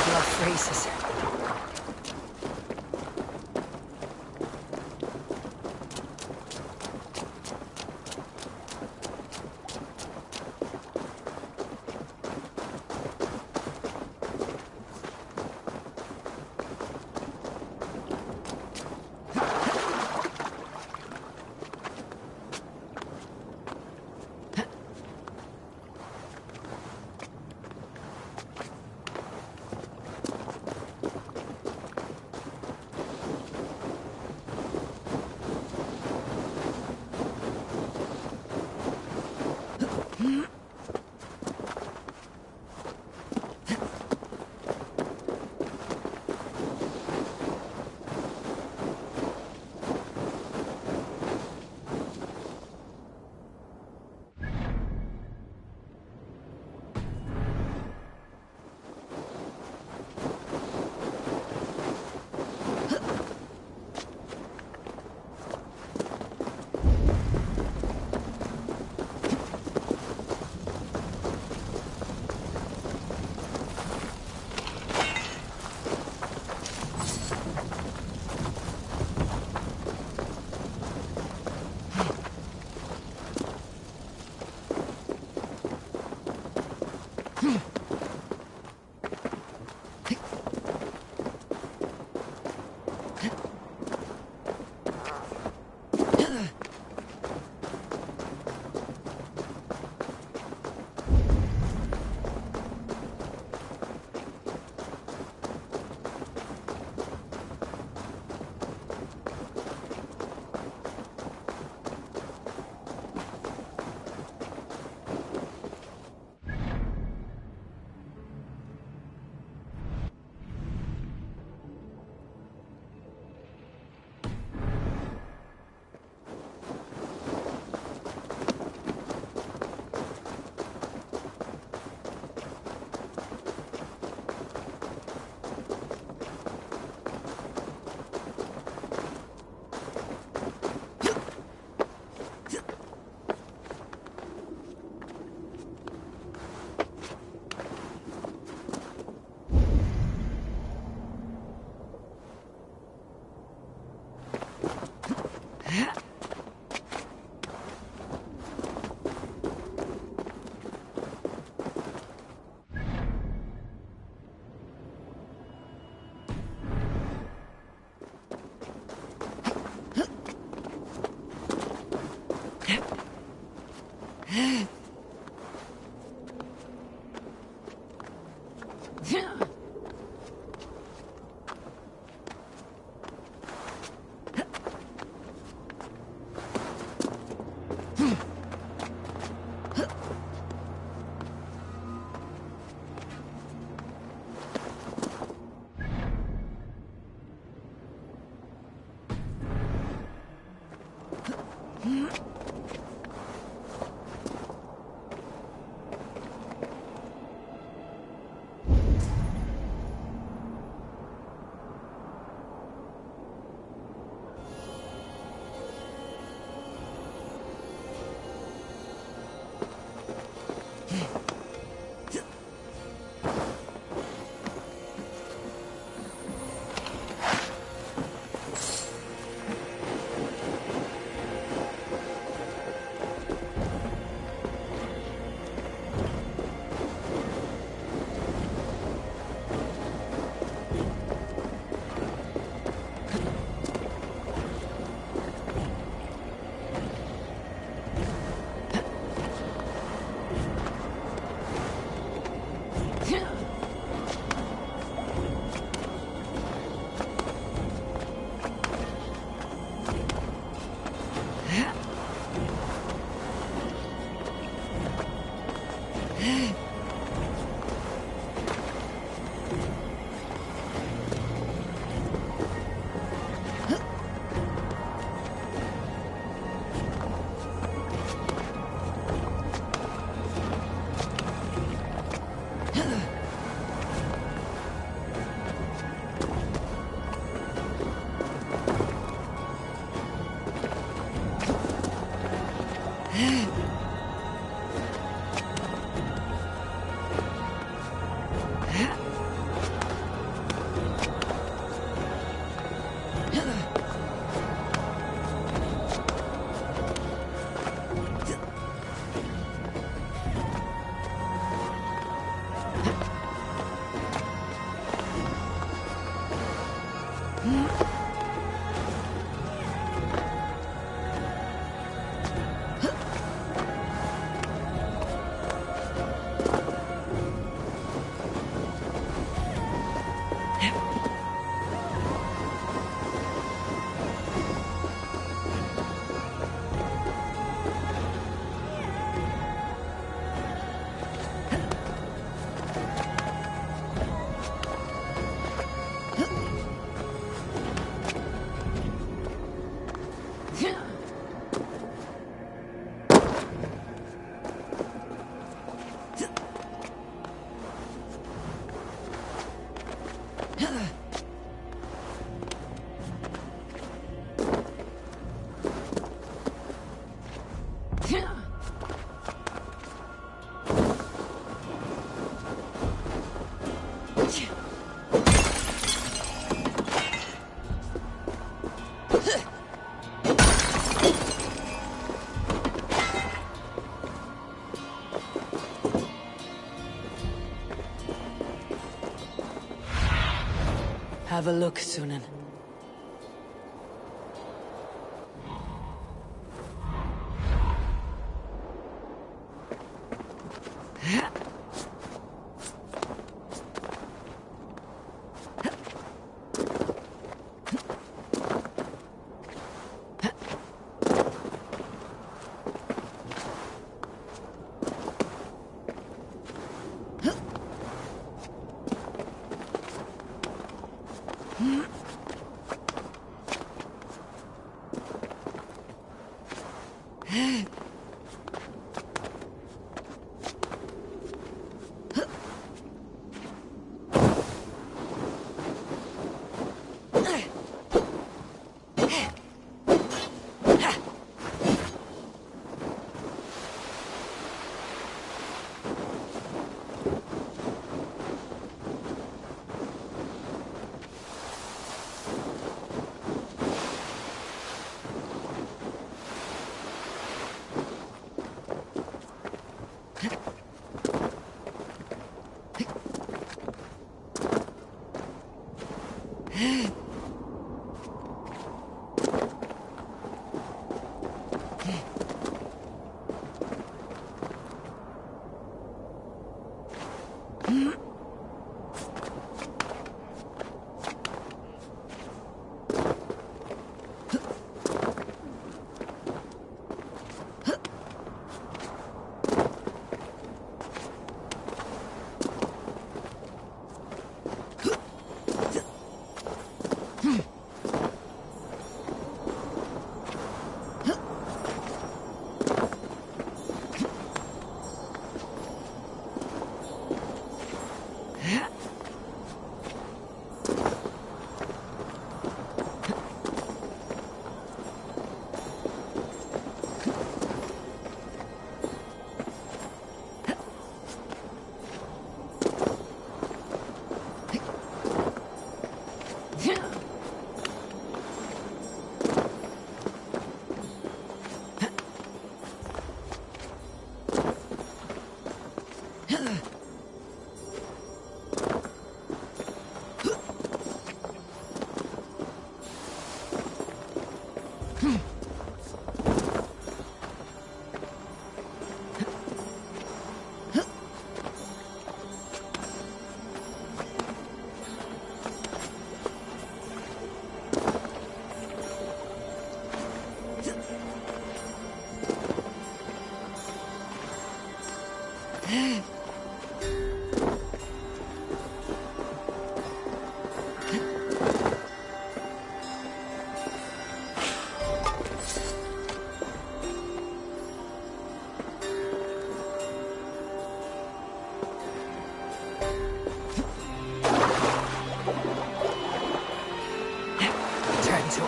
blood freezes. Have a look, Sunan.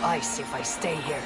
Ice if I stay here.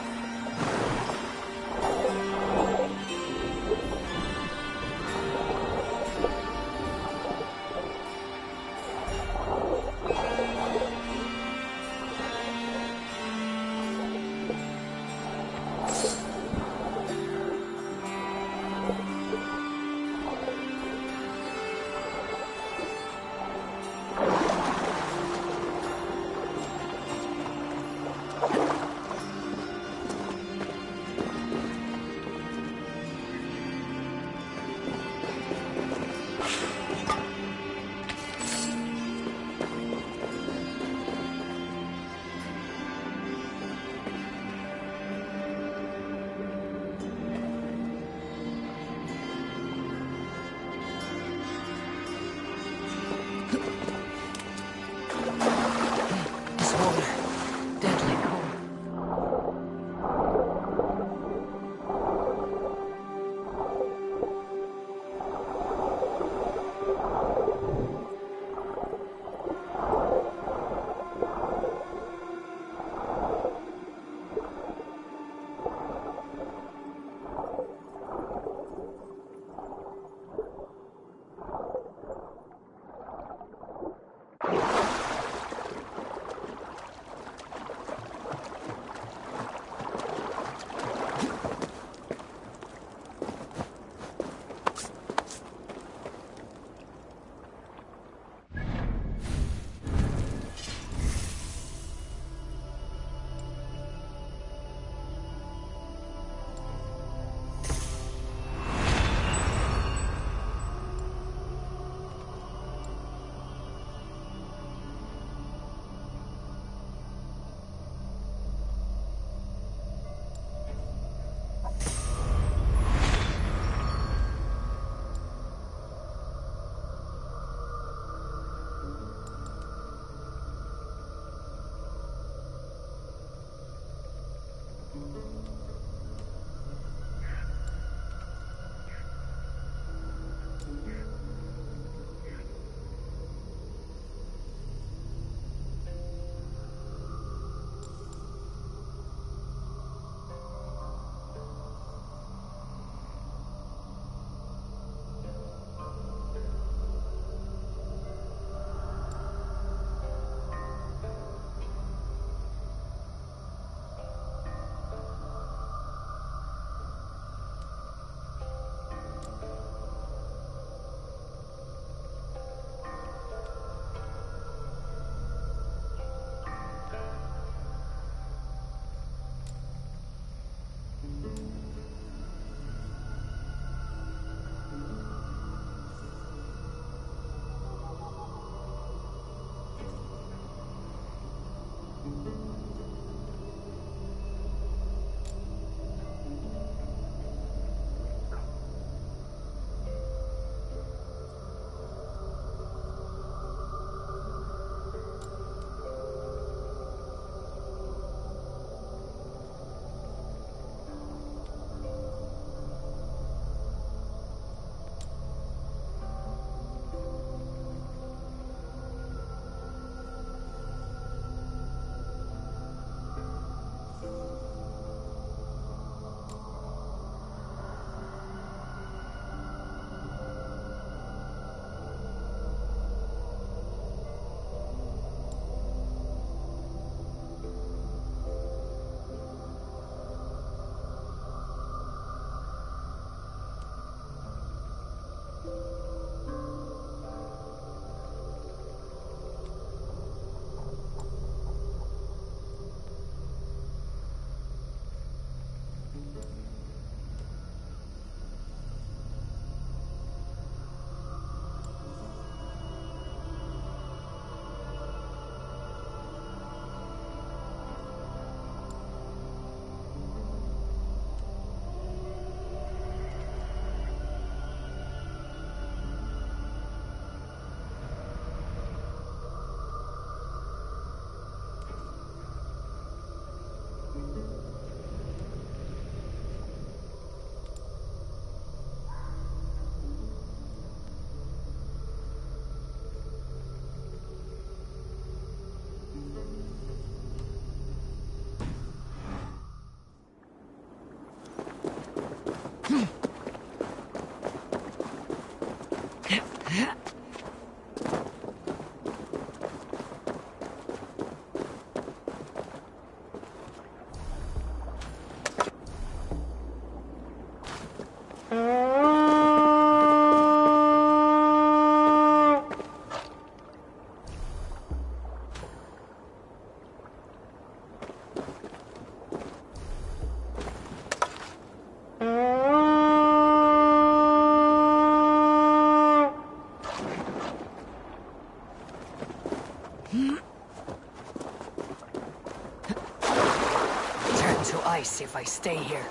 twice if I stay here.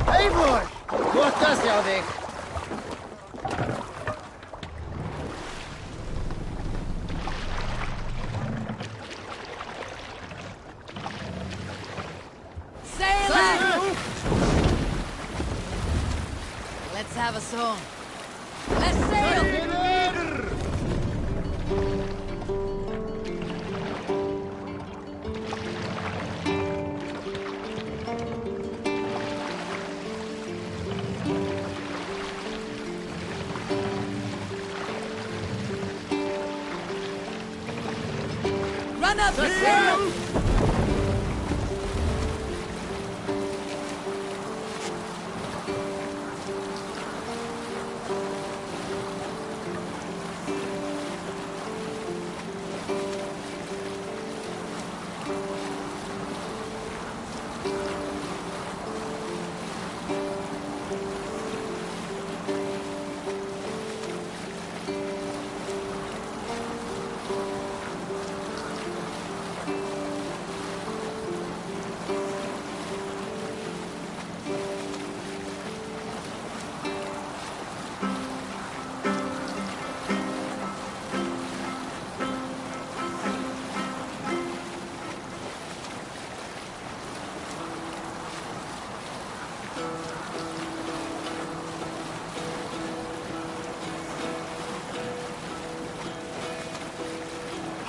Eivor! Gott að sjá þig! Sail! Let's have a song. Let's sail! Run up the sail!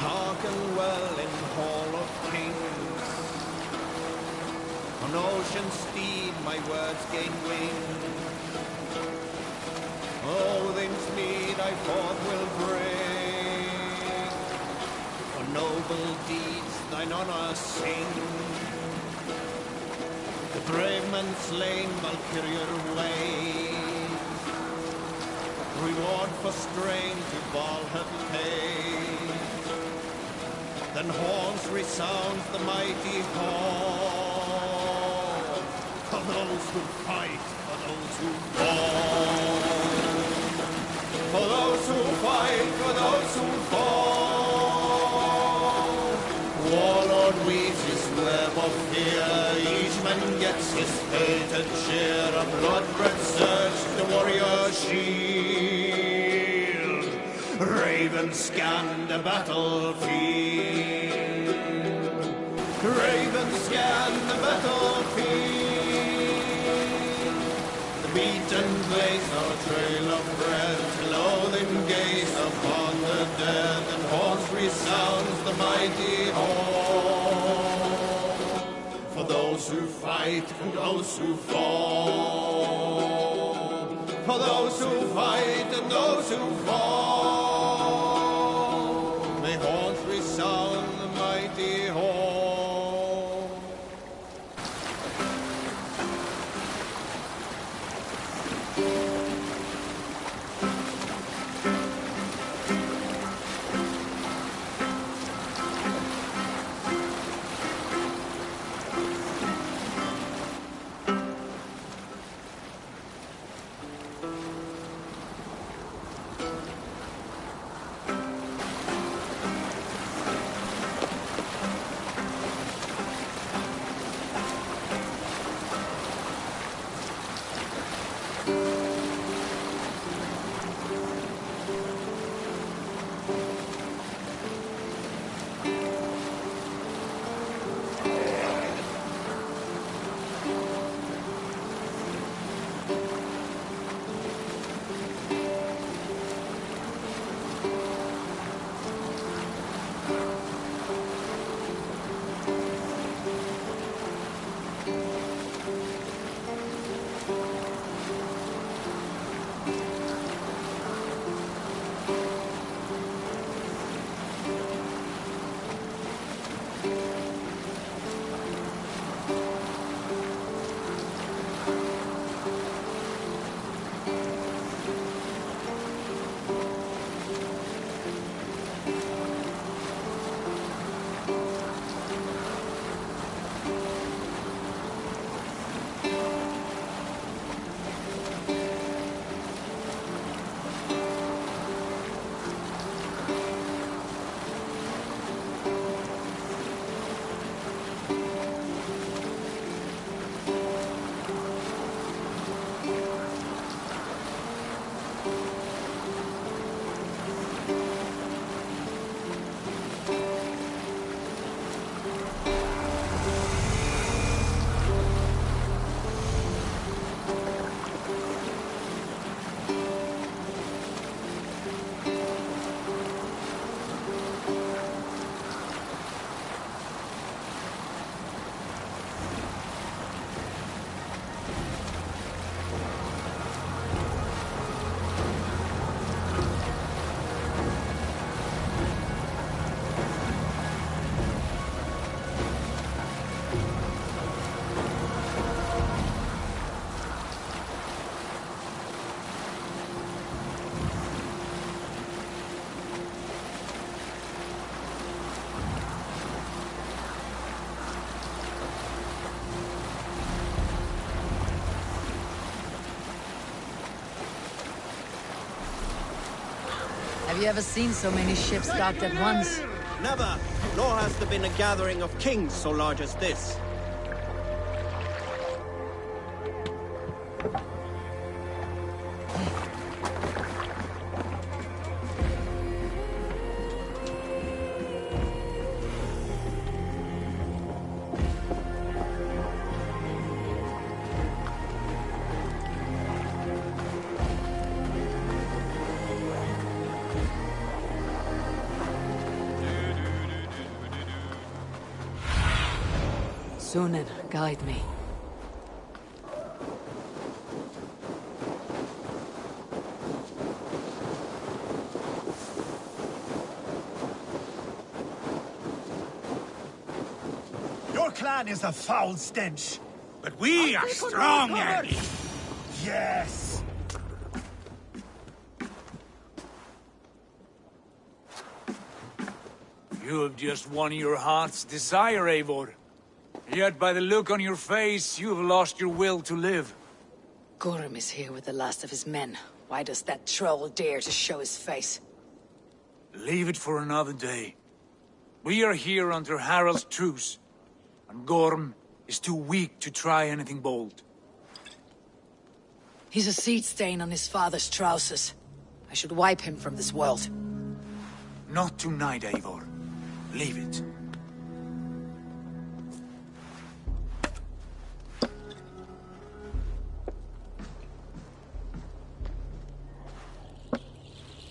Hearken well in Hall of Kings. On ocean steed my words gain wing. Odin's mead I forth will bring. For noble deeds thine honor sing. The brave men slain Valkyrier ways. Reward for strain to Valhall paid. Then horns resounds the mighty hall. For those who fight, for those who fall. For those who fight, for those who fall. Warlord weaves his web of fear. Each man gets his fated share. A blood-red surge, the warrior's shield. Ravens scan the battlefield. Ravens scan the battlefield. The beaten blaze no trail of bread. Loathing gaze upon the dead. And horns resounds the mighty hall. For those who fight and those who fall. For those who fight and those who fall. May horns resound the mighty hall. you ever seen so many ships docked at once? Never, nor has there been a gathering of kings so large as this. Sunan, guide me. Your clan is a foul stench, but we are strong, Andy. Yes. You have just won your heart's desire, Eivor. Yet by the look on your face, you have lost your will to live. Gorm is here with the last of his men. Why does that troll dare to show his face? Leave it for another day. We are here under Harald's truce, and Gorm is too weak to try anything bold. He's a seed stain on his father's trousers. I should wipe him from this world. Not tonight, Eivor. Leave it.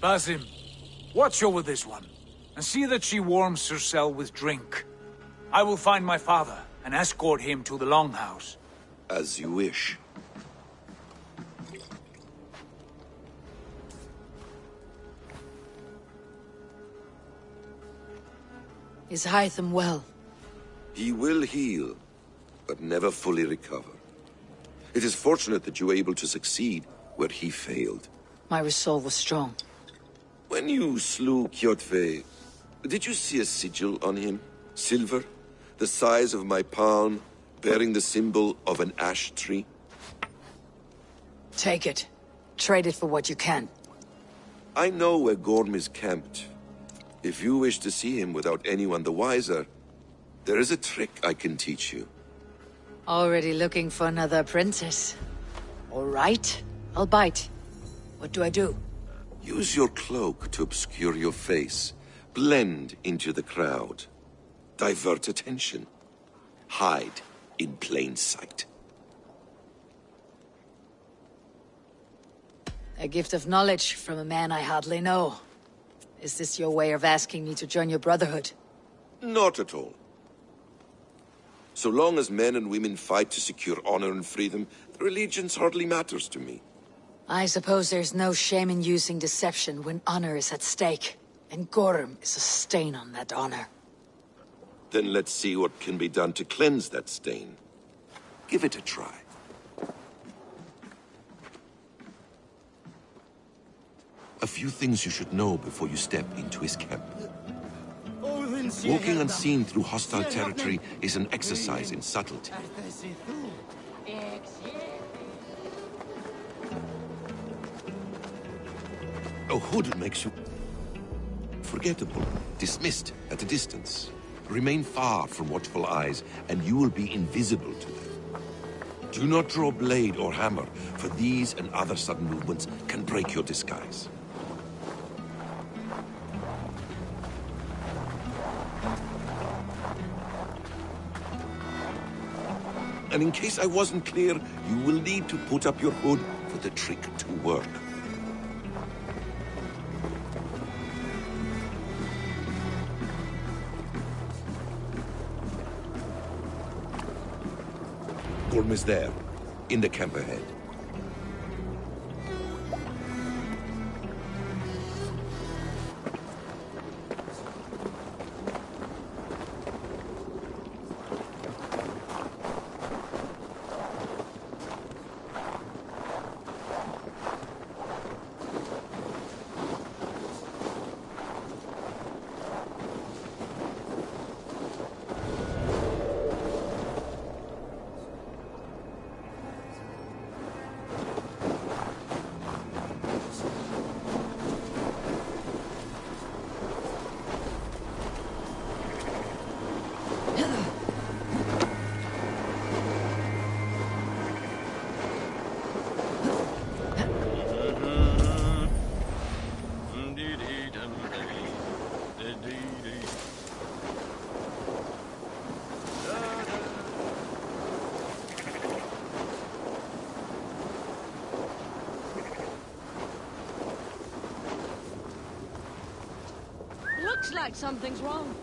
Basim, watch over this one, and see that she warms herself with drink. I will find my father, and escort him to the Longhouse. As you wish. Is Hytham well? He will heal, but never fully recover. It is fortunate that you were able to succeed where he failed. My resolve was strong. When you slew Kjotve, did you see a sigil on him? Silver, the size of my palm, bearing the symbol of an ash tree? Take it. Trade it for what you can. I know where Gorm is camped. If you wish to see him without anyone the wiser, there is a trick I can teach you. Already looking for another princess. All right, I'll bite. What do I do? Use your cloak to obscure your face. Blend into the crowd. Divert attention. Hide in plain sight. A gift of knowledge from a man I hardly know. Is this your way of asking me to join your brotherhood? Not at all. So long as men and women fight to secure honor and freedom, their allegiance hardly matters to me. I suppose there's no shame in using deception when honor is at stake. And Gorm is a stain on that honor. Then let's see what can be done to cleanse that stain. Give it a try. A few things you should know before you step into his camp. Walking unseen through hostile territory is an exercise in subtlety. A hood makes you forgettable, dismissed at a distance. Remain far from watchful eyes, and you will be invisible to them. Do not draw blade or hammer, for these and other sudden movements can break your disguise. And in case I wasn't clear, you will need to put up your hood for the trick to work. Gorm is there, in the camp ahead. Looks like something's wrong.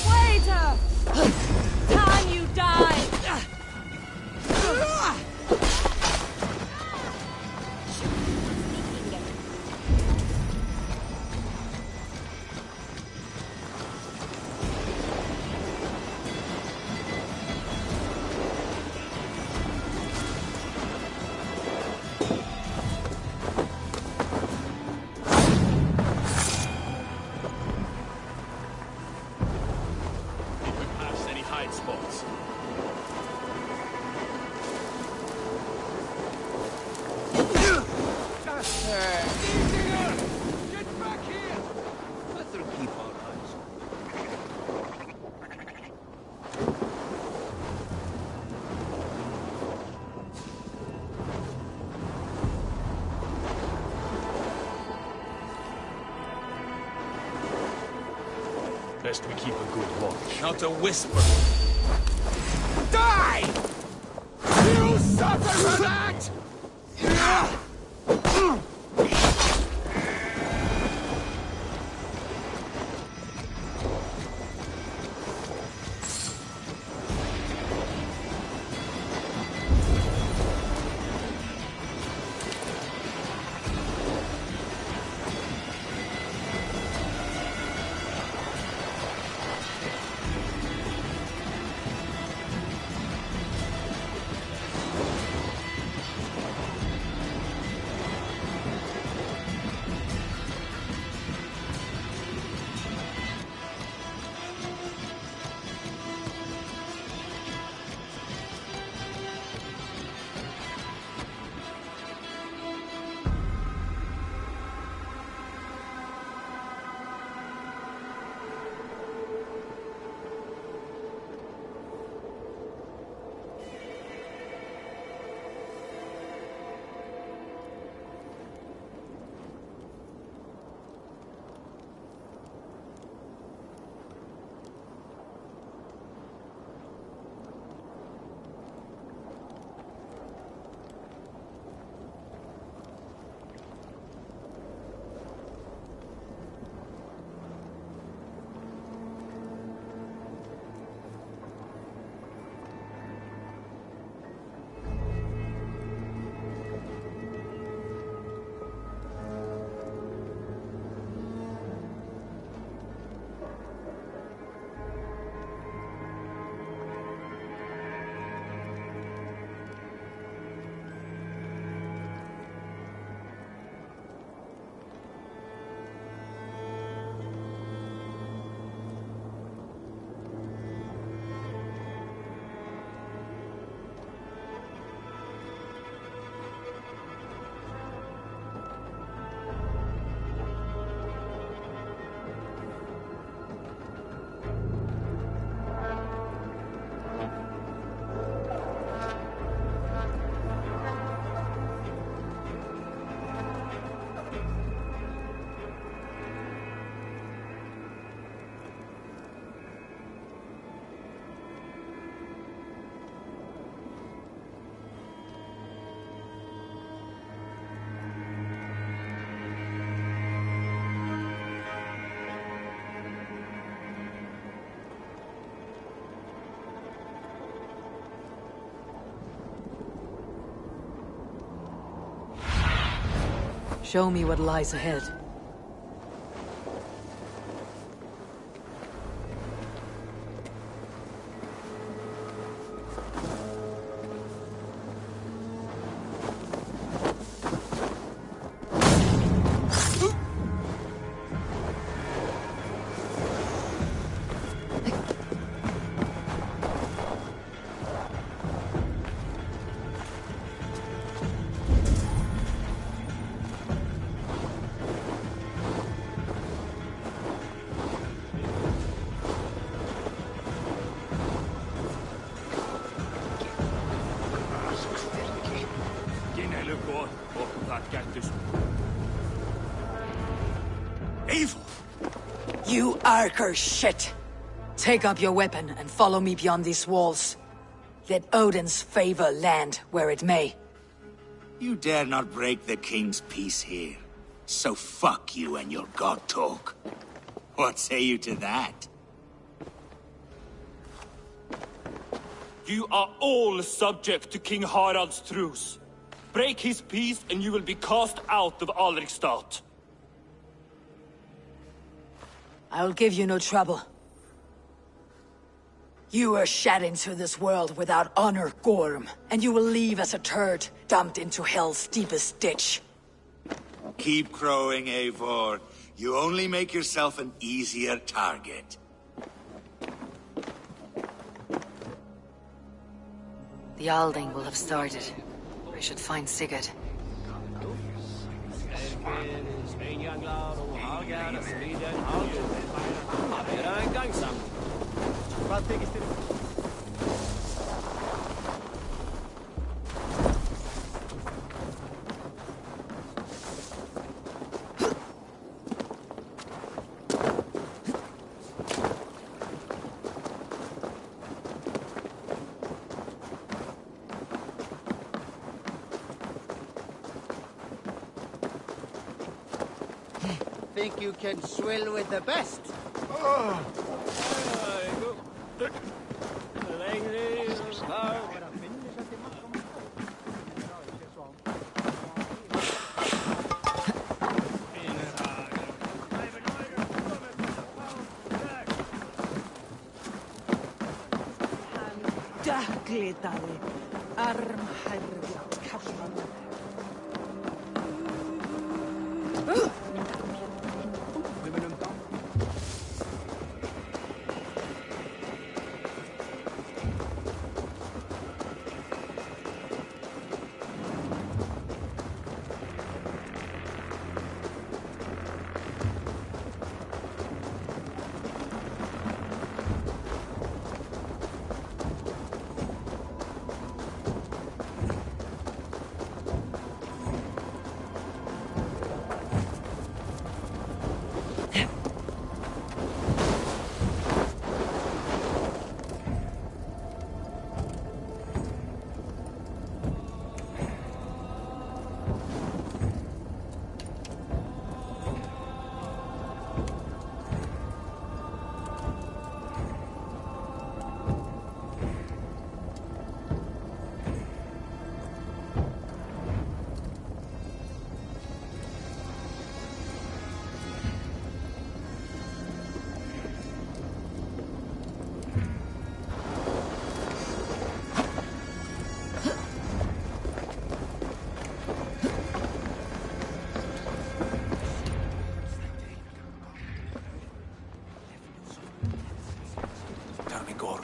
Waiter! Time you die! Past any hide spots. Get back here! Better keep our eyes. Best we keep a good watch. Not a whisper. Die! You suffer for that! Show me what lies ahead. You Arker shit! Take up your weapon and follow me beyond these walls. Let Odin's favor land where it may. You dare not break the king's peace here. So fuck you and your god talk. What say you to that? You are all subject to King Harald's truce. Break his peace and you will be cast out of Alrikstad. I'll give you no trouble. You were shed into this world without honor, Gorm, and you will leave as a turd, dumped into hell's deepest ditch. Keep crowing, Eivor. You only make yourself an easier target. The Alding will have started. I should find Sigurd. Think you can swill with the best? Daglitari, armherja, kallan.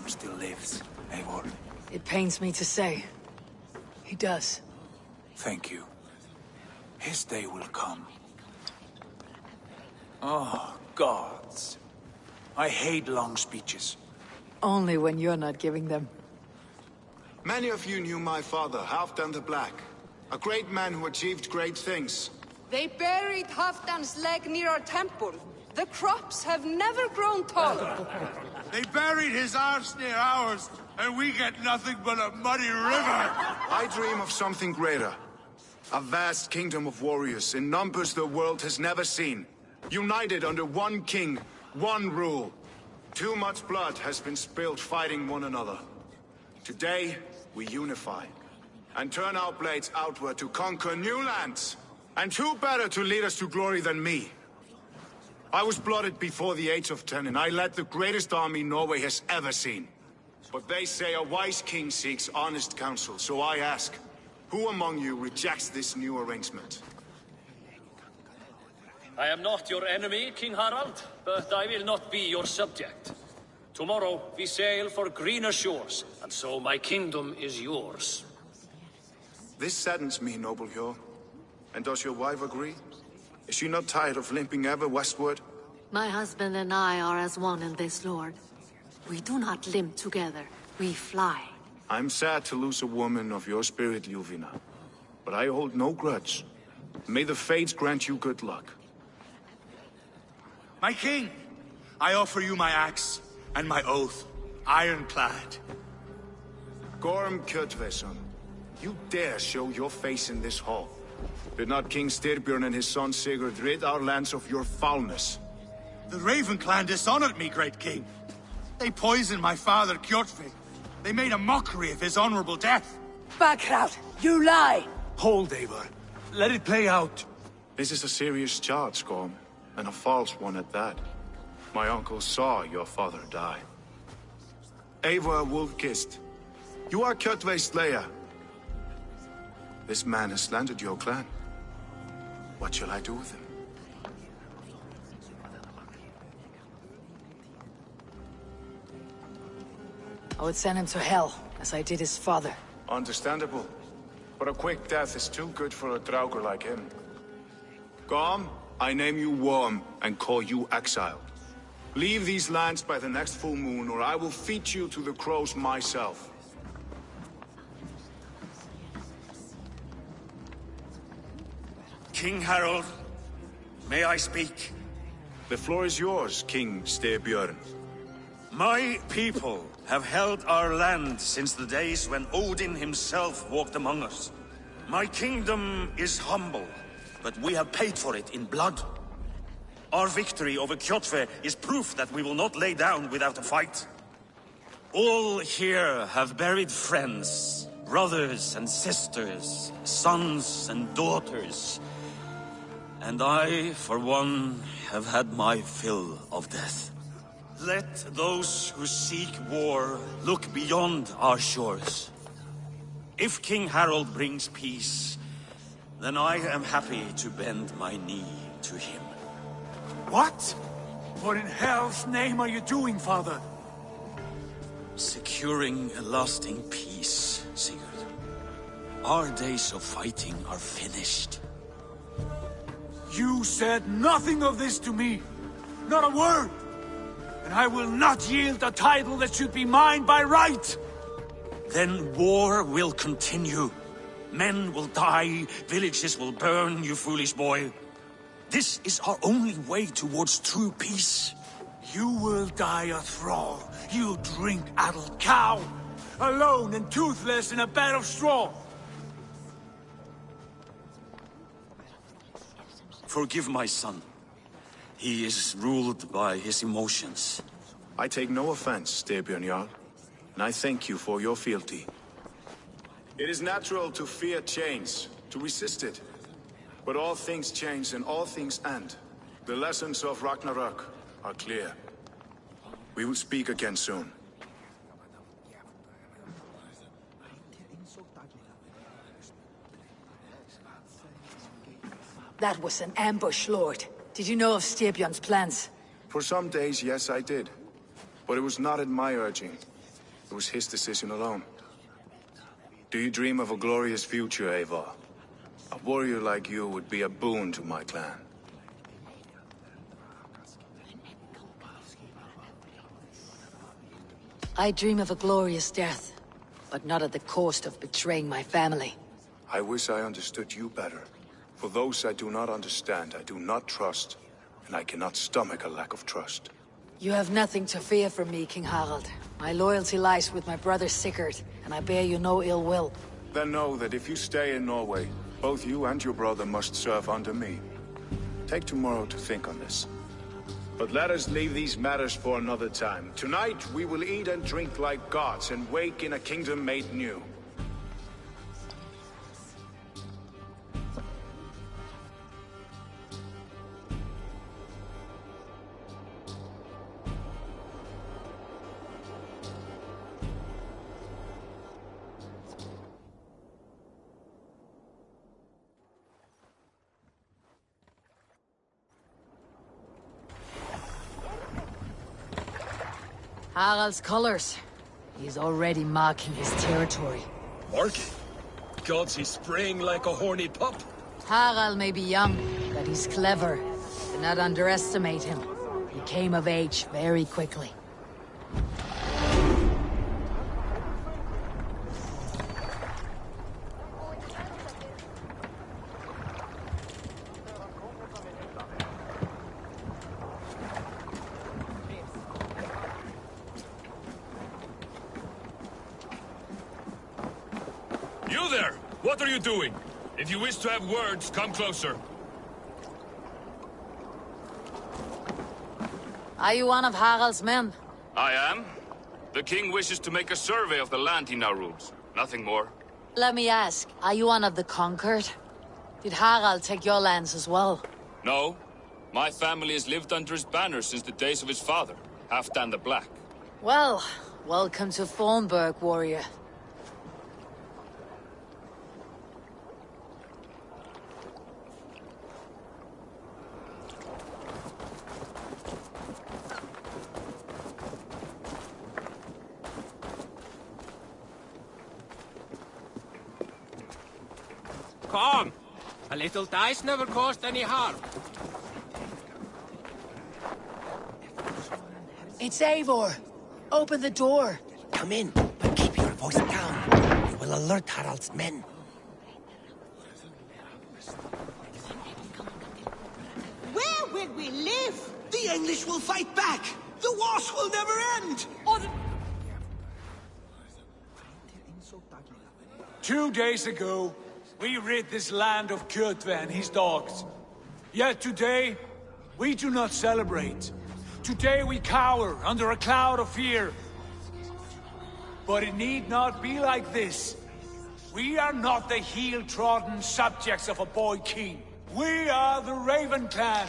Still lives, Eivor. It pains me to say. He does. Thank you. His day will come. Oh, gods. I hate long speeches. Only when you're not giving them. Many of you knew my father, Halfdan the Black. A great man who achieved great things. They buried Halfdan's leg near our temple. The crops have never grown taller. They buried his arse near ours, and we get nothing but a muddy river. I dream of something greater. A vast kingdom of warriors in numbers the world has never seen. United under one king, one rule. Too much blood has been spilled fighting one another. Today, we unify. And turn our blades outward to conquer new lands. And who better to lead us to glory than me? I was blooded before the age of 10, and I led the greatest army Norway has ever seen. But they say a wise king seeks honest counsel, so I ask, who among you rejects this new arrangement? I am not your enemy, King Harald, but I will not be your subject. Tomorrow we sail for greener shores, and so my kingdom is yours. This saddens me, noble Hjor. And does your wife agree? Is she not tired of limping ever westward? My husband and I are as one in this, Lord. We do not limp together. We fly. I'm sad to lose a woman of your spirit, Ljuvina. But I hold no grudge. May the fates grant you good luck. My king, I offer you my axe and my oath, ironclad. Gorm Kjotveson, you dare show your face in this hall? Did not King Styrbjörn and his son Sigurd rid our lands of your foulness? The Raven clan dishonored me, great king. They poisoned my father, Kjotve. They made a mockery of his honorable death. Backrout, you lie! Hold, Eivor. Let it play out. This is a serious charge, Gorm, and a false one at that. My uncle saw your father die. Eivor Wolf-Kissed, you are Kjotve's slayer. This man has slandered your clan. What shall I do with him? I would send him to hell, as I did his father. Understandable. But a quick death is too good for a Draugr like him. Gorm, I name you Worm and call you exiled. Leave these lands by the next full moon, or I will feed you to the crows myself. King Harold, may I speak? The floor is yours, King Styrbjörn. My people have held our land since the days when Odin himself walked among us. My kingdom is humble, but we have paid for it in blood. Our victory over Kjotve is proof that we will not lay down without a fight. All here have buried friends, brothers and sisters, sons and daughters. And I, for one, have had my fill of death. Let those who seek war look beyond our shores. If King Harold brings peace, then I am happy to bend my knee to him. What? What in hell's name are you doing, father? Securing a lasting peace, Sigurd. Our days of fighting are finished. You said nothing of this to me. Not a word. And I will not yield a title that should be mine by right. Then war will continue. Men will die, villages will burn, you foolish boy. This is our only way towards true peace. You will die a thrall, you drink-addled cow. Alone and toothless in a bed of straw. Forgive my son. He is ruled by his emotions. I take no offense, Styrbjörn Jarl, and I thank you for your fealty. It is natural to fear change, to resist it. But all things change and all things end. The lessons of Ragnarök are clear. We will speak again soon. That was an ambush, Lord. Did you know of Styrbjörn's plans? For some days, yes, I did. But it was not at my urging. It was his decision alone. Do you dream of a glorious future, Eivor? A warrior like you would be a boon to my clan. I dream of a glorious death, but not at the cost of betraying my family. I wish I understood you better. For those I do not understand, I do not trust, and I cannot stomach a lack of trust. You have nothing to fear from me, King Harald. My loyalty lies with my brother Sigurd, and I bear you no ill will. Then know that if you stay in Norway, both you and your brother must serve under me. Take tomorrow to think on this. But let us leave these matters for another time. Tonight, we will eat and drink like gods and wake in a kingdom made new. Harald's colors. He's already marking his territory. Marking? Gods, he's spraying like a horny pup. Harald may be young, but he's clever. Do not underestimate him. He came of age very quickly. You there! What are you doing? If you wish to have words, come closer. Are you one of Harald's men? I am. The king wishes to make a survey of the land he now rules. Nothing more. Let me ask, are you one of the conquered? Did Harald take your lands as well? No. My family has lived under his banner since the days of his father, Halfdan the Black. Well, welcome to Thornburg, warrior. Come! A little dice never caused any harm. It's Eivor. Open the door. Come in, but keep your voice down. You will alert Harald's men. Where will we live? The English will fight back! The wars will never end! 2 days ago, we rid this land of Kjotve and his dogs. Yet today, we do not celebrate. Today we cower under a cloud of fear. But it need not be like this. We are not the heel-trodden subjects of a boy king. We are the Raven clan.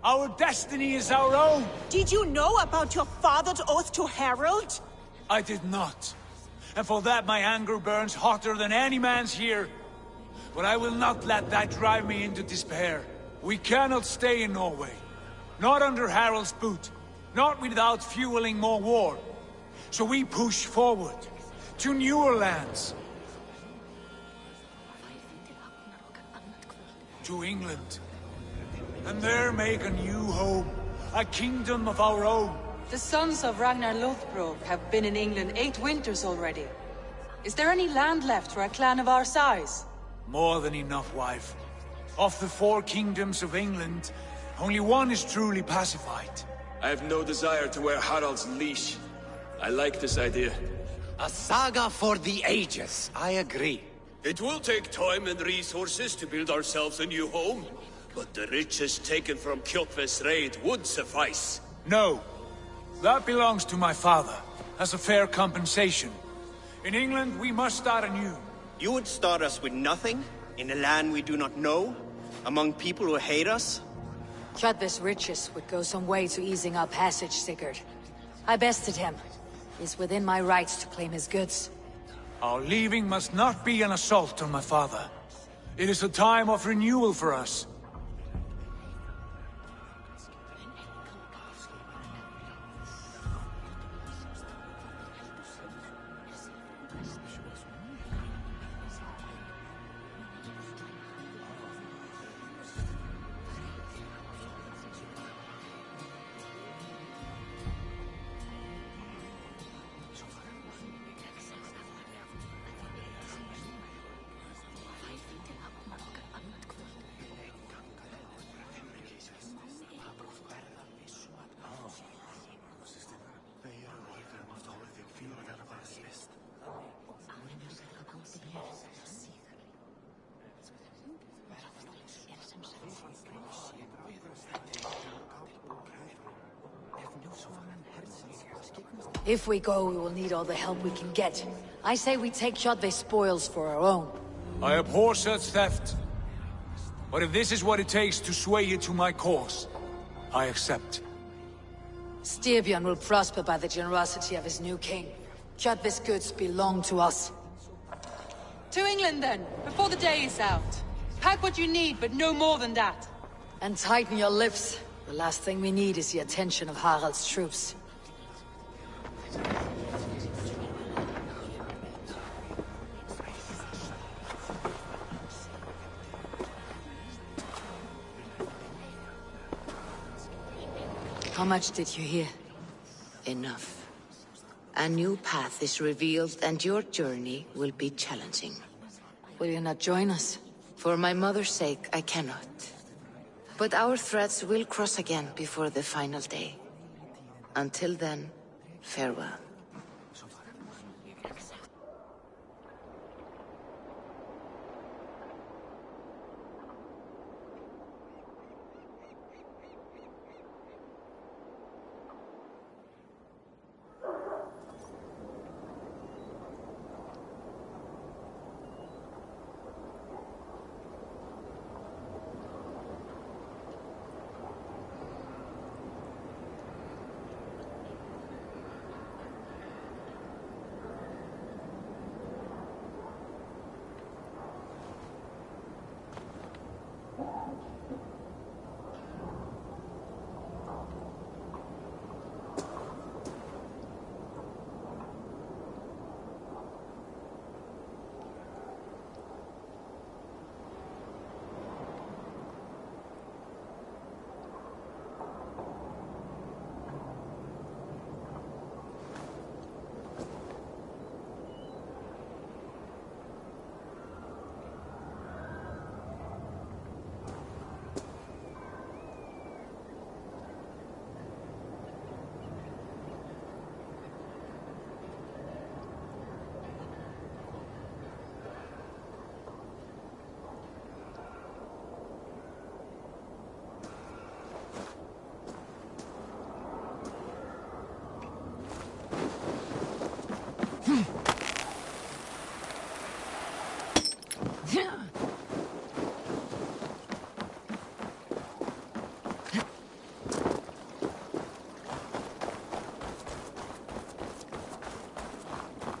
Our destiny is our own. Did you know about your father's oath to Harald? I did not. And for that my anger burns hotter than any man's here. But I will not let that drive me into despair. We cannot stay in Norway. Not under Harald's boot. Not without fueling more war. So we push forward. To newer lands. To England. And there make a new home. A kingdom of our own. The sons of Ragnar Lothbrok have been in England 8 winters already. Is there any land left for a clan of our size? More than enough, wife. Of the 4 kingdoms of England, only one is truly pacified. I have no desire to wear Harald's leash. I like this idea. A saga for the ages, I agree. It will take time and resources to build ourselves a new home, but the riches taken from Kjotve's raid would suffice. No. That belongs to my father, as a fair compensation. In England, we must start anew. You would start us with nothing? In a land we do not know? Among people who hate us? Kjotve's riches would go some way to easing our passage, Sigurd. I bested him. It's within my rights to claim his goods. Our leaving must not be an assault on my father. It is a time of renewal for us. If we go, we will need all the help we can get. I say we take Kjotve's spoils for our own. I abhor such theft. But if this is what it takes to sway you to my cause, I accept. Styrbjörn will prosper by the generosity of his new king. Kjotve's goods belong to us. To England then, before the day is out. Pack what you need, but no more than that. And tighten your lips. The last thing we need is the attention of Harald's troops. How much did you hear? Enough. A new path is revealed and your journey will be challenging. Will you not join us? For my mother's sake, I cannot. But our threads will cross again before the final day. Until then, farewell.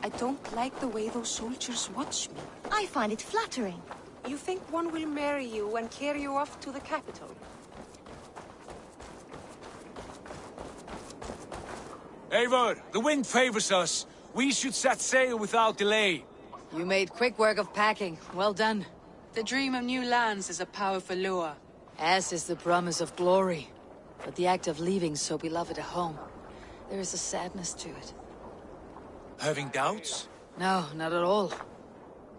I don't like the way those soldiers watch me. I find it flattering. You think one will marry you and carry you off to the capital? Eivor, the wind favors us. We should set sail without delay. You made quick work of packing. Well done. The dream of new lands is a powerful lure. As is the promise of glory. But the act of leaving so beloved a home, there is a sadness to it. Having doubts? No, not at all.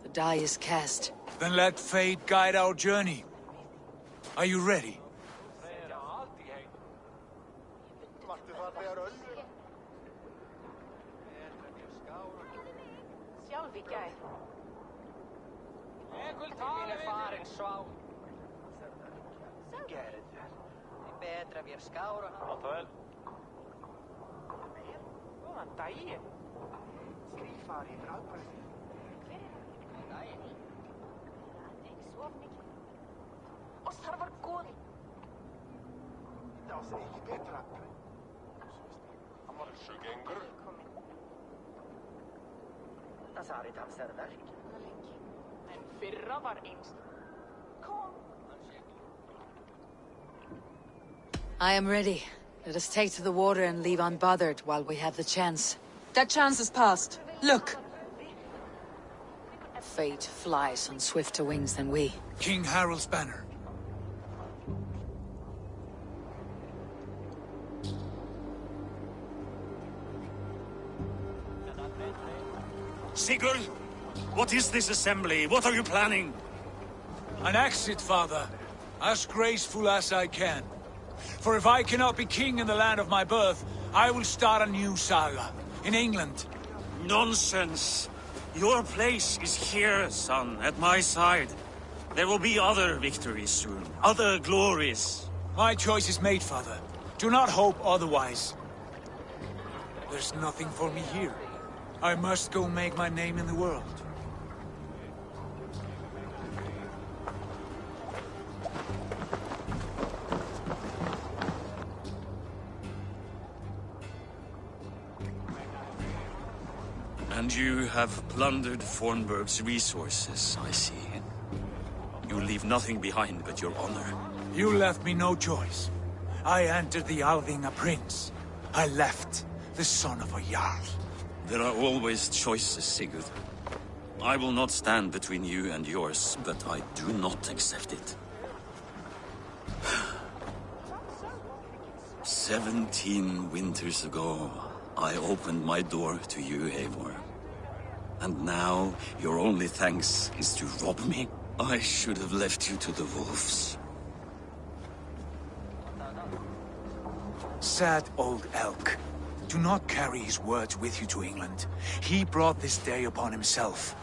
The die is cast. Then let fate guide our journey. Are you ready? I am ready. Let us take to the water and leave unbothered while we have the chance. That chance is past. Look! Fate flies on swifter wings than we. King Harald's banner. Sigurd, what is this assembly? What are you planning? An exit, father. As graceful as I can. For if I cannot be king in the land of my birth, I will start a new saga. In England. Nonsense. Your place is here, son, at my side. There will be other victories soon. Other glories. My choice is made, father. Do not hope otherwise. There's nothing for me here. I must go make my name in the world. And you have plundered Fornburg's resources, I see. You leave nothing behind but your honor. You left me no choice. I entered the Alving a prince. I left the son of a Jarl. There are always choices, Sigurd. I will not stand between you and yours, but I do not accept it. 17 winters ago, I opened my door to you, Eivor. And now, your only thanks is to rob me? I should have left you to the wolves. Sad old elk. Do not carry his words with you to England. He brought this day upon himself.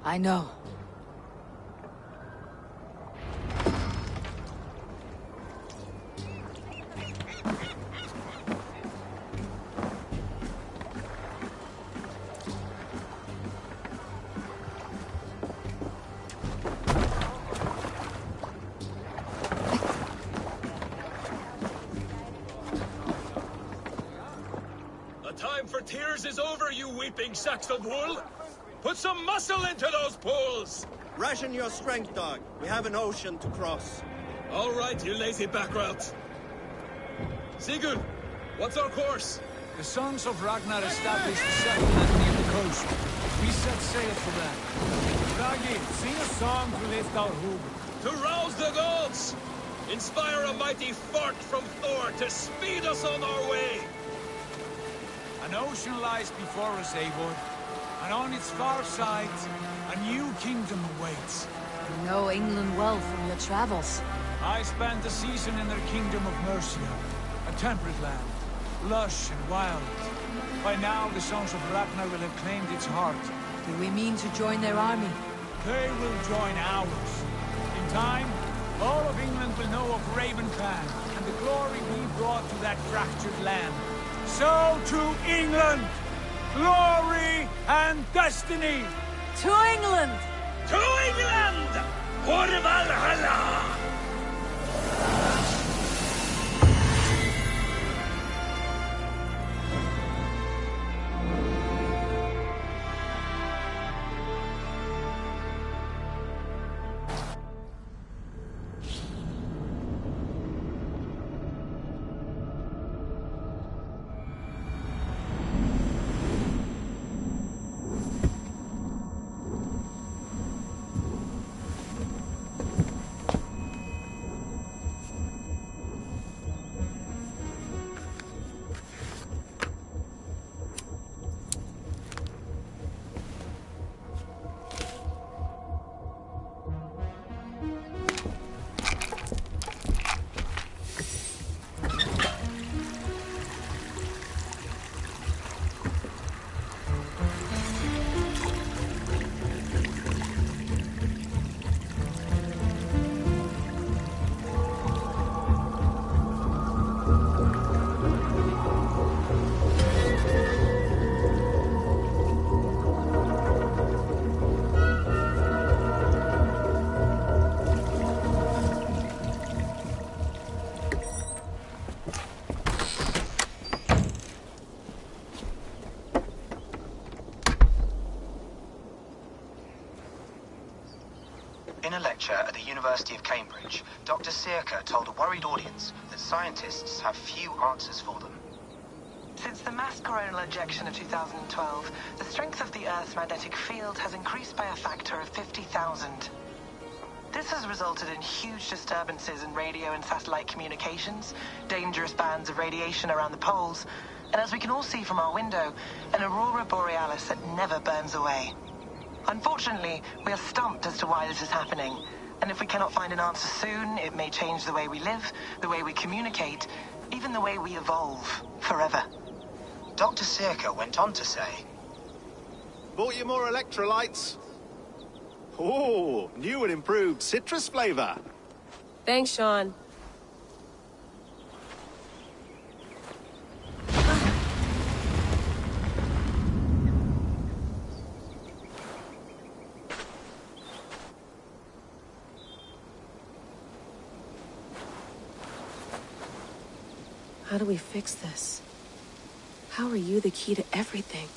I know. Tears is over, you weeping sacks of wool! Put some muscle into those pulls! Ration your strength, dog. We have an ocean to cross. All right, you lazy backrout. Sigurd, what's our course? The sons of Ragnar established a settlement near the coast. We set sail for that. Ragi, sing a song to lift our hoop. To rouse the gods! Inspire a mighty fart from Thor to speed us on our way! An ocean lies before us, Eivor, and on its far side, a new kingdom awaits. You know England well from your travels. I spent a season in their kingdom of Mercia, a temperate land, lush and wild. By now, the sons of Ragnar will have claimed its heart. Do we mean to join their army? They will join ours. In time, all of England will know of Raven Clan, and the glory we brought to that fractured land. So to England! Glory and destiny! To England! To England! For Valhalla! In a lecture at the University of Cambridge, Dr. Circa told a worried audience that scientists have few answers for them. Since the mass coronal ejection of 2012, the strength of the Earth's magnetic field has increased by a factor of 50,000. This has resulted in huge disturbances in radio and satellite communications, dangerous bands of radiation around the poles, and as we can all see from our window, an aurora borealis that never burns away. Unfortunately, we are stumped as to why this is happening, and if we cannot find an answer soon, it may change the way we live, the way we communicate, even the way we evolve, forever. Dr. Circa went on to say, Bought you more electrolytes? Oh, new and improved citrus flavor. Thanks, Sean. How do we fix this? How are you the key to everything?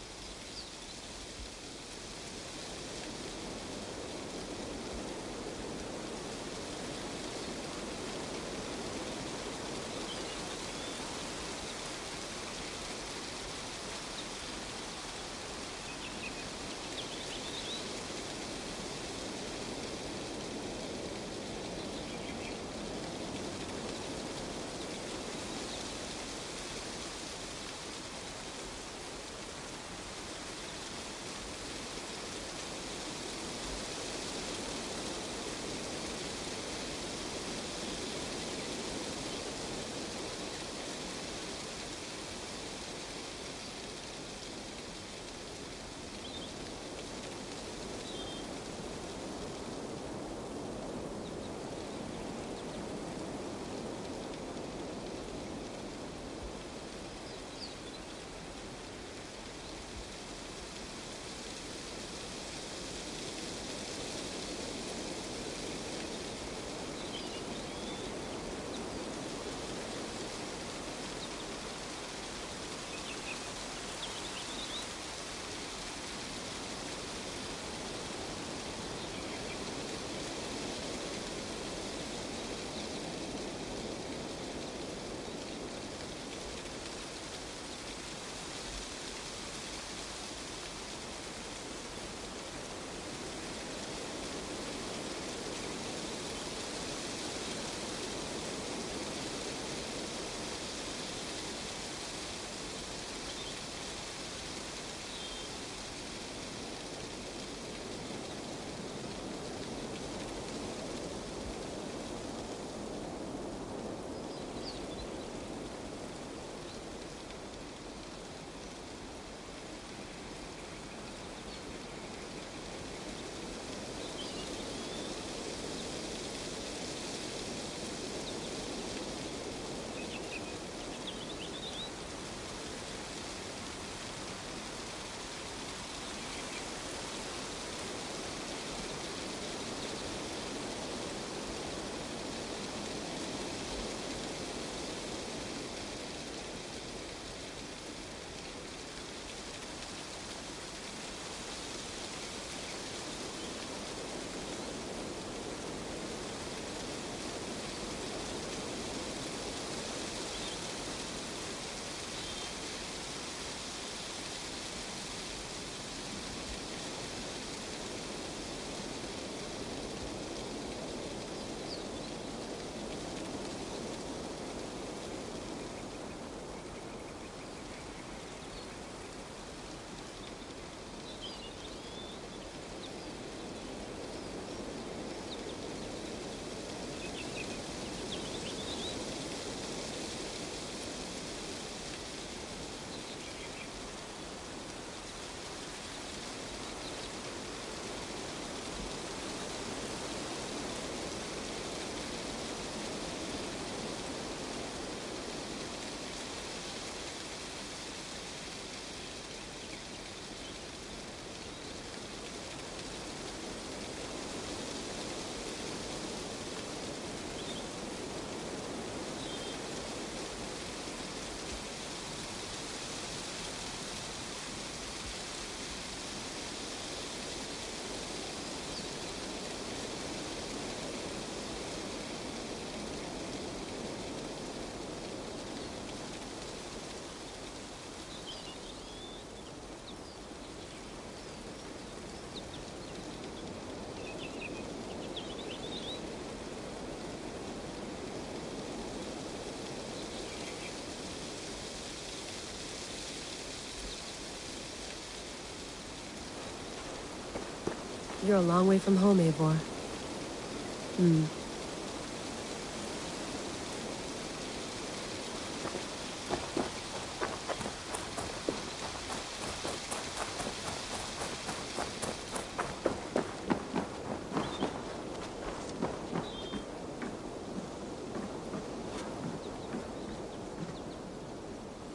You're a long way from home, Eivor.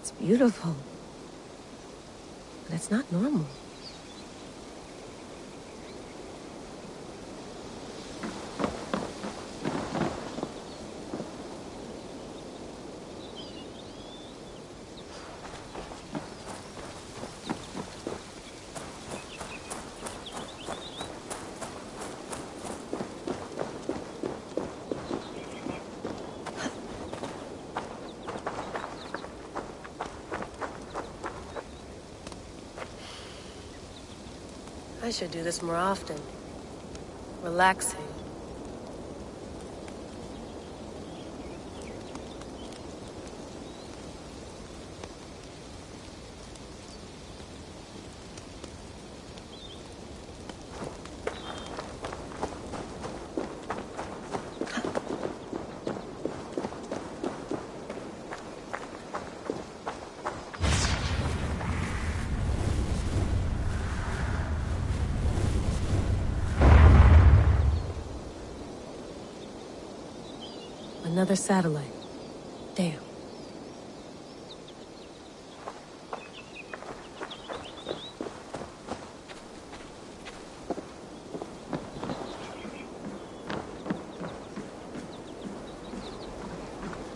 It's beautiful. But it's not normal. I should do this more often. Relaxing. Another satellite. Damn.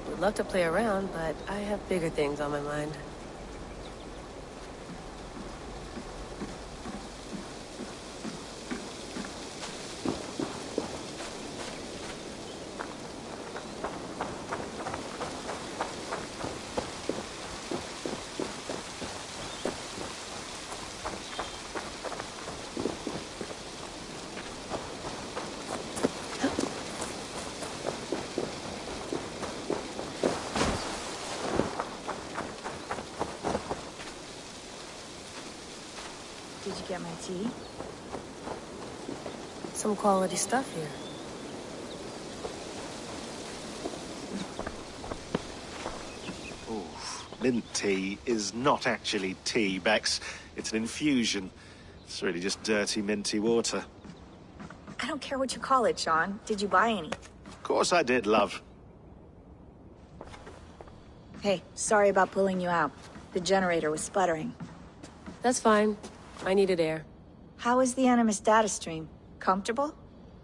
Would love to play around, but I have bigger things on my mind. Did you get my tea? Some quality stuff here. Mint tea is not actually tea, Bex. It's an infusion. It's really just dirty, minty water. I don't care what you call it, Sean. Did you buy any? Of course I did, love. Hey, sorry about pulling you out. The generator was sputtering. That's fine. I needed air. How is the Animus data stream? Comfortable?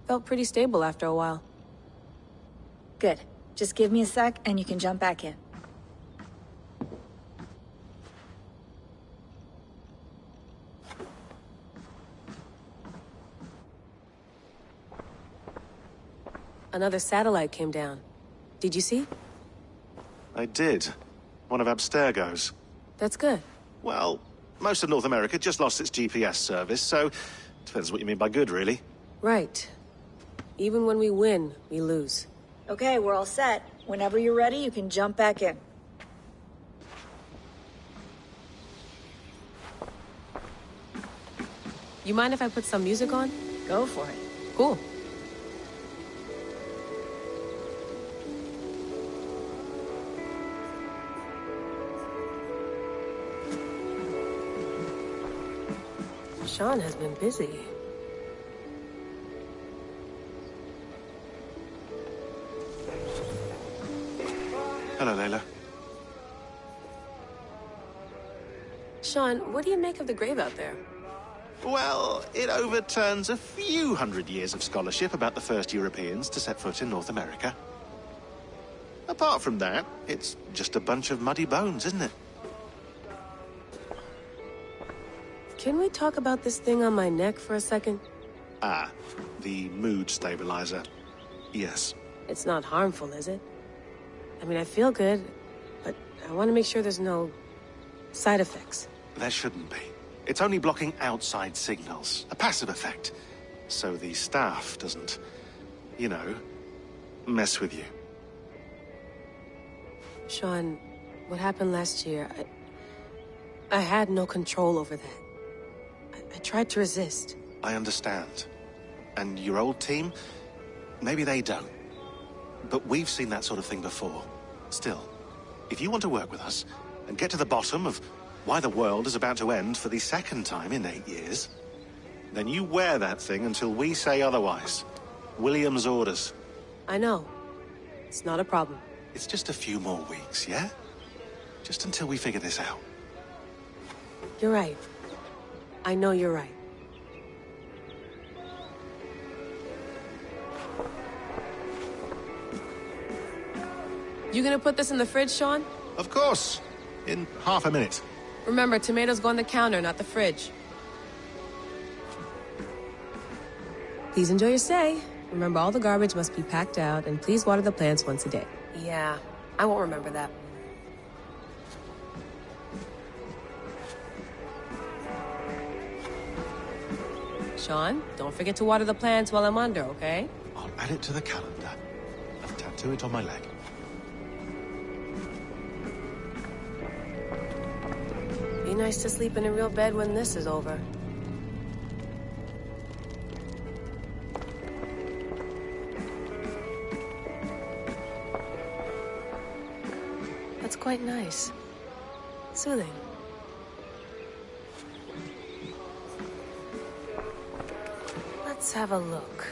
Felt pretty stable after a while. Good. Just give me a sec and you can jump back in. Another satellite came down. Did you see? I did. One of Abstergo's. That's good. Well, most of North America just lost its GPS service, so depends what you mean by good, really. Right. Even when we win, we lose. Okay, we're all set. Whenever you're ready, you can jump back in. You mind if I put some music on? Go for it. Cool. Sean has been busy. Hello, Layla. Sean, what do you make of the grave out there? Well, it overturns a few hundred years of scholarship about the first Europeans to set foot in North America. Apart from that, it's just a bunch of muddy bones, isn't it? Can we talk about this thing on my neck for a second? Ah, the mood stabilizer. Yes. It's not harmful, is it? I mean, I feel good, but I want to make sure there's no side effects. There shouldn't be. It's only blocking outside signals, a passive effect. So the staff doesn't, you know, mess with you. Sean, what happened last year, I had no control over that. I tried to resist. I understand. And your old team, maybe they don't. But we've seen that sort of thing before. Still, if you want to work with us and get to the bottom of why the world is about to end for the second time in 8 years, then you wear that thing until we say otherwise. William's orders. I know. It's not a problem. It's just a few more weeks, yeah? Just until we figure this out. You're right. I know you're right. You gonna put this in the fridge, Sean? Of course. In half a minute. Remember, tomatoes go on the counter, not the fridge. Please enjoy your stay. Remember, all the garbage must be packed out, and please water the plants once a day. Yeah, I won't remember that. Sean, don't forget to water the plants while I'm under, okay? I'll add it to the calendar and tattoo it on my leg. Be nice to sleep in a real bed when this is over. That's quite nice. Soothing. Let's have a look.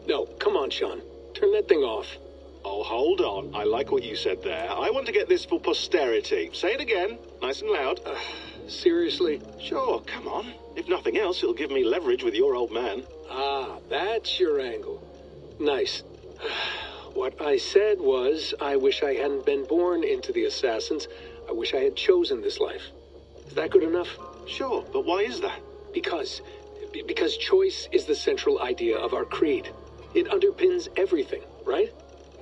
No, come on, Sean. Turn that thing off. Oh, hold on. I like what you said there. I want to get this for posterity. Say it again, nice and loud. Seriously? Sure, come on. If nothing else, it'll give me leverage with your old man. Ah, that's your angle. Nice. What I said was, I wish I hadn't been born into the Assassins. I wish I had chosen this life. Is that good enough? Sure, but why is that? Because choice is the central idea of our creed. It underpins everything, right?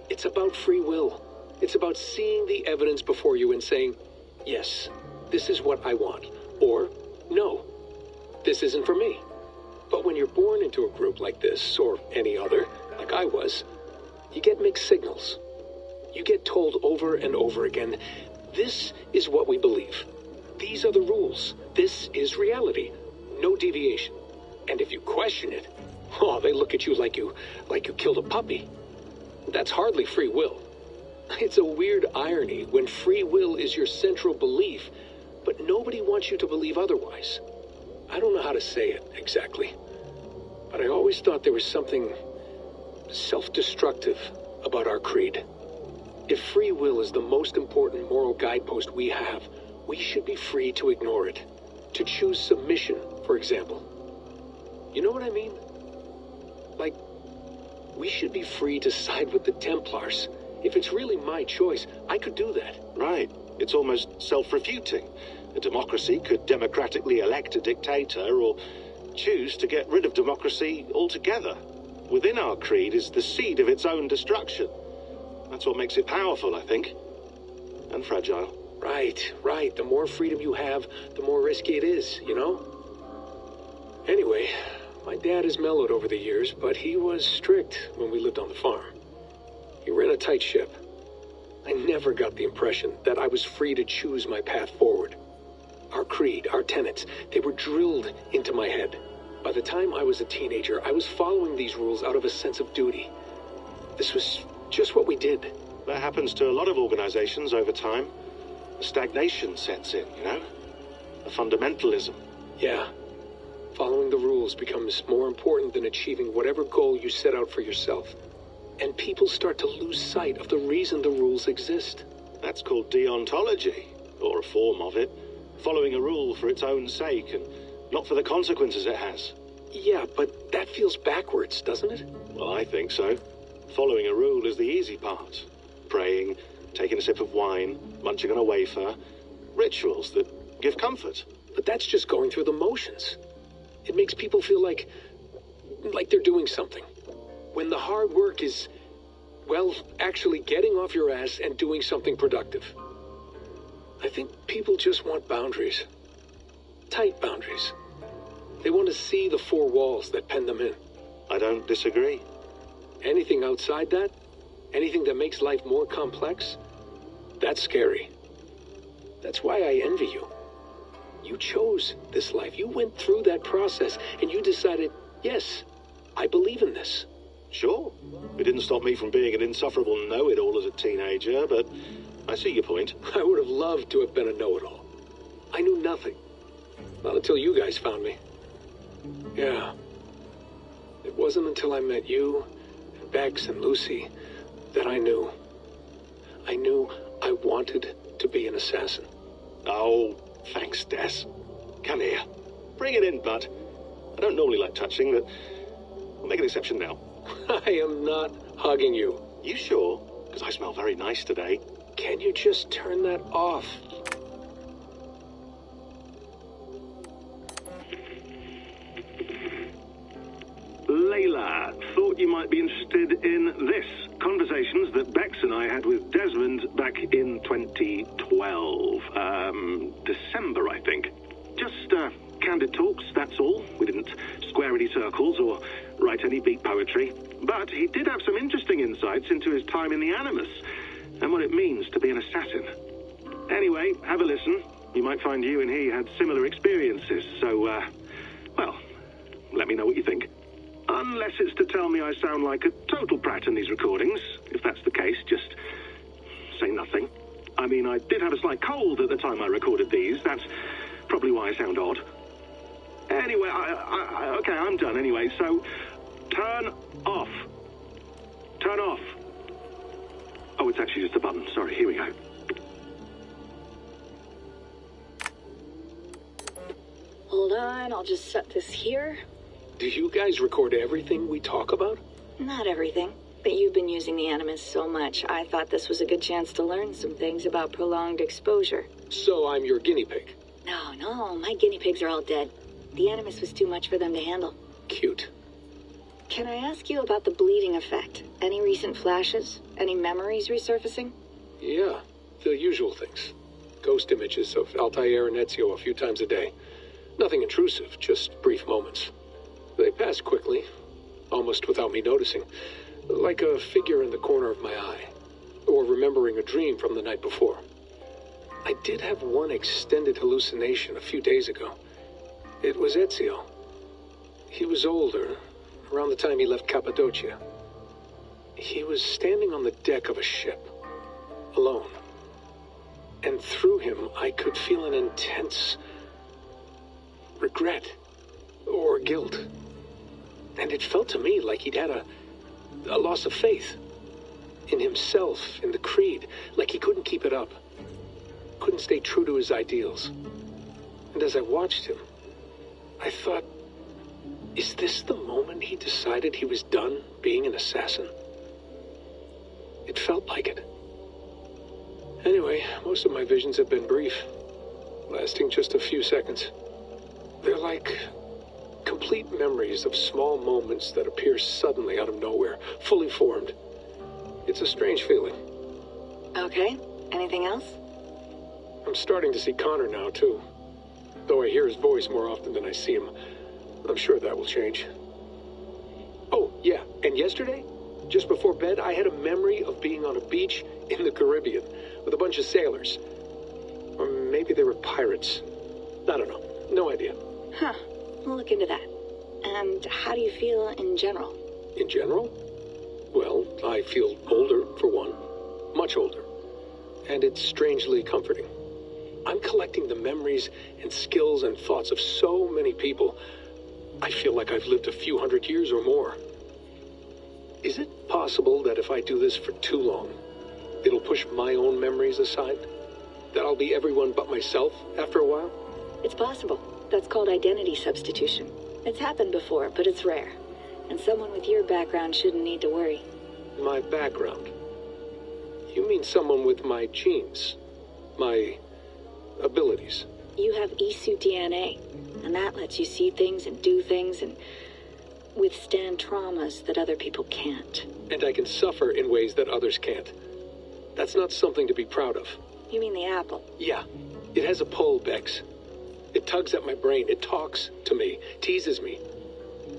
It's about free will. It's about seeing the evidence before you and saying, yes, this is what I want. Or, no, this isn't for me. But when you're born into a group like this, or any other, like I was, you get mixed signals. You get told over and over again, This is what we believe. These are the rules. This is reality. No deviation. And if you question it, oh, they look at you like you killed a puppy. That's hardly free will. It's a weird irony when free will is your central belief, but nobody wants you to believe otherwise. I don't know how to say it exactly, but I always thought there was something self-destructive about our creed. If free will is the most important moral guidepost we have, we should be free to ignore it. To choose submission, for example. You know what I mean? Like, we should be free to side with the Templars. If it's really my choice, I could do that. Right. It's almost self-refuting. A democracy could democratically elect a dictator or choose to get rid of democracy altogether. Within our creed is the seed of its own destruction. That's what makes it powerful, I think. And fragile. Right. The more freedom you have, the more risky it is, you know? Anyway, my dad has mellowed over the years, but he was strict when we lived on the farm. He ran a tight ship. I never got the impression that I was free to choose my path forward. Our creed, our tenets, they were drilled into my head. By the time I was a teenager, I was following these rules out of a sense of duty. This was just what we did. That happens to a lot of organizations over time. A stagnation sets in, you know? A fundamentalism. Yeah. Following the rules becomes more important than achieving whatever goal you set out for yourself. And people start to lose sight of the reason the rules exist. That's called deontology, or a form of it. Following a rule for its own sake, and not for the consequences it has. Yeah, but that feels backwards, doesn't it? Well, I think so. Following a rule is the easy part. Praying, taking a sip of wine, munching on a wafer. Rituals that give comfort. But that's just going through the motions. It makes people feel like they're doing something. When the hard work is, well, actually getting off your ass and doing something productive. I think people just want boundaries. Tight boundaries. They want to see the four walls that pen them in. I don't disagree. Anything outside that, anything that makes life more complex, that's scary. That's why I envy you. You chose this life. You went through that process, and you decided, yes, I believe in this. Sure. It didn't stop me from being an insufferable know-it-all as a teenager, but I see your point. I would have loved to have been a know-it-all. I knew nothing. Not until you guys found me. Yeah. It wasn't until I met you, and Bex and Lucy, that I knew. I knew I wanted to be an assassin. Oh, thanks, Des. Come here. Bring it in, bud. I don't normally like touching, but we'll make an exception now. I am not hugging you. You sure? Because I smell very nice today. Can you just turn that off? Layla, thought you might be interested in this. Conversations that Bex and I had with Desmond back in 2012. December, I think. Just candid talks, that's all. We didn't square any circles or write any beat poetry. But he did have some interesting insights into his time in the Animus and what it means to be an assassin. Anyway, have a listen. You might find you and he had similar experiences, so, well, let me know what you think. Unless it's to tell me I sound like a total brat in these recordings. If that's the case, just say nothing. I mean, I did have a slight cold at the time I recorded these. That's probably why I sound odd. Anyway, okay, I'm done anyway, so turn off. Turn off. Oh, it's actually just a button. Sorry, here we go. Hold on, I'll just set this here. Do you guys record everything we talk about? Not everything, but you've been using the Animus so much, I thought this was a good chance to learn some things about prolonged exposure. So I'm your guinea pig? No, my guinea pigs are all dead. The Animus was too much for them to handle. Cute. Can I ask you about the bleeding effect? Any recent flashes? Any memories resurfacing? Yeah, the usual things. Ghost images of Altair and Ezio a few times a day. Nothing intrusive, just brief moments. They pass quickly, almost without me noticing. Like a figure in the corner of my eye. Or remembering a dream from the night before. I did have one extended hallucination a few days ago. It was Ezio. He was older, around the time he left Cappadocia. He was standing on the deck of a ship, alone. And through him, I could feel an intense regret or guilt. And it felt to me like he'd had a loss of faith in himself, in the Creed, like he couldn't keep it up, couldn't stay true to his ideals. And as I watched him, I thought, is this the moment he decided he was done being an assassin? It felt like it. Anyway, most of my visions have been brief, lasting just a few seconds. They're like complete memories of small moments that appear suddenly out of nowhere, fully formed. It's a strange feeling. Okay, anything else? I'm starting to see Connor now, too. Though I hear his voice more often than I see him, I'm sure that will change. Oh, yeah, and yesterday, just before bed, I had a memory of being on a beach in the Caribbean with a bunch of sailors. Or maybe they were pirates. I don't know. No idea. Huh. We'll look into that. And how do you feel in general? In general? Well, I feel older, for one. Much older. And it's strangely comforting. I'm collecting the memories and skills and thoughts of so many people. I feel like I've lived a few hundred years or more. Is it possible that if I do this for too long, it'll push my own memories aside? That I'll be everyone but myself after a while? It's possible. That's called identity substitution. It's happened before, but it's rare. And someone with your background shouldn't need to worry. My background? You mean someone with my genes? My abilities? You have Isu DNA, and that lets you see things and do things and withstand traumas that other people can't. And I can suffer in ways that others can't. That's not something to be proud of. You mean the apple? Yeah. It has a pull, Bex. It tugs at my brain. It talks to me, teases me,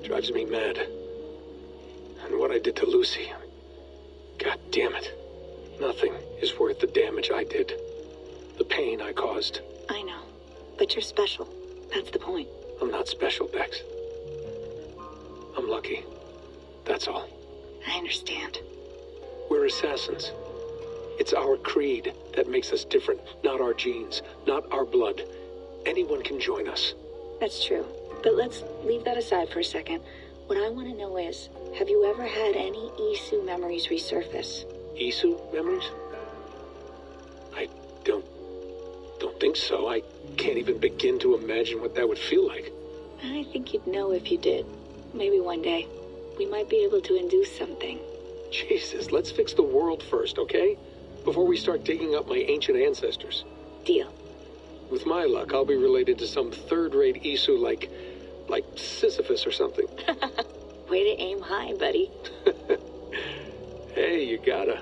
drives me mad. And what I did to Lucy, God damn it. Nothing is worth the damage I did. The pain I caused. I know. But you're special. That's the point. I'm not special, Bex. I'm lucky. That's all. I understand. We're assassins. It's our creed that makes us different, not our genes, not our blood. Anyone can join us. That's true. But let's leave that aside for a second. What I want to know is, have you ever had any Isu memories resurface? Isu memories? I don't think so. I can't even begin to imagine what that would feel like. I think you'd know if you did. Maybe one day. We might be able to induce something. Jesus, let's fix the world first, okay? Before we start digging up my ancient ancestors. Deal. With my luck, I'll be related to some third-rate Isu like Sisyphus or something. Way to aim high, buddy. Hey, you gotta.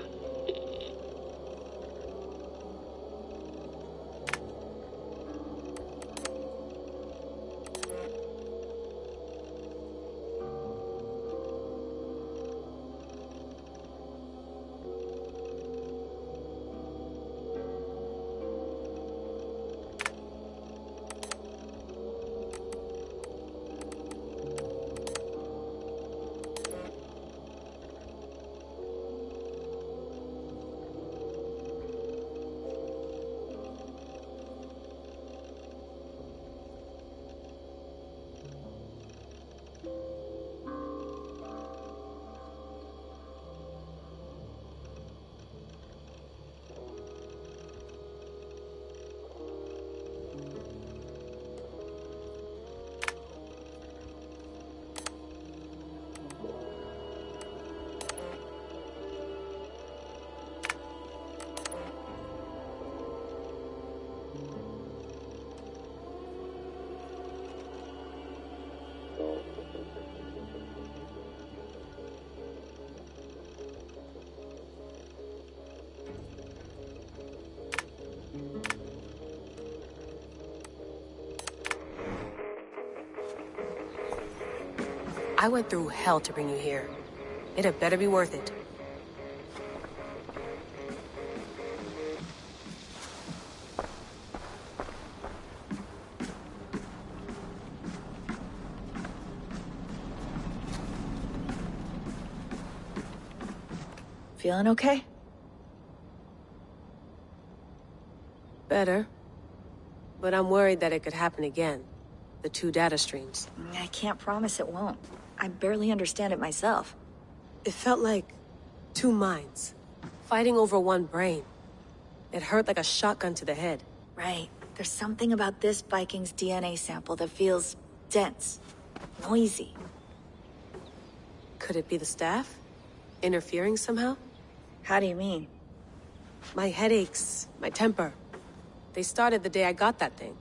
I went through hell to bring you here. It had better be worth it. feeling okay? Better. But I'm worried that it could happen again. The 2 data streams. I can't promise it won't. I barely understand it myself. It felt like 2 minds, fighting over 1 brain. It hurt like a shotgun to the head. Right. There's something about this Viking's DNA sample that feels dense, noisy. Could it be the staff? Interfering somehow? How do you mean? My headaches, my temper. They started the day I got that thing.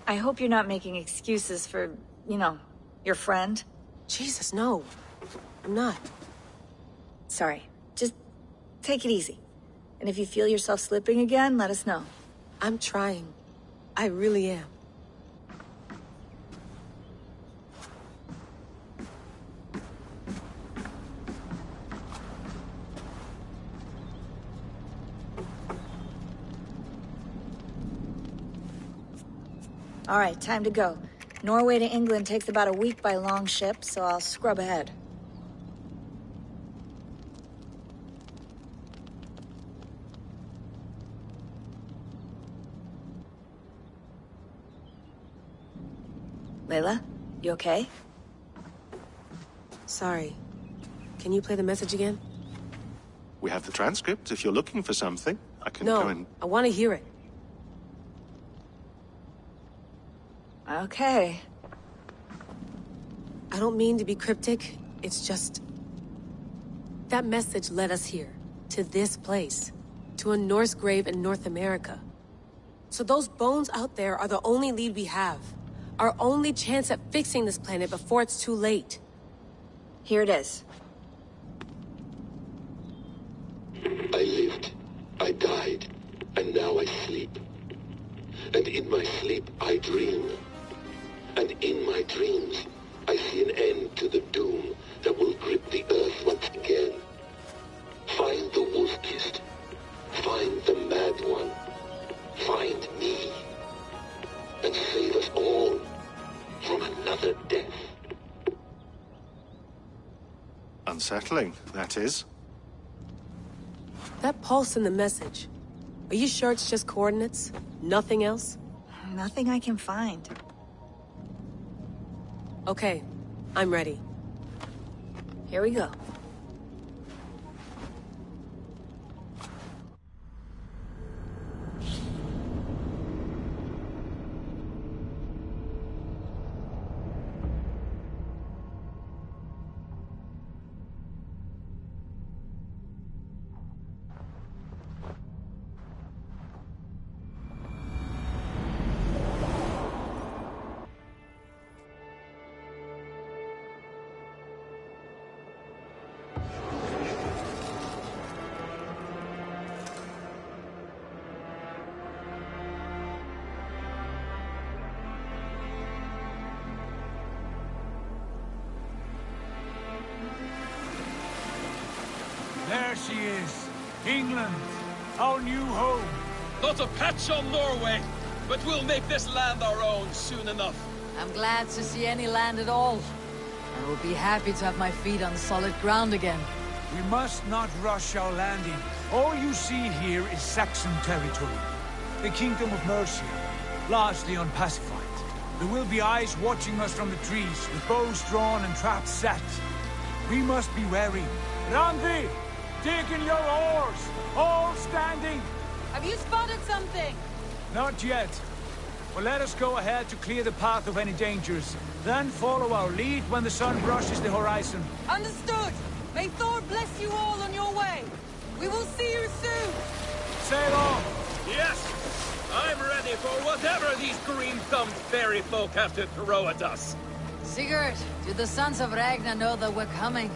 I hope you're not making excuses for, you know, your friend. Jesus, no. I'm not. Sorry. Just take it easy. And if you feel yourself slipping again, let us know. I'm trying. I really am. All right, time to go. Norway to England takes about a week by long ship, so I'll scrub ahead. Layla, you okay? Sorry. Can you play the message again? We have the transcript. If you're looking for something, I can No, go and... I want to hear it. Okay. I don't mean to be cryptic. It's just... That message led us here. To this place. To a Norse grave in North America. So those bones out there are the only lead we have. Our only chance at fixing this planet before it's too late. Here it is. I lived, I died, and now I sleep. And in my sleep I dream. And in my dreams I see an end to the doom that will grip the earth once again. Find the wolf-kissed. Find the mad one. Find me. And save us all from another death. Unsettling, that is. That pulse in the message. Are you sure it's just coordinates? Nothing else? Nothing I can find. Okay, I'm ready. Here we go. There she is. England, our new home. Not a patch on Norway, but we'll make this land our own soon enough. I'm glad to see any land at all. I will be happy to have my feet on solid ground again. We must not rush our landing. All you see here is Saxon territory. The Kingdom of Mercia, largely unpacified. There will be eyes watching us from the trees, with bows drawn and traps set. We must be wary. Randi! Dig in your oars! All standing! Have you spotted something? Not yet. But let us go ahead to clear the path of any dangers. Then follow our lead when the sun brushes the horizon. Understood! May Thor bless you all on your way! We will see you soon! Sail on! Yes! I'm ready for whatever these green-thumbed fairy folk have to throw at us. Sigurd, do the sons of Ragnar know that we're coming?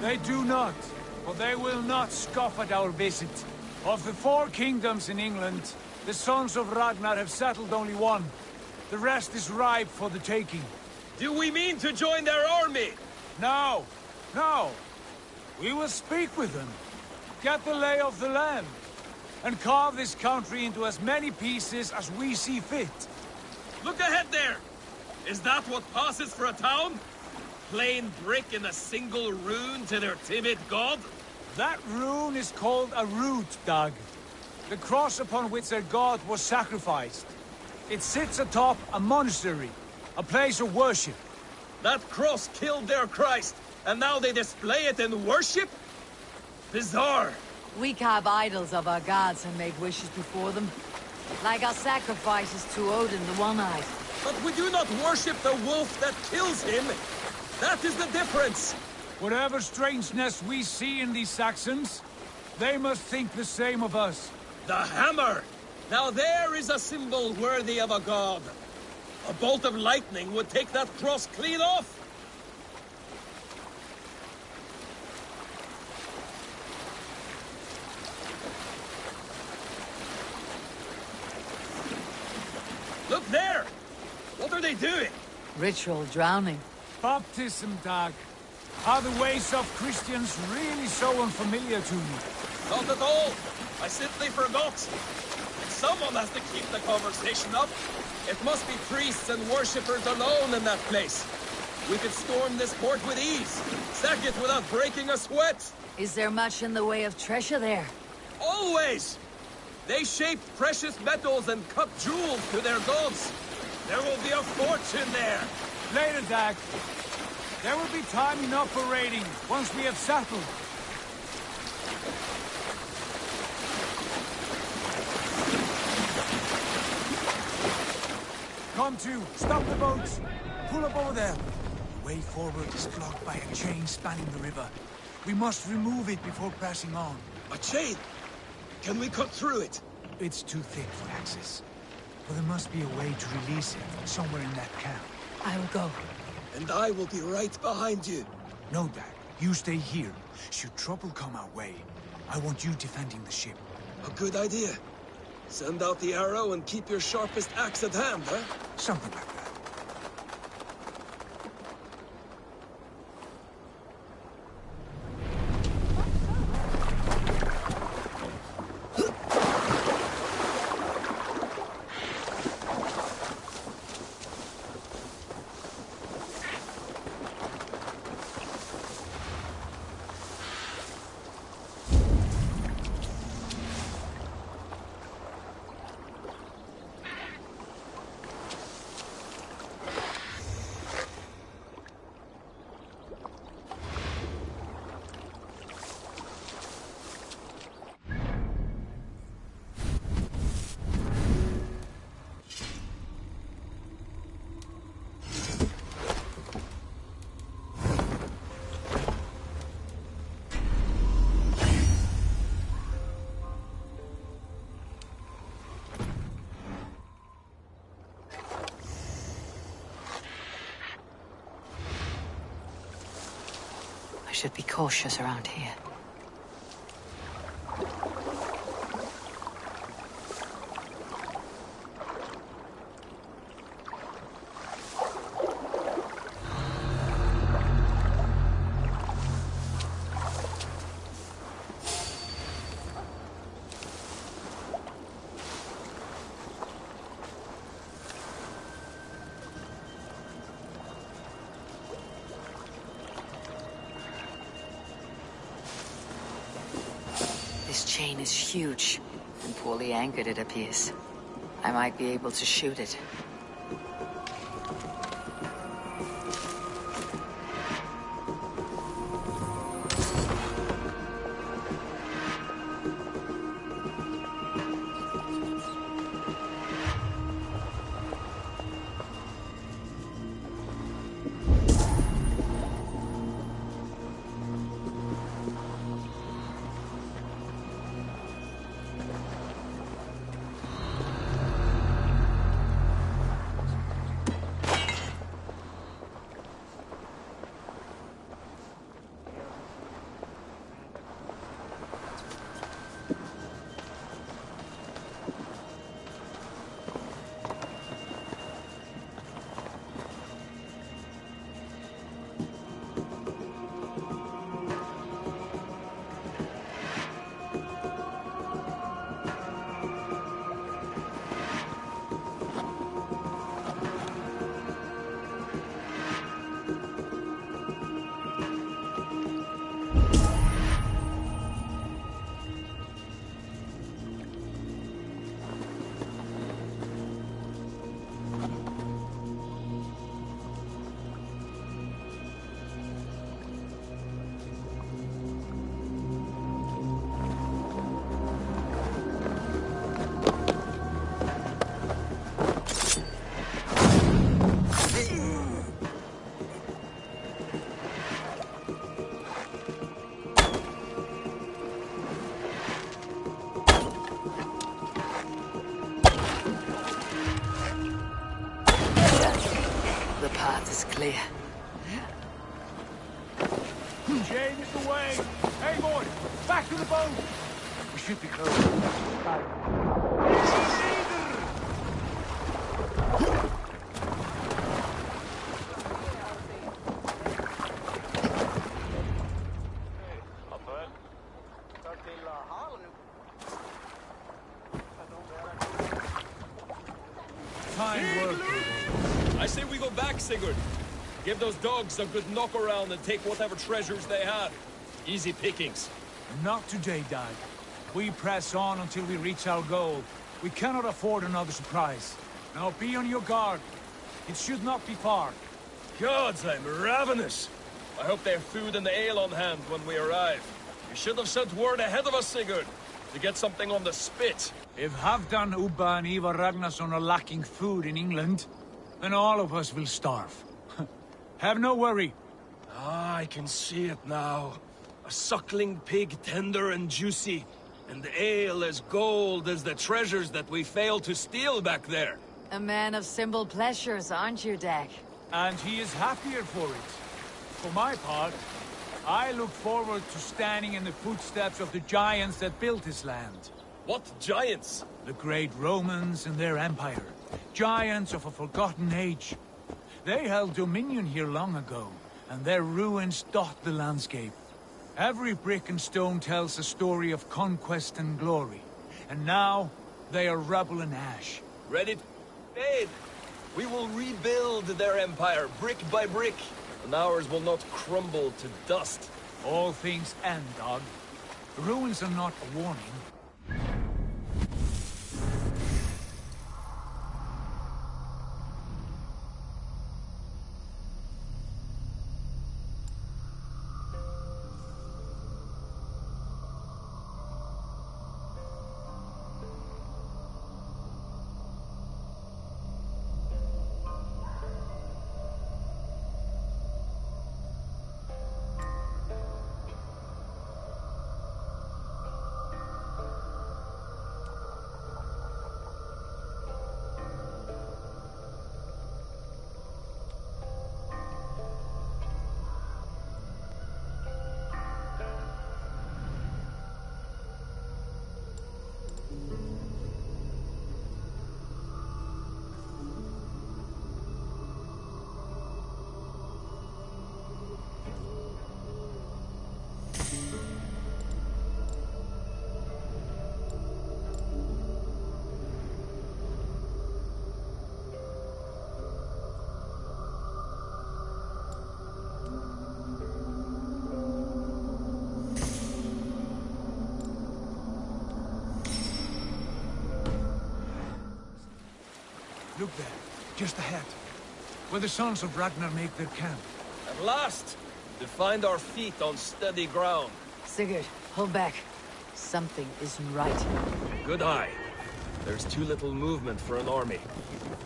They do not, but they will not scoff at our visit. Of the 4 kingdoms in England, the sons of Ragnar have settled only one. The rest is ripe for the taking. Do we mean to join their army? No, no. We will speak with them, get the lay of the land, and carve this country into as many pieces as we see fit. Look ahead there! Is that what passes for a town? Plain brick in a single rune to their timid god? That rune is called a root, Doug. The cross upon which their god was sacrificed. It sits atop a monastery, a place of worship. That cross killed their Christ, and now they display it in worship? Bizarre. We carve idols of our gods and make wishes before them. Like our sacrifices to Odin, the One-Eyed. But we do not worship the wolf that kills him. That is the difference. Whatever strangeness we see in these Saxons, they must think the same of us. The hammer! Now there is a symbol worthy of a god. A bolt of lightning would take that cross clean off. Look there! What are they doing? Ritual drowning. Baptism, Dag. Are the ways of Christians really so unfamiliar to you? Not at all. I simply forgot. Someone has to keep the conversation up. It must be priests and worshippers alone in that place. We could storm this port with ease. Sack it without breaking a sweat. Is there much in the way of treasure there? Always! They shaped precious metals and cut jewels to their gods. There will be a fortune there. Later, Dag. There will be time enough for raiding, once we have settled. Come to, stop the boats. Pull up over there. The way forward is blocked by a chain spanning the river. We must remove it before pressing on. A chain? Can we cut through it? It's too thick for access. But there must be a way to release it somewhere in that camp. I will go. And I will be right behind you. No, Dag. You stay here. Should trouble come our way, I want you defending the ship. A good idea. Send out the arrow and keep your sharpest axe at hand, huh? Something like that. I should be cautious around here. This chain is huge, and poorly anchored, it appears. I might be able to shoot it. is clear. Change the way! Hey, boy! Back to the boat! We should be close. I say we go back, Sigurd. Give those dogs a good knock around and take whatever treasures they have. Easy pickings. Not today, Dad. We press on until we reach our goal. We cannot afford another surprise. Now be on your guard. It should not be far. Gods, I'm ravenous. I hope they have food and ale on hand when we arrive. You should have sent word ahead of us, Sigurd, to get something on the spit. If Halfdan, Ubba and Ivar Ragnarsson are lacking food in England, then all of us will starve. Have no worry. Ah, I can see it now. A suckling pig, tender and juicy, and ale as gold as the treasures that we failed to steal back there. A man of simple pleasures, aren't you, Dag? And he is happier for it. For my part, I look forward to standing in the footsteps of the giants that built this land. What giants? The great Romans and their empire. Giants of a forgotten age. They held dominion here long ago, and their ruins dot the landscape. Every brick and stone tells a story of conquest and glory. And now, they are rubble and ash. Ready to fade. We will rebuild their empire, brick by brick, and ours will not crumble to dust. All things end, dog. Ruins are not a warning. Look there, just ahead. Where the sons of Ragnar make their camp. At last! To find our feet on steady ground. Sigurd, hold back. Something isn't right. Good eye. There's too little movement for an army.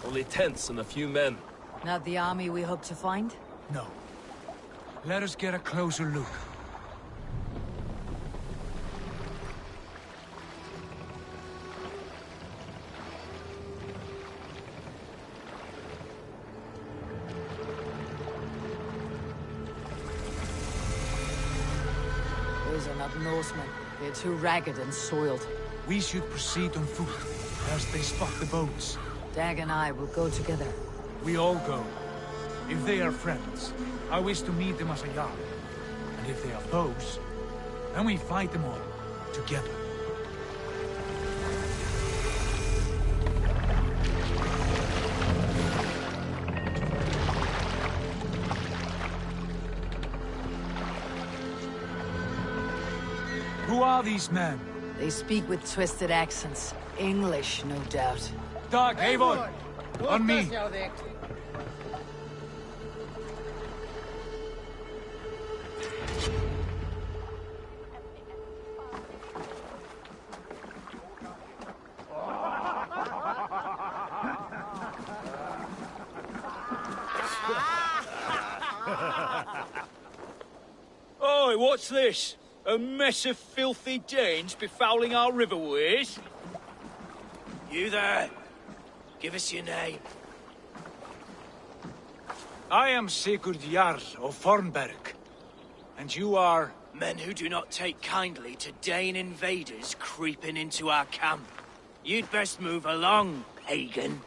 Only tents and a few men. Not the army we hope to find? No. Let us get a closer look. Those are not Norsemen. They're too ragged and soiled. We should proceed on foot, lest they spot the boats. Dag and I will go together. We all go. If they are friends, I wish to meet them as a jarl. And if they are foes, then we fight them all, together. Who are these men? They speak with twisted accents. English, no doubt. Dag, Eivor! On me! Oi, what's this? A mess of filthy Danes befouling our riverways? You there! Give us your name. I am Sigurd Jarl of Fornberg. And you are... Men who do not take kindly to Dane invaders creeping into our camp. You'd best move along, pagan.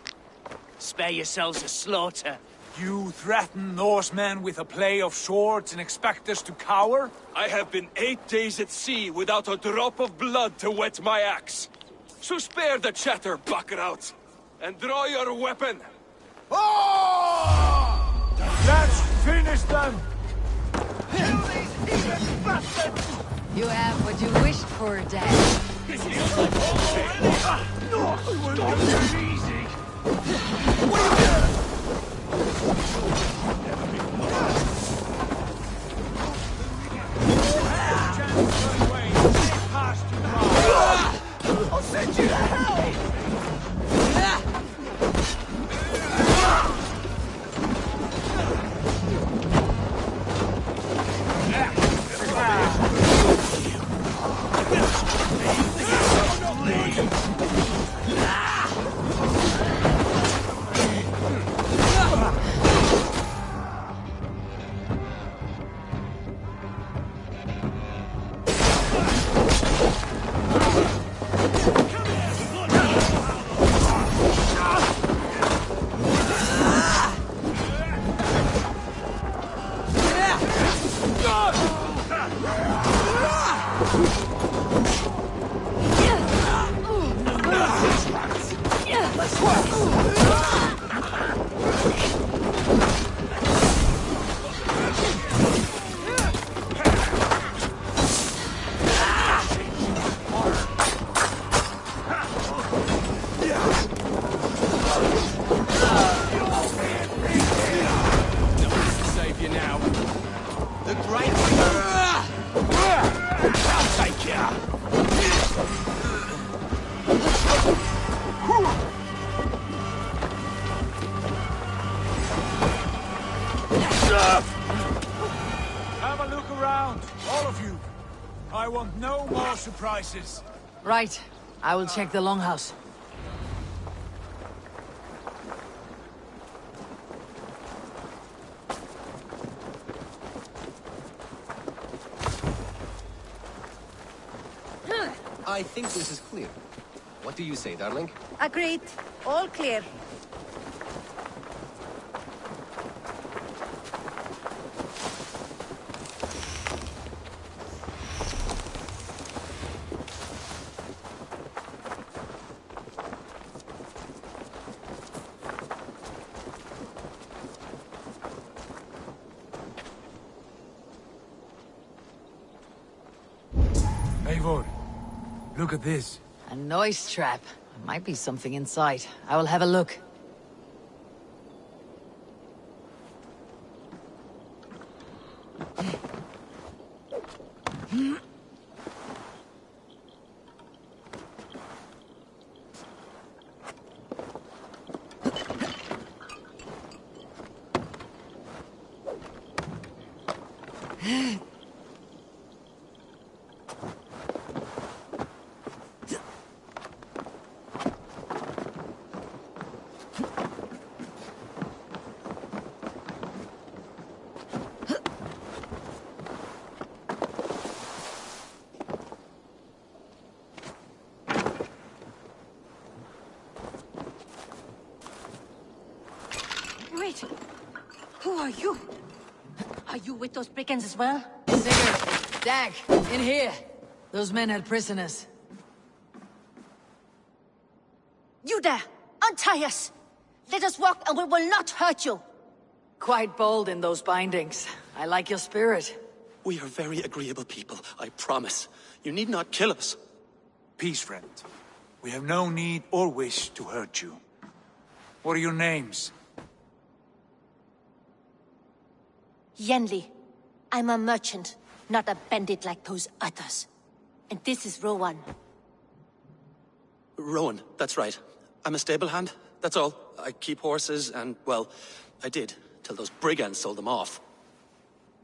Spare yourselves a slaughter. You threaten Norsemen with a play of swords and expect us to cower? I have been 8 days at sea without a drop of blood to wet my axe. So spare the chatter, buckerouts, and draw your weapon. Oh! Let's finish them! You have what you wished for, Dad. I'll send you to hell! Have a look around, all of you. I want no more surprises. Right. I will check the longhouse. I think this is clear. What do you say, darling? Agreed. All clear. Eivor, look at this. A noise trap. There might be something inside. I will have a look. Wait. Who are you? Are you with those brigands as well? Sigurd, Dag, in here. Those men had prisoners. You there! Untie us! Let us walk and we will not hurt you! Quite bold in those bindings. I like your spirit. We are very agreeable people, I promise. You need not kill us. Peace, friend. We have no need or wish to hurt you. What are your names? Yenli. I'm a merchant, not a bandit like those others. And this is Rowan. Rowan, that's right. I'm a stable hand, that's all. I keep horses and, well, I did, till those brigands sold them off.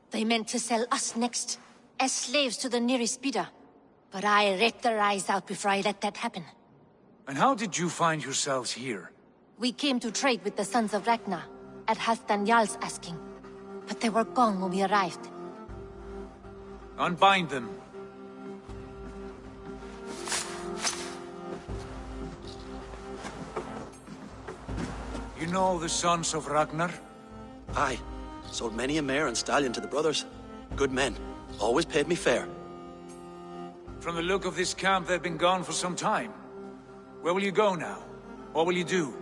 They meant to sell us next, as slaves to the nearest bidder. But I ripped their eyes out before I let that happen. And how did you find yourselves here? We came to trade with the Sons of Ragnar. at Halfdan Jarl's asking. But they were gone when we arrived. Unbind them. You know the sons of Ragnar? Aye. Sold many a mare and stallion to the brothers. Good men. Always paid me fair. From the look of this camp, they've been gone for some time. Where will you go now? What will you do?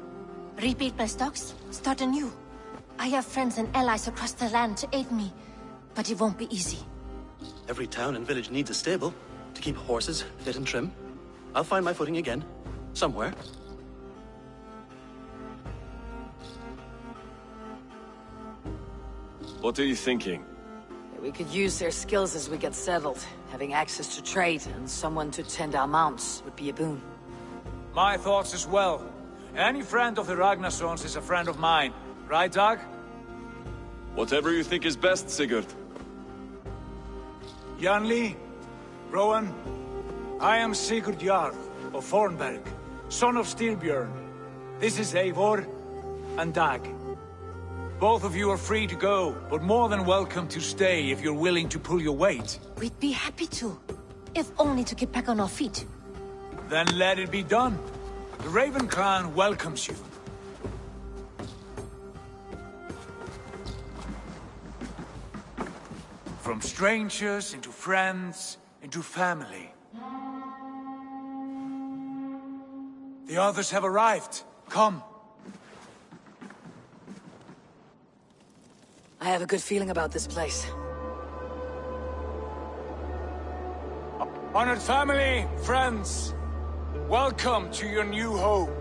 Rebuild my stocks, start anew. I have friends and allies across the land to aid me, but it won't be easy. Every town and village needs a stable to keep horses fit and trim. I'll find my footing again. Somewhere. What are you thinking? We could use their skills as we get settled. Having access to trade and someone to tend our mounts would be a boon. My thoughts as well. Any friend of the Ragnarsons is a friend of mine. Right, Dag? Whatever you think is best, Sigurd. Janli, Rowan, I am Sigurd Jarl of Fornberg, son of Styrbjörn. This is Eivor and Dag. Both of you are free to go, but more than welcome to stay if you're willing to pull your weight. We'd be happy to, if only to get back on our feet. Then let it be done. The Raven clan welcomes you. From strangers into friends, into family. The others have arrived. Come. I have a good feeling about this place. Honored family, friends, welcome to your new home.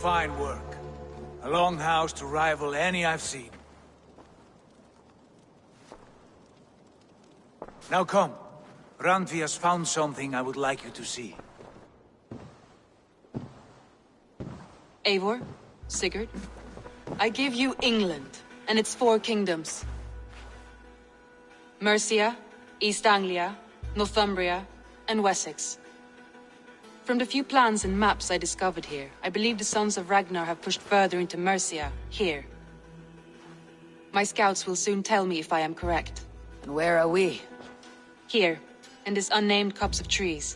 Fine work. A longhouse to rival any I've seen. Now come. Randvi has found something I would like you to see. Eivor, Sigurd, I give you England and its 4 kingdoms. Mercia, East Anglia, Northumbria, and Wessex. From the few plans and maps I discovered here, I believe the Sons of Ragnar have pushed further into Mercia, here. My scouts will soon tell me if I am correct. And where are we? Here, in this unnamed copse of trees.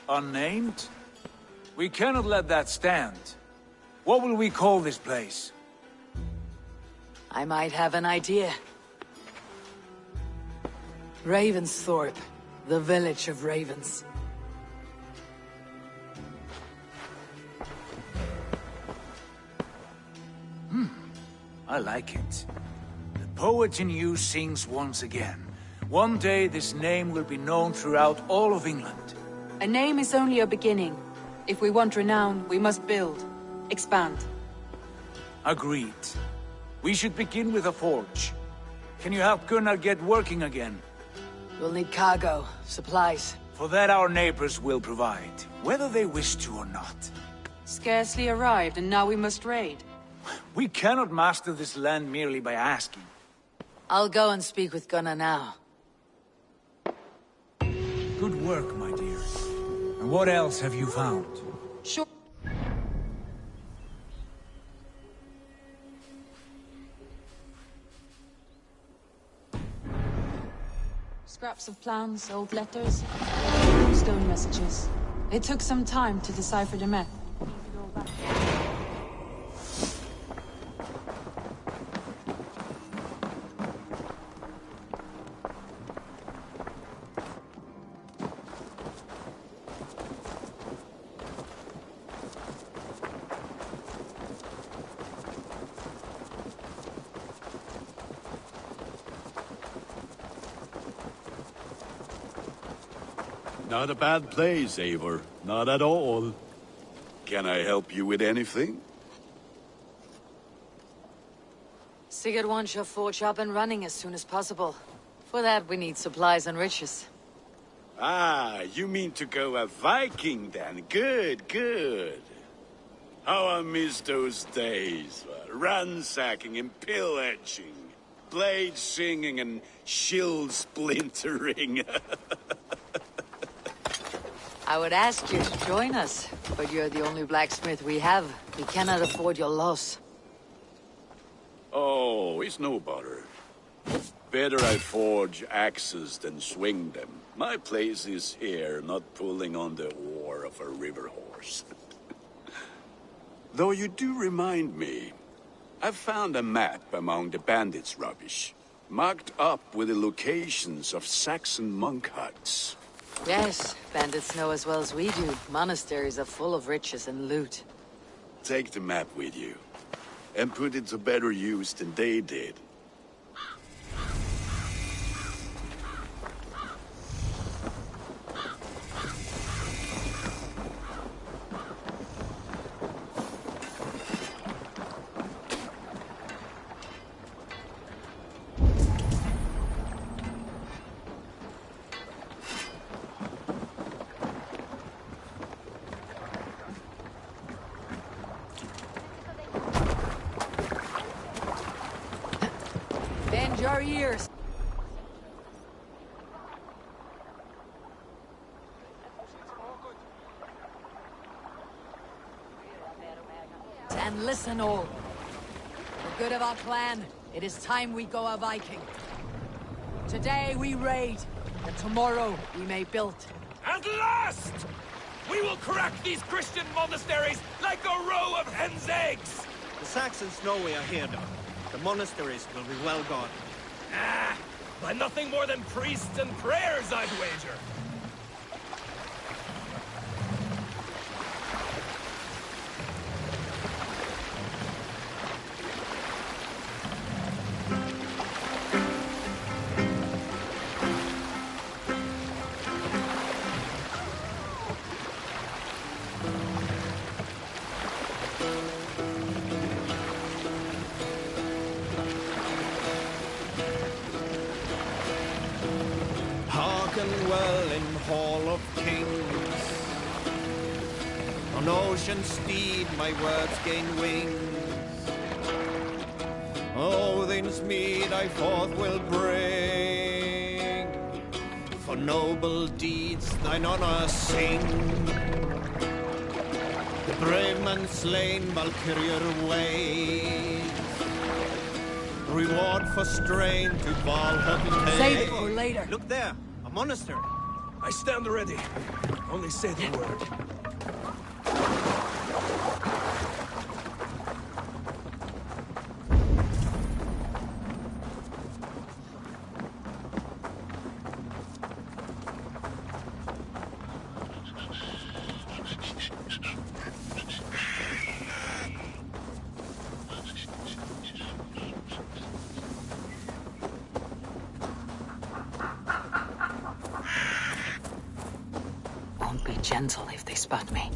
Unnamed? We cannot let that stand. What will we call this place? I might have an idea. Ravensthorpe, the village of ravens. I like it. The poet in you sings once again. One day this name will be known throughout all of England. A name is only a beginning. If we want renown, we must build, expand. Agreed. We should begin with a forge. Can you help Gunnar get working again? We'll need cargo, supplies. For that our neighbors will provide, whether they wish to or not. Scarcely arrived, and now we must raid. We cannot master this land merely by asking. I'll go and speak with Gunnar now. Good work, my dear. And what else have you found? Sure. Scraps of plans, old letters, stone messages. It took some time to decipher the map. Not a bad place, Eivor. Not at all. Can I help you with anything? Sigurd wants your forge up and running as soon as possible. For that, we need supplies and riches. Ah, you mean to go a Viking then? Good, good. How I miss those days. Ransacking and pillaging. Blade singing and shield splintering. I would ask you to join us, but you're the only blacksmith we have. We cannot afford your loss. Oh, it's no bother. Better I forge axes than swing them. My place is here, not pulling on the oar of a river horse. Though you do remind me, I've found a map among the bandits' rubbish, marked up with the locations of Saxon monk huts. Yes, bandits know as well as we do. Monasteries are full of riches and loot. Take the map with you, and put it to better use than they did. Bend your ears. And listen all. For good of our clan, it is time we go a Viking. Today we raid, and tomorrow we may build. At last! We will crack these Christian monasteries like a row of hen's eggs! The Saxons know we are here, though. The monasteries will be well guarded. Ah, by nothing more than priests and prayers, I'd wager. Hearken well in Hall of Kings. On ocean steed my words gain wings. Odin's mead I forth will bring. For noble deeds thine honor sing. The brave man slain Valkyrier ways. Reward for strain to Valhalla take. Save it for later. Look there, a monastery. I stand ready. Only say the word. Won't be gentle if they spot me.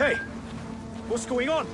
Hey, what's going on?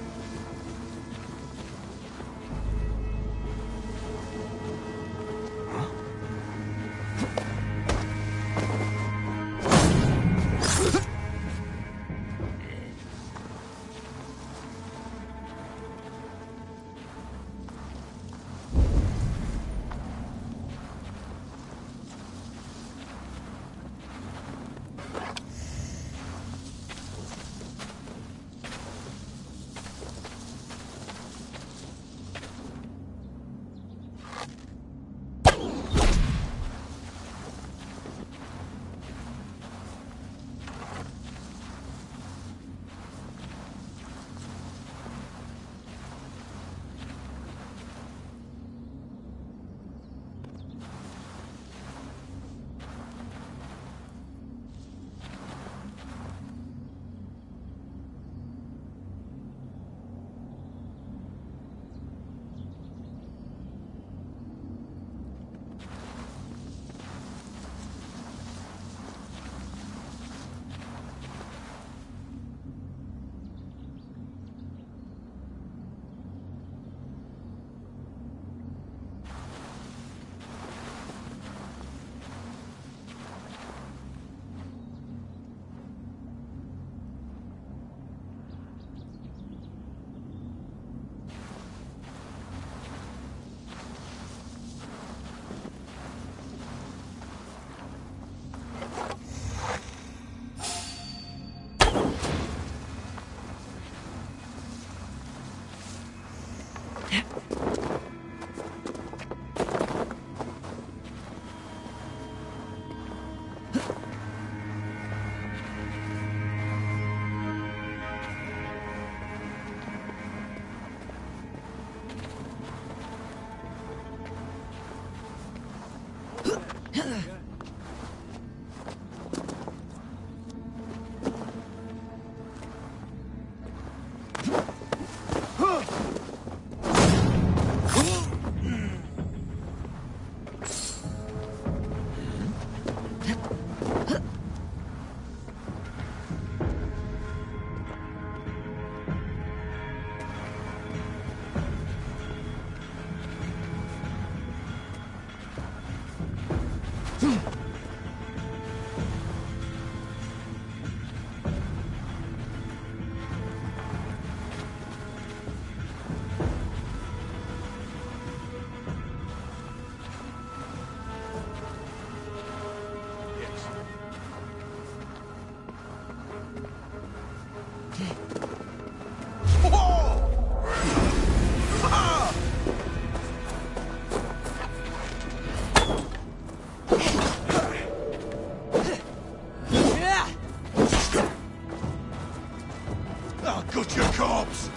Got your corpse!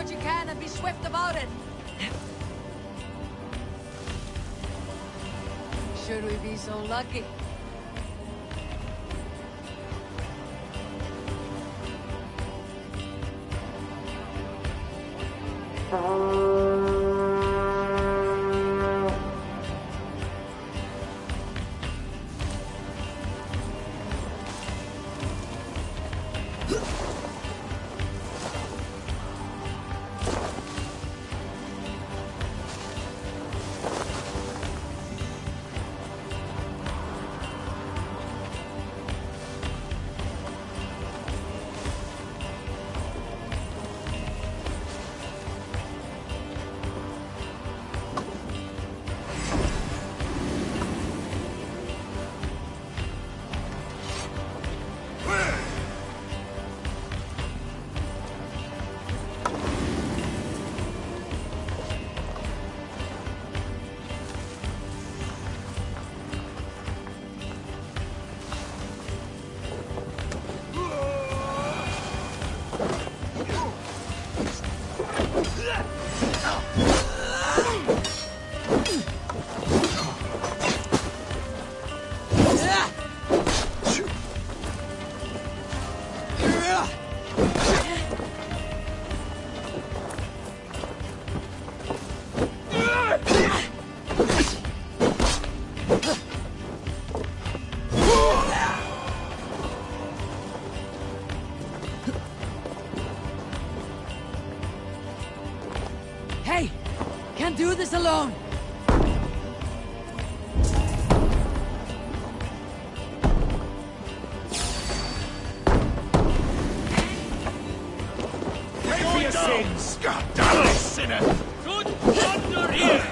what you can and be swift about it. Should we be so lucky? Hey! Can't do this alone! Pay for your sins! God damn it, sinner! Good thunder here!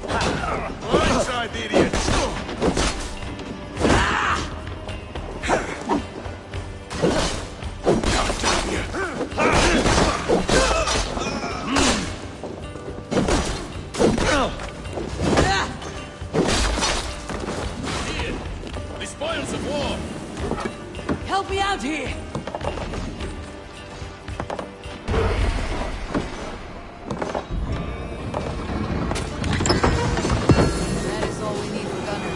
Blindside the idiots! God damn you! Here, the spoils of war. Help me out here! That is all we need for Gunner.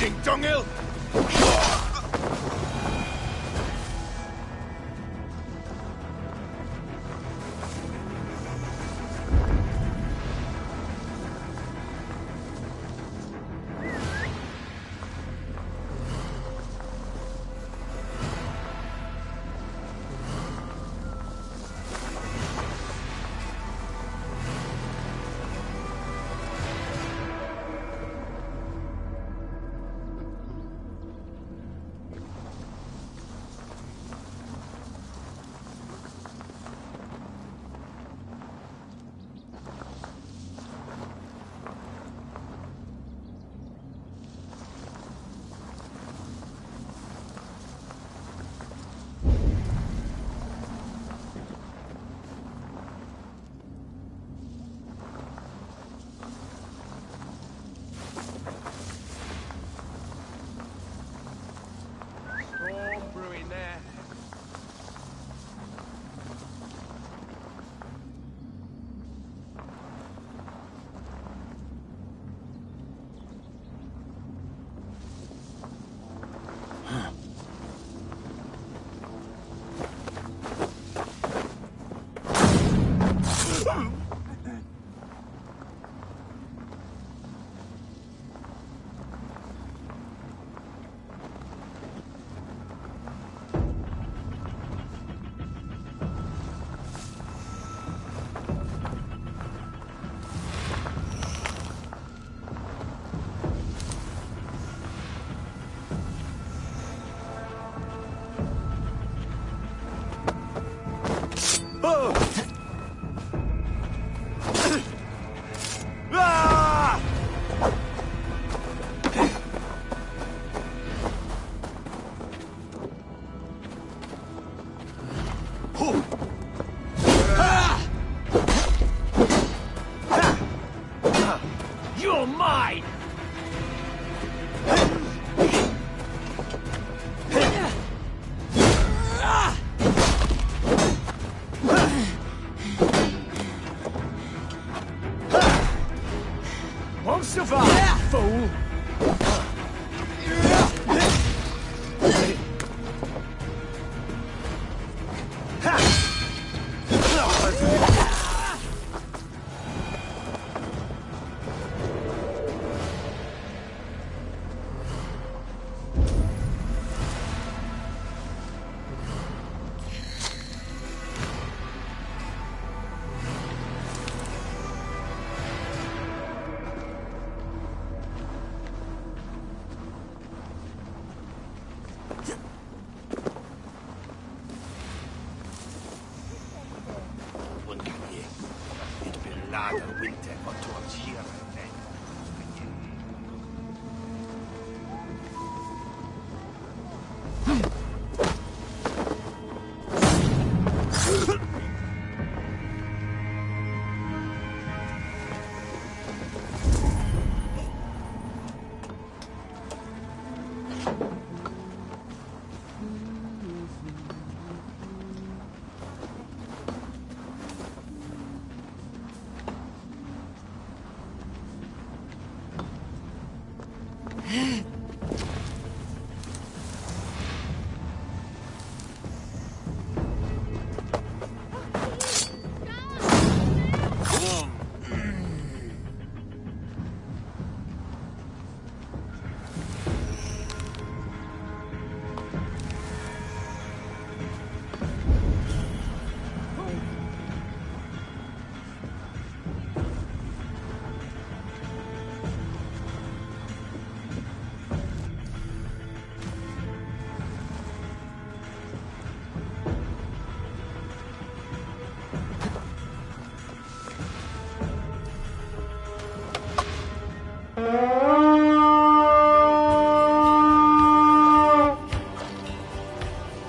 Ding dongil! You're mine! Won't survive, fool!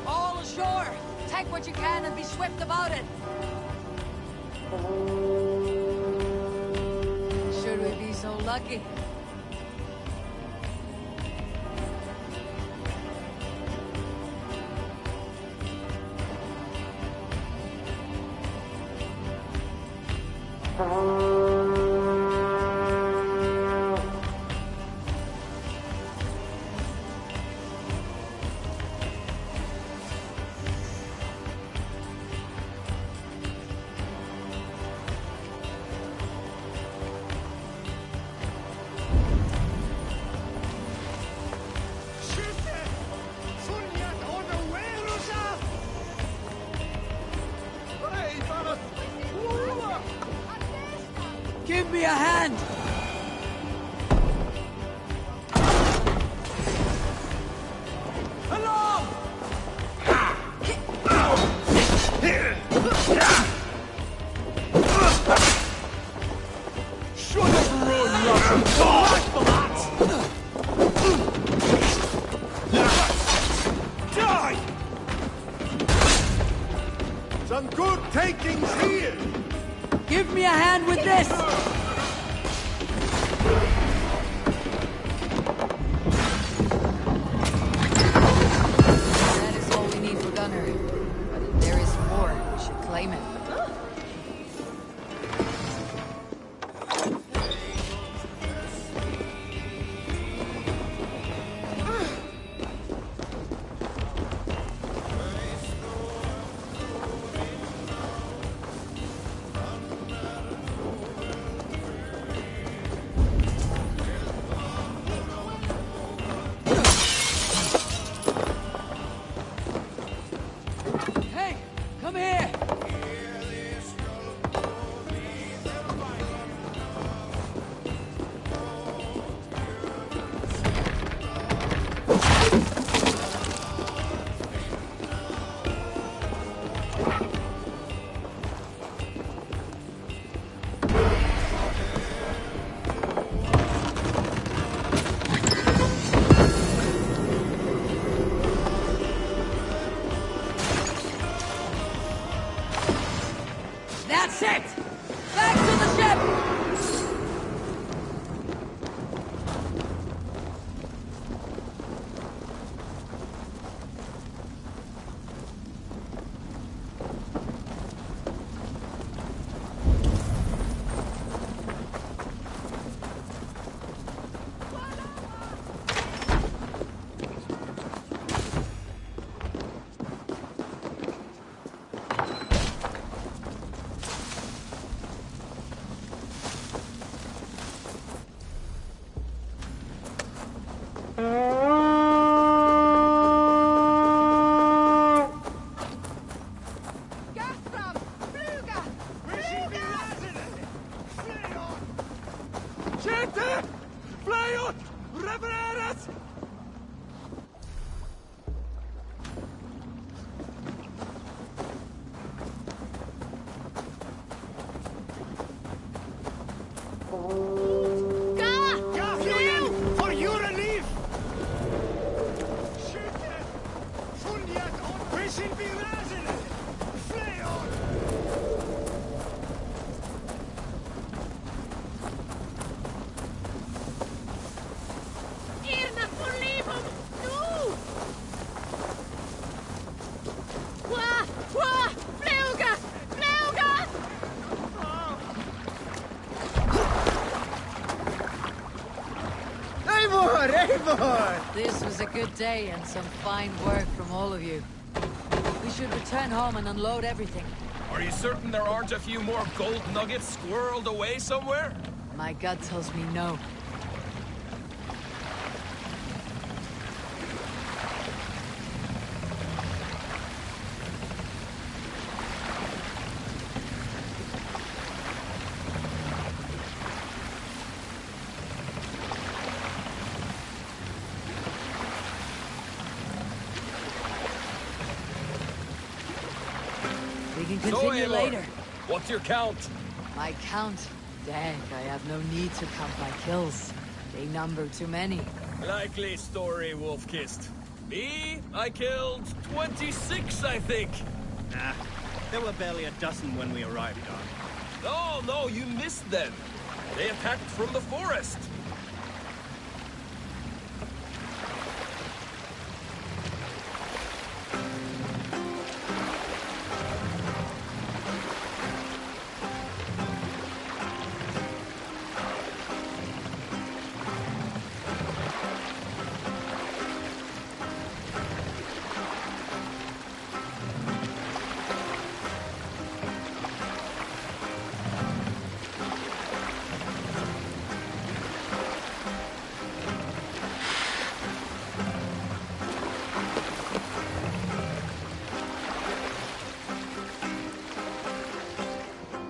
All ashore! Take what you can and be swift about it! Should we be so lucky? Die! Some good takings here! Give me a hand with this! That is all we need for Gunner. But if there is more, we should claim it. Hey, come here! That's it! Back to the ship! Gente! Flyot! Revereres! For your relief! Schütte! Fundiert und bisschen wie Rasende! Flyot! Irna verleben! Du! Qua! Qua! Fluga! Fluga! Eivor! Eivor! This was a good day and some fine work from all of you. We should return home and unload everything. Are you certain there aren't a few more gold nuggets squirreled away somewhere? My gut tells me no. We can continue Eivor, later. What's your count? My count? Dang, I have no need to count my kills. They number too many. Likely story, Wolf-Kissed. Me? I killed 26, I think. Nah, there were barely a dozen when we arrived, Don. No, you missed them. They attacked from the forest.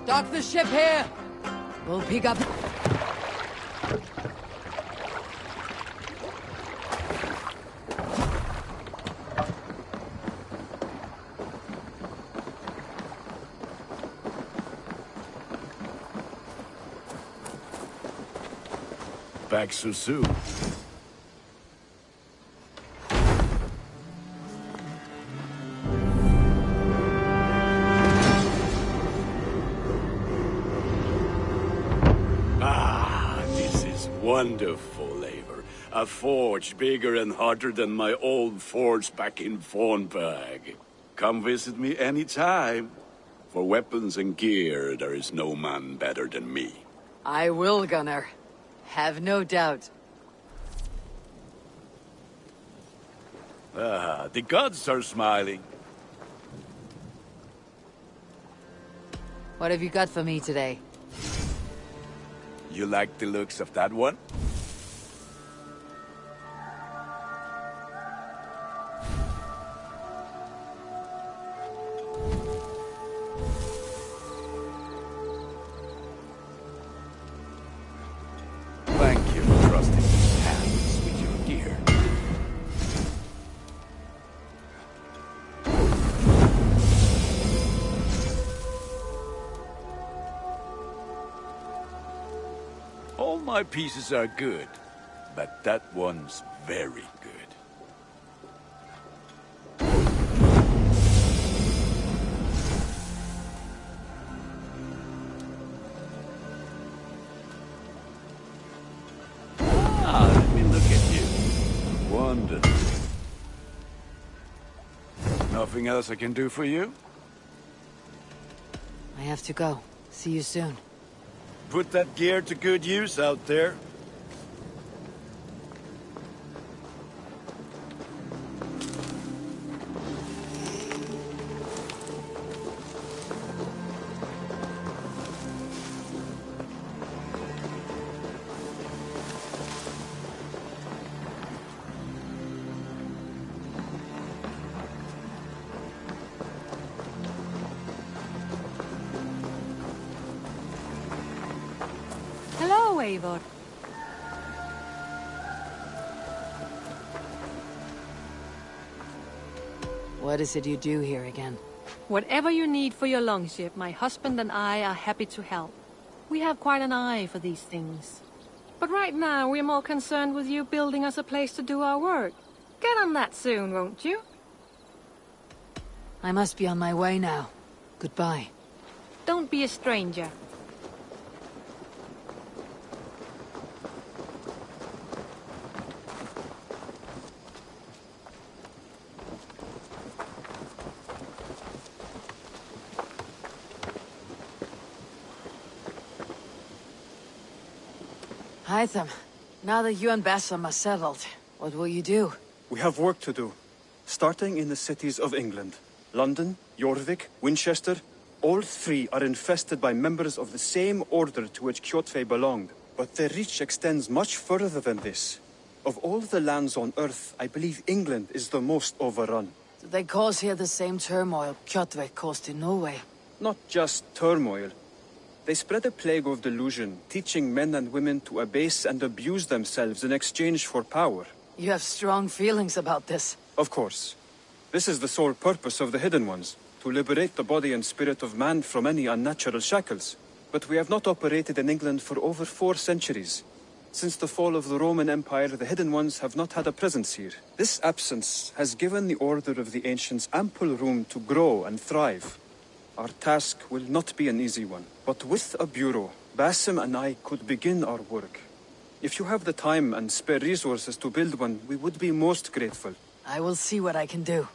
Dock the ship here! We'll pick up... back so soon. This is wonderful, Eivor. A forge bigger and hotter than my old forge back in Vornberg. Come visit me anytime. For weapons and gear, there is no man better than me. I will, Gunnar. Have no doubt. The gods are smiling. What have you got for me today? You like the looks of that one? Thank you for trusting these hands with your gear. All my pieces are good, but that one's very good. Let me look at you. Wonderful. Nothing else I can do for you? I have to go. See you soon. Put that gear to good use out there. Hello, Eivor. What is it you do here again? Whatever you need for your longship, my husband and I are happy to help. We have quite an eye for these things. But right now, we're more concerned with you building us a place to do our work. Get on that soon, won't you? I must be on my way now. Goodbye. Don't be a stranger. Hytham, now that you and Bassam are settled, what will you do? We have work to do. Starting in the cities of England. London, Jorvik, Winchester, all three are infested by members of the same order to which Kjotve belonged. But their reach extends much further than this. Of all the lands on Earth, I believe England is the most overrun. Do they cause here the same turmoil Kjotve caused in Norway? Not just turmoil. They spread a plague of delusion, teaching men and women to abase and abuse themselves in exchange for power. You have strong feelings about this. Of course. This is the sole purpose of the Hidden Ones, to liberate the body and spirit of man from any unnatural shackles. But we have not operated in England for over 4 centuries. Since the fall of the Roman Empire, the Hidden Ones have not had a presence here. This absence has given the Order of the Ancients ample room to grow and thrive. Our task will not be an easy one, but with a bureau, Basim and I could begin our work. If you have the time and spare resources to build one, we would be most grateful. I will see what I can do.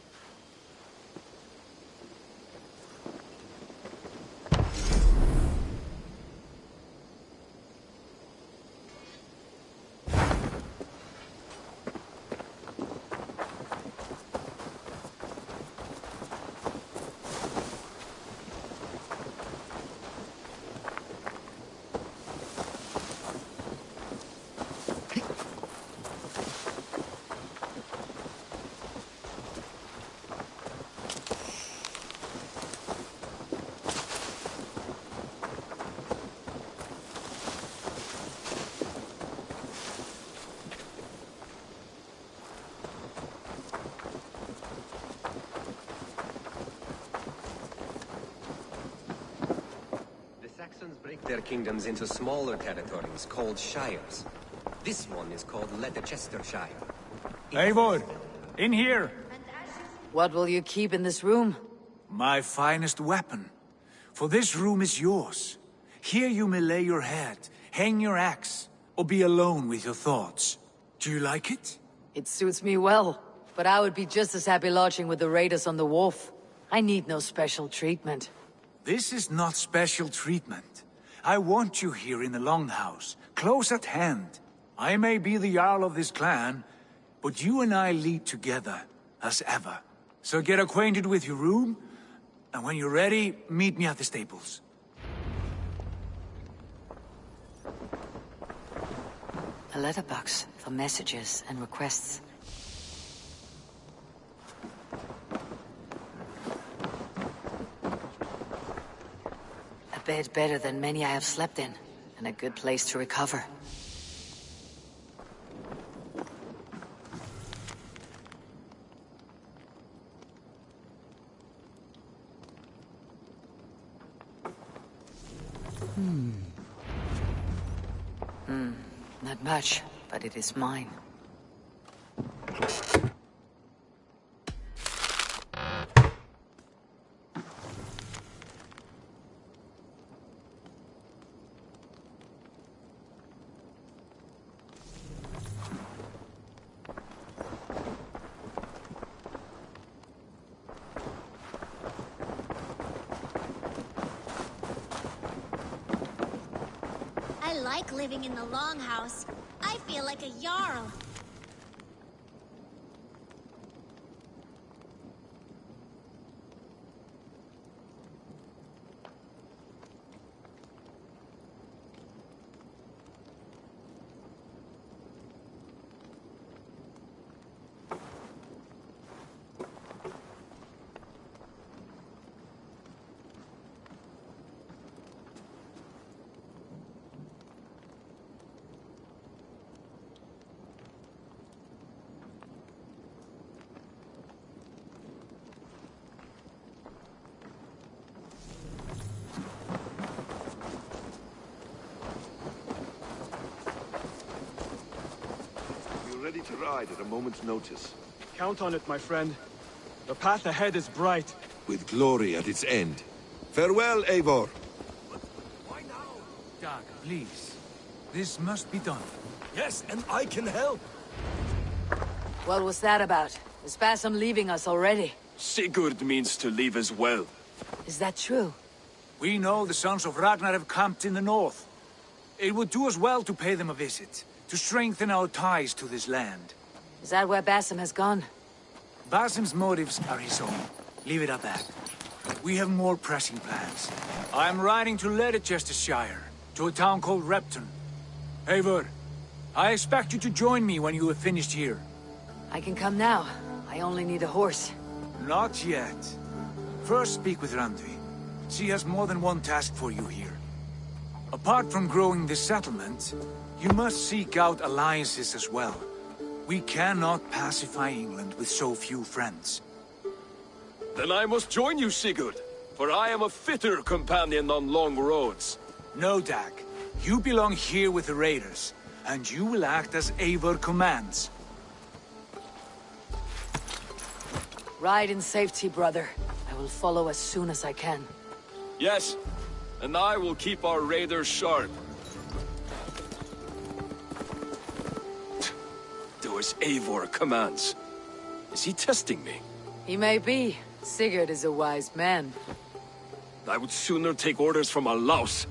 Their kingdoms into smaller territories called shires. This one is called Leicestershire. Eivor, in here. What will you keep in this room? My finest weapon. For this room is yours. Here you may lay your head, hang your axe, or be alone with your thoughts. Do you like it? It suits me well, but I would be just as happy lodging with the raiders on the wharf. I need no special treatment. This is not special treatment. I want you here in the Longhouse, close at hand. I may be the Jarl of this clan, but you and I lead together, as ever. So get acquainted with your room, and when you're ready, meet me at the stables. A letterbox for messages and requests. A bed better than many I have slept in, and a good place to recover. Not much, but it is mine. I like living in the Longhouse. I feel like a Jarl. Ready to ride at a moment's notice. Count on it, my friend. The path ahead is bright. With glory at its end. Farewell, Eivor. Dag, please. This must be done. Yes, and I can help. What was that about? Is Basim leaving us already? Sigurd means to leave as well. Is that true? We know the sons of Ragnar have camped in the north. It would do us well to pay them a visit, to strengthen our ties to this land. Is that where Basim has gone? Basim's motives are his own. Leave it at that. We have more pressing plans. I'm riding to Leicestershire, to a town called Repton. Eivor, I expect you to join me when you have finished here. I can come now. I only need a horse. Not yet. First speak with Randvi. She has more than one task for you here. Apart from growing this settlement, you must seek out alliances as well. We cannot pacify England with so few friends. Then I must join you, Sigurd, for I am a fitter companion on long roads. No, Dag. You belong here with the raiders, and you will act as Eivor commands. Ride in safety, brother. I will follow as soon as I can. Yes, and I will keep our raiders sharp. Do as Eivor commands. Is he testing me? He may be. Sigurd is a wise man. I would sooner take orders from a louse.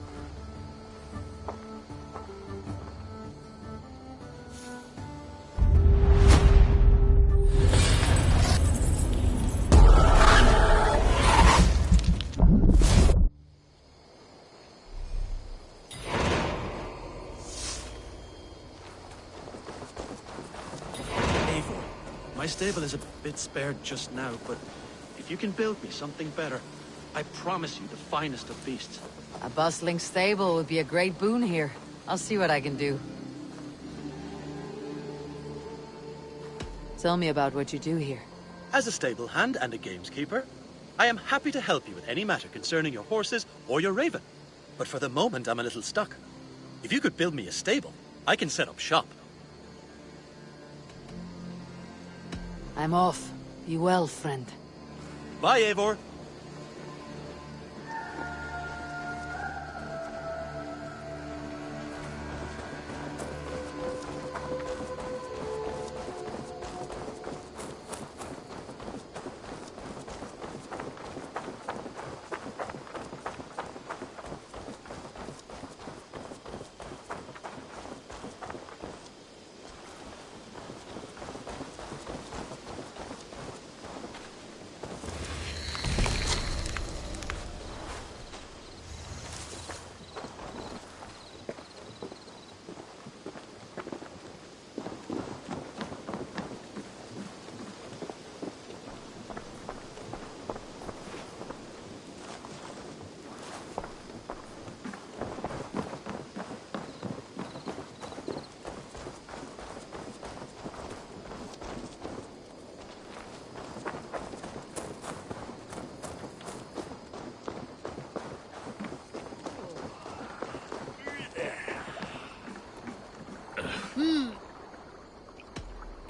My stable is a bit spared just now, but if you can build me something better, I promise you the finest of beasts. A bustling stable would be a great boon here. I'll see what I can do. Tell me about what you do here. As a stable hand and a gameskeeper, I am happy to help you with any matter concerning your horses or your raven. But for the moment, I'm a little stuck. If you could build me a stable, I can set up shop. I'm off. Be well, friend. Bye, Eivor.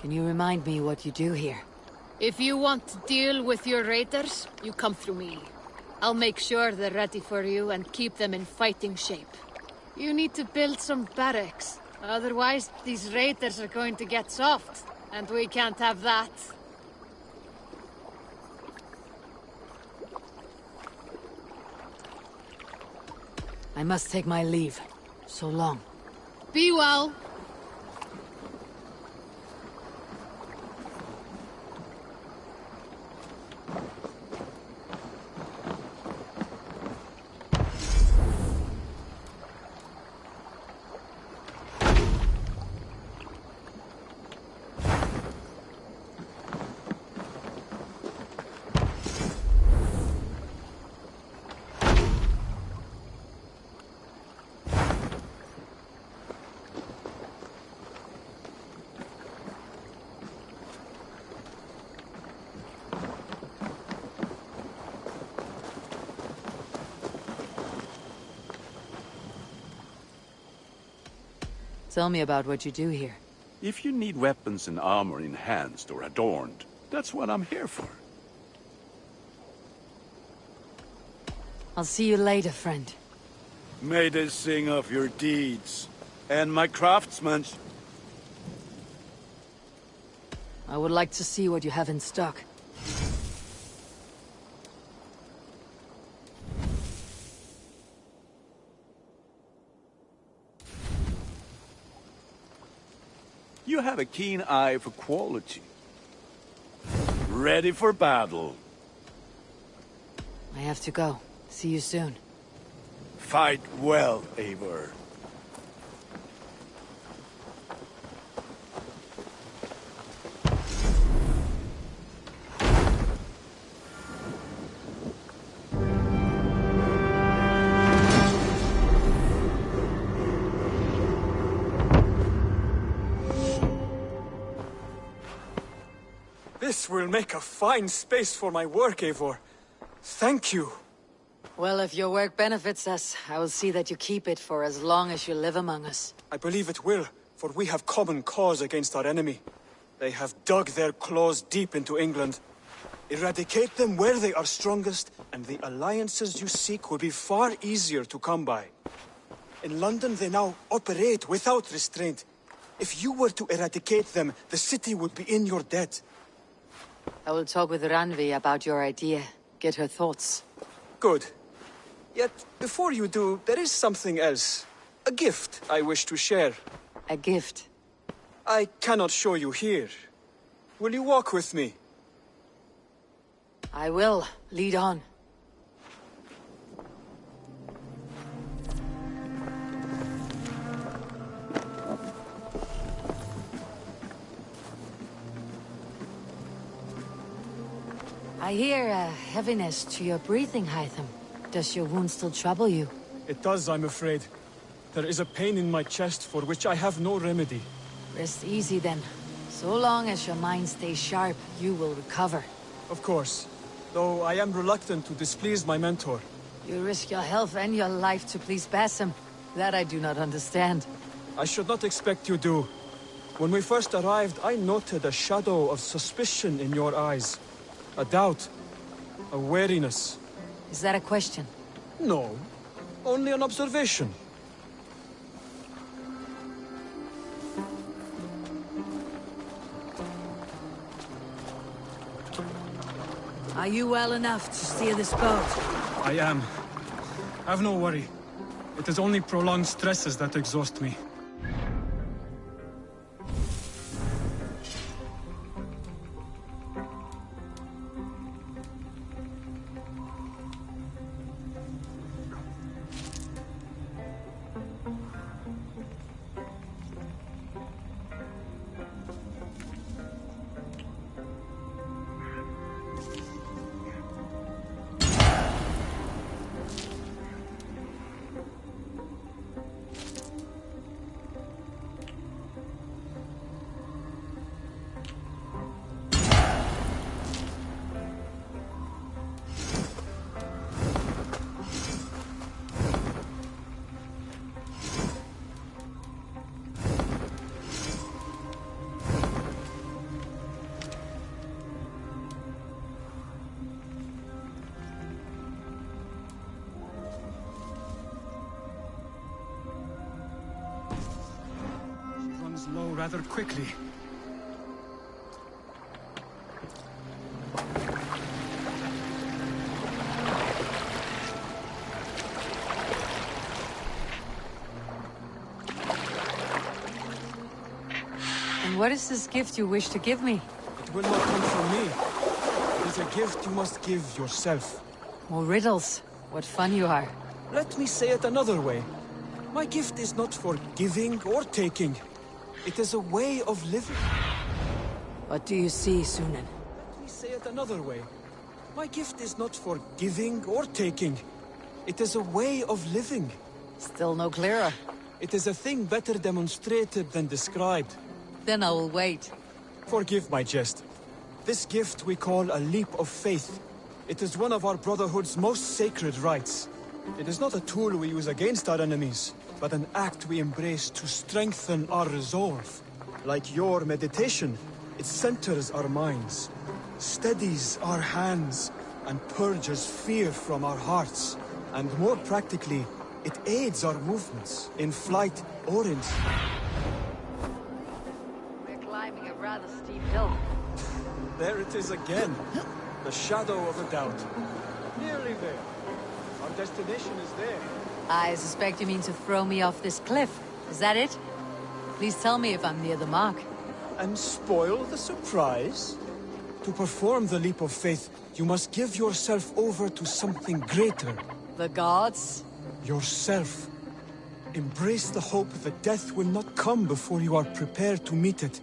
Can you remind me what you do here? If you want to deal with your raiders, you come through me. I'll make sure they're ready for you and keep them in fighting shape. You need to build some barracks. Otherwise, these raiders are going to get soft. And we can't have that. I must take my leave. So long. Be well. Tell me about what you do here. If you need weapons and armor enhanced or adorned, that's what I'm here for. I'll see you later, friend. May they sing of your deeds, and my craftsmanship. I would like to see what you have in stock. You have a keen eye for quality. Ready for battle. I have to go. See you soon. Fight well, Eivor. This will make a fine space for my work, Eivor. Thank you. Well, if your work benefits us, I will see that you keep it for as long as you live among us. I believe it will, for we have common cause against our enemy. They have dug their claws deep into England. Eradicate them where they are strongest, and the alliances you seek will be far easier to come by. In London, they now operate without restraint. If you were to eradicate them, the city would be in your debt. I will talk with Randvi about your idea. Get her thoughts. Good. Yet, before you do, there is something else. A gift I wish to share. A gift? I cannot show you here. Will you walk with me? I will. Lead on. I hear a heaviness to your breathing, Hytham. Does your wound still trouble you? It does, I'm afraid. There is a pain in my chest for which I have no remedy. Rest easy then. So long as your mind stays sharp, you will recover. Of course. Though I am reluctant to displease my mentor. You risk your health and your life to please Basim. That I do not understand. I should not expect you do. When we first arrived, I noted a shadow of suspicion in your eyes. A doubt. A wariness. Is that a question? No. Only an observation. Are you well enough to steer this boat? I am. Have no worry. It is only prolonged stresses that exhaust me. Low rather quickly. And what is this gift you wish to give me? It will not come from me. It is a gift you must give yourself. More riddles. What fun you are. Let me say it another way. My gift is not for giving or taking. It is a way of living. What do you see, Sunan? Let me say it another way. My gift is not for giving or taking. It is a way of living. Still no clearer. It is a thing better demonstrated than described. Then I will wait. Forgive my jest. This gift we call a leap of faith. It is one of our Brotherhood's most sacred rites. It is not a tool we use against our enemies, but an act we embrace to strengthen our resolve. Like your meditation, it centers our minds, steadies our hands, and purges fear from our hearts. And more practically, it aids our movements, in flight or in... We're climbing a rather steep hill. There it is again. The shadow of a doubt. Nearly there. Our destination is there. I suspect you mean to throw me off this cliff. Is that it? Please tell me if I'm near the mark. And spoil the surprise? To perform the leap of faith, you must give yourself over to something greater. The gods? Yourself. Embrace the hope that death will not come before you are prepared to meet it.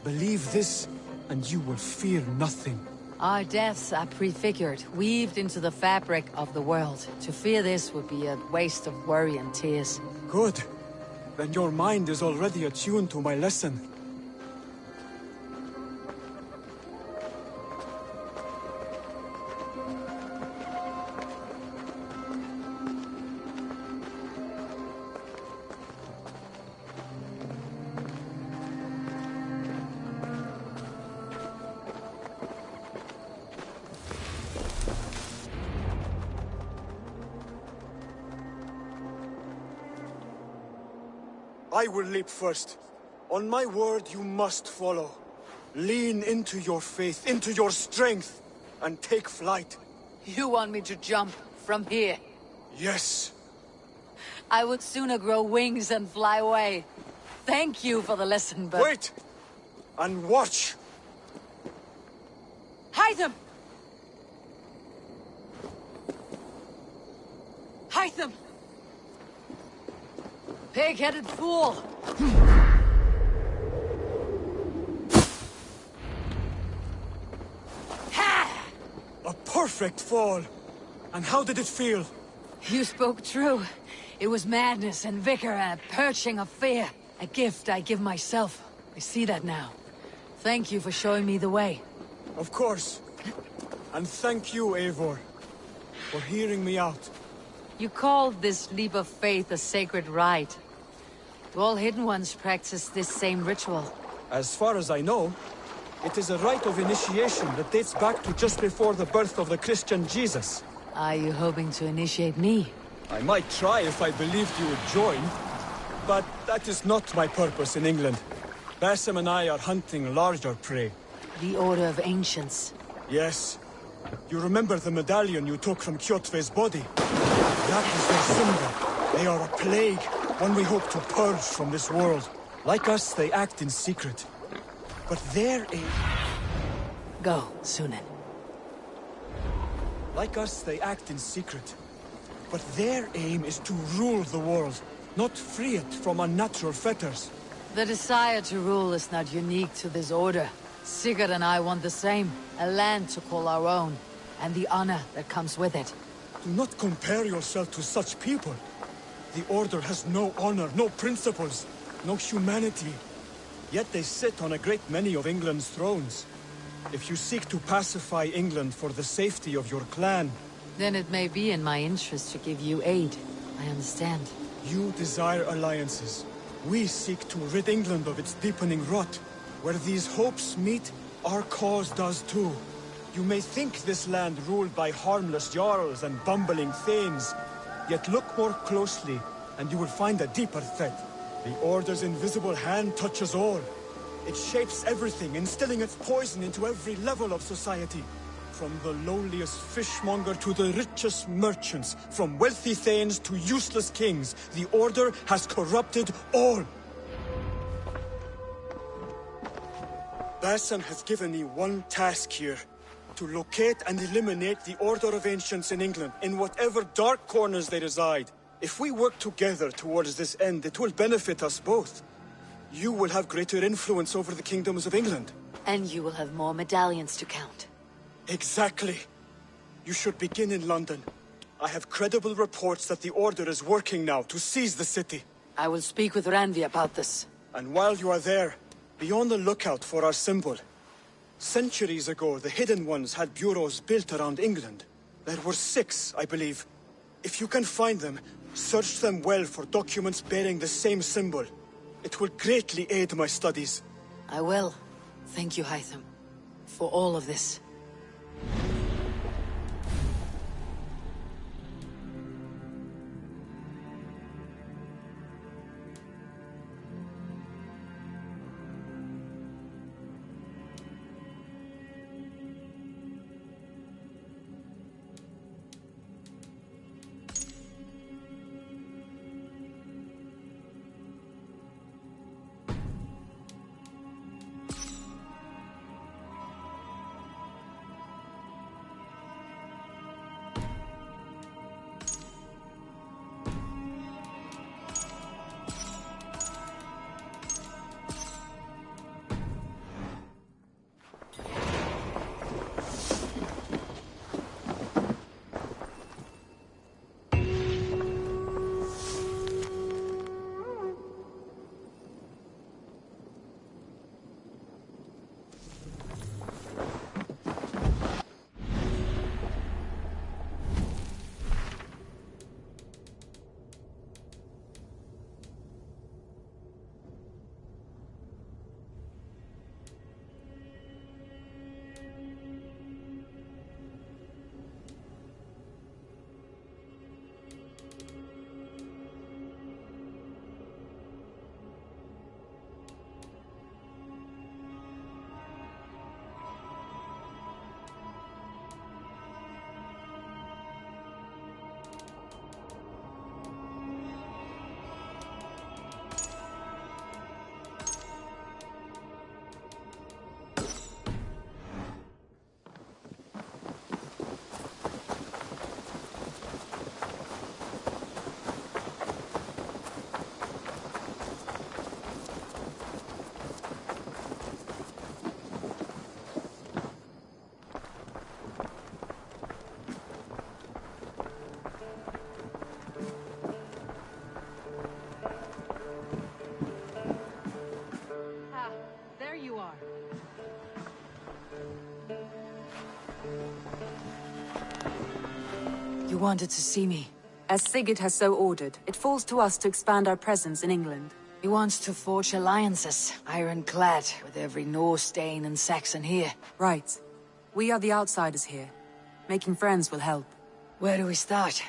Believe this, and you will fear nothing. Our deaths are prefigured, weaved into the fabric of the world. To fear this would be a waste of worry and tears. Good. Then your mind is already attuned to my lesson. I will leap first. On my word, you must follow. Lean into your faith, into your strength, and take flight. You want me to jump from here? Yes. I would sooner grow wings and fly away. Thank you for the lesson, but... Wait! And watch! Hide them! Hide them! Pig-headed fool! A perfect fall! And how did it feel? You spoke true. It was madness and vigor and a purging of fear. A gift I give myself. I see that now. Thank you for showing me the way. Of course. And thank you, Eivor, for hearing me out. You called this leap of faith a sacred rite. Do all Hidden Ones practice this same ritual? As far as I know, it is a rite of initiation that dates back to just before the birth of the Christian Jesus. Are you hoping to initiate me? I might try if I believed you would join, but that is not my purpose in England. Basim and I are hunting larger prey. The Order of Ancients. Yes. You remember the medallion you took from Kjotve's body? That is their symbol. They are a plague, one we hope to purge from this world. Like us, they act in secret. But their aim... Go, Sunan. Like us, they act in secret. But their aim is to rule the world, not free it from unnatural fetters. The desire to rule is not unique to this order. Sigurd and I want the same. A land to call our own, and the honor that comes with it. Do not compare yourself to such people. The Order has no honor, no principles, no humanity. Yet they sit on a great many of England's thrones. If you seek to pacify England for the safety of your clan... Then it may be in my interest to give you aid. I understand. You desire alliances. We seek to rid England of its deepening rot. Where these hopes meet, our cause does too. You may think this land ruled by harmless jarls and bumbling thanes. Yet look more closely, and you will find a deeper threat. The Order's invisible hand touches all. It shapes everything, instilling its poison into every level of society. From the lowliest fishmonger to the richest merchants, from wealthy thanes to useless kings, the Order has corrupted all. Basim has given me one task here. To locate and eliminate the Order of Ancients in England, in whatever dark corners they reside. If we work together towards this end, it will benefit us both. You will have greater influence over the kingdoms of England. And you will have more medallions to count. Exactly. You should begin in London. I have credible reports that the Order is working now to seize the city. I will speak with Randvi about this. And while you are there, be on the lookout for our symbol. Centuries ago, the Hidden Ones had bureaus built around England. There were 6, I believe. If you can find them, search them well for documents bearing the same symbol. It will greatly aid my studies. I will. Thank you, Hytham, for all of this. You wanted to see me. As Sigurd has so ordered, it falls to us to expand our presence in England. He wants to forge alliances, ironclad, with every Norse, Dane, and Saxon here. Right. We are the outsiders here. Making friends will help. Where do we start?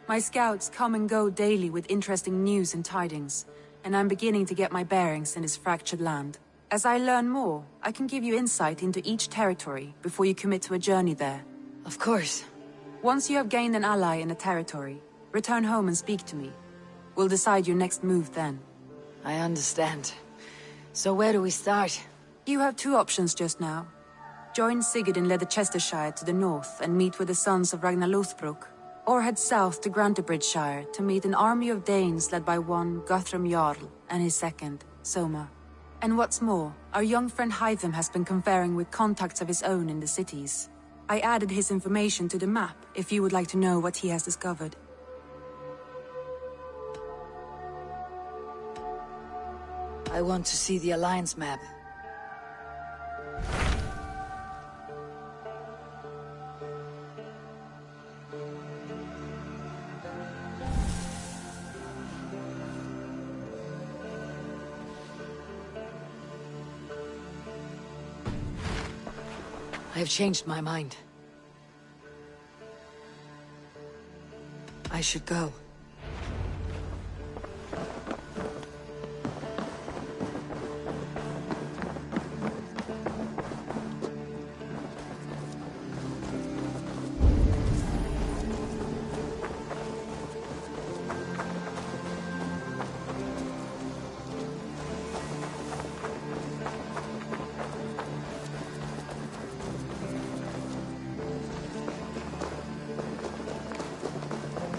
My scouts come and go daily with interesting news and tidings, and I'm beginning to get my bearings in this fractured land. As I learn more, I can give you insight into each territory before you commit to a journey there. Of course. Once you have gained an ally in a territory, return home and speak to me. We'll decide your next move then. I understand. So where do we start? You have two options just now. Join Sigurd in Leicestershire to the north and meet with the sons of Ragnar Lothbrok, or head south to Grantebridgeshire to meet an army of Danes led by one Guthrum Jarl and his second, Soma. And what's more, our young friend Hytham has been conferring with contacts of his own in the cities. I added his information to the map if you would like to know what he has discovered. I want to see the Alliance map. I've changed my mind. I should go.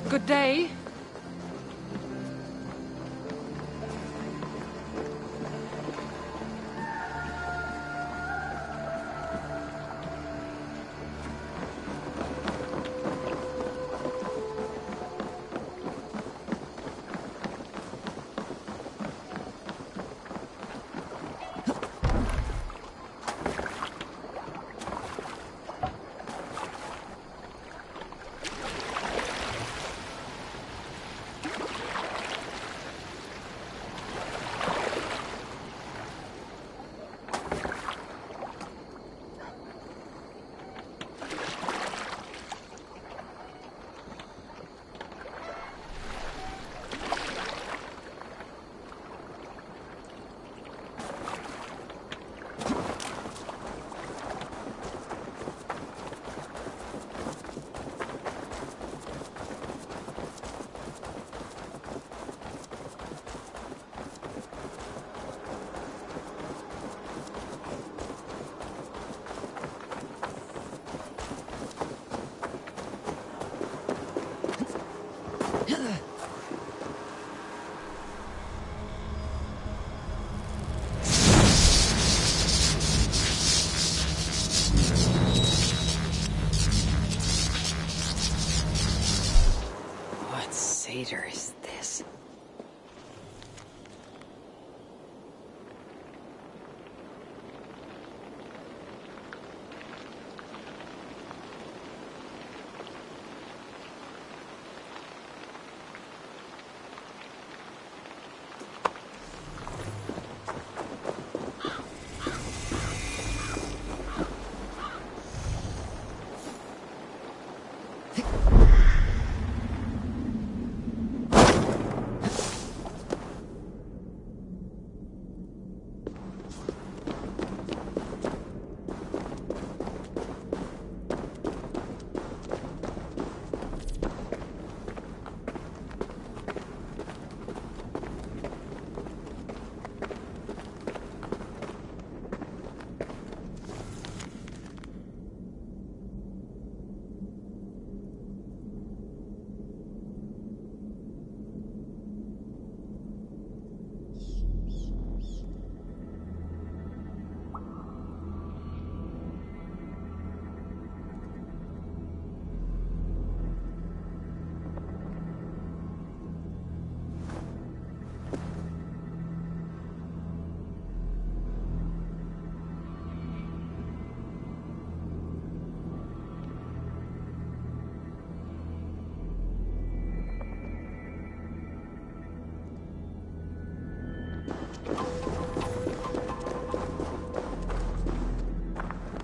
Good day.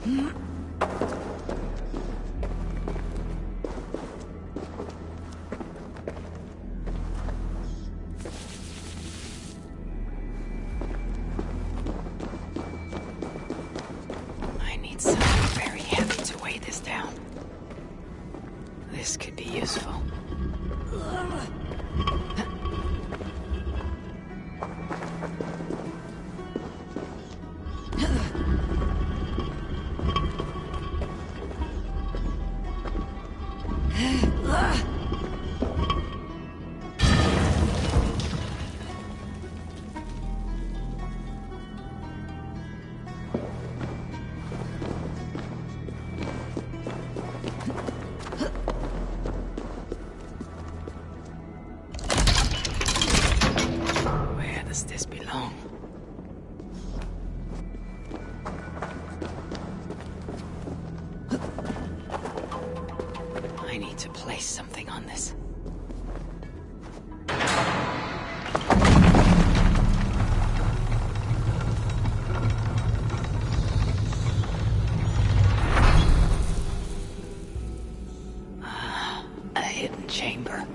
I need something very heavy to weigh this down. This could be useful. Where does this belong? I need to place something on this. A hidden chamber.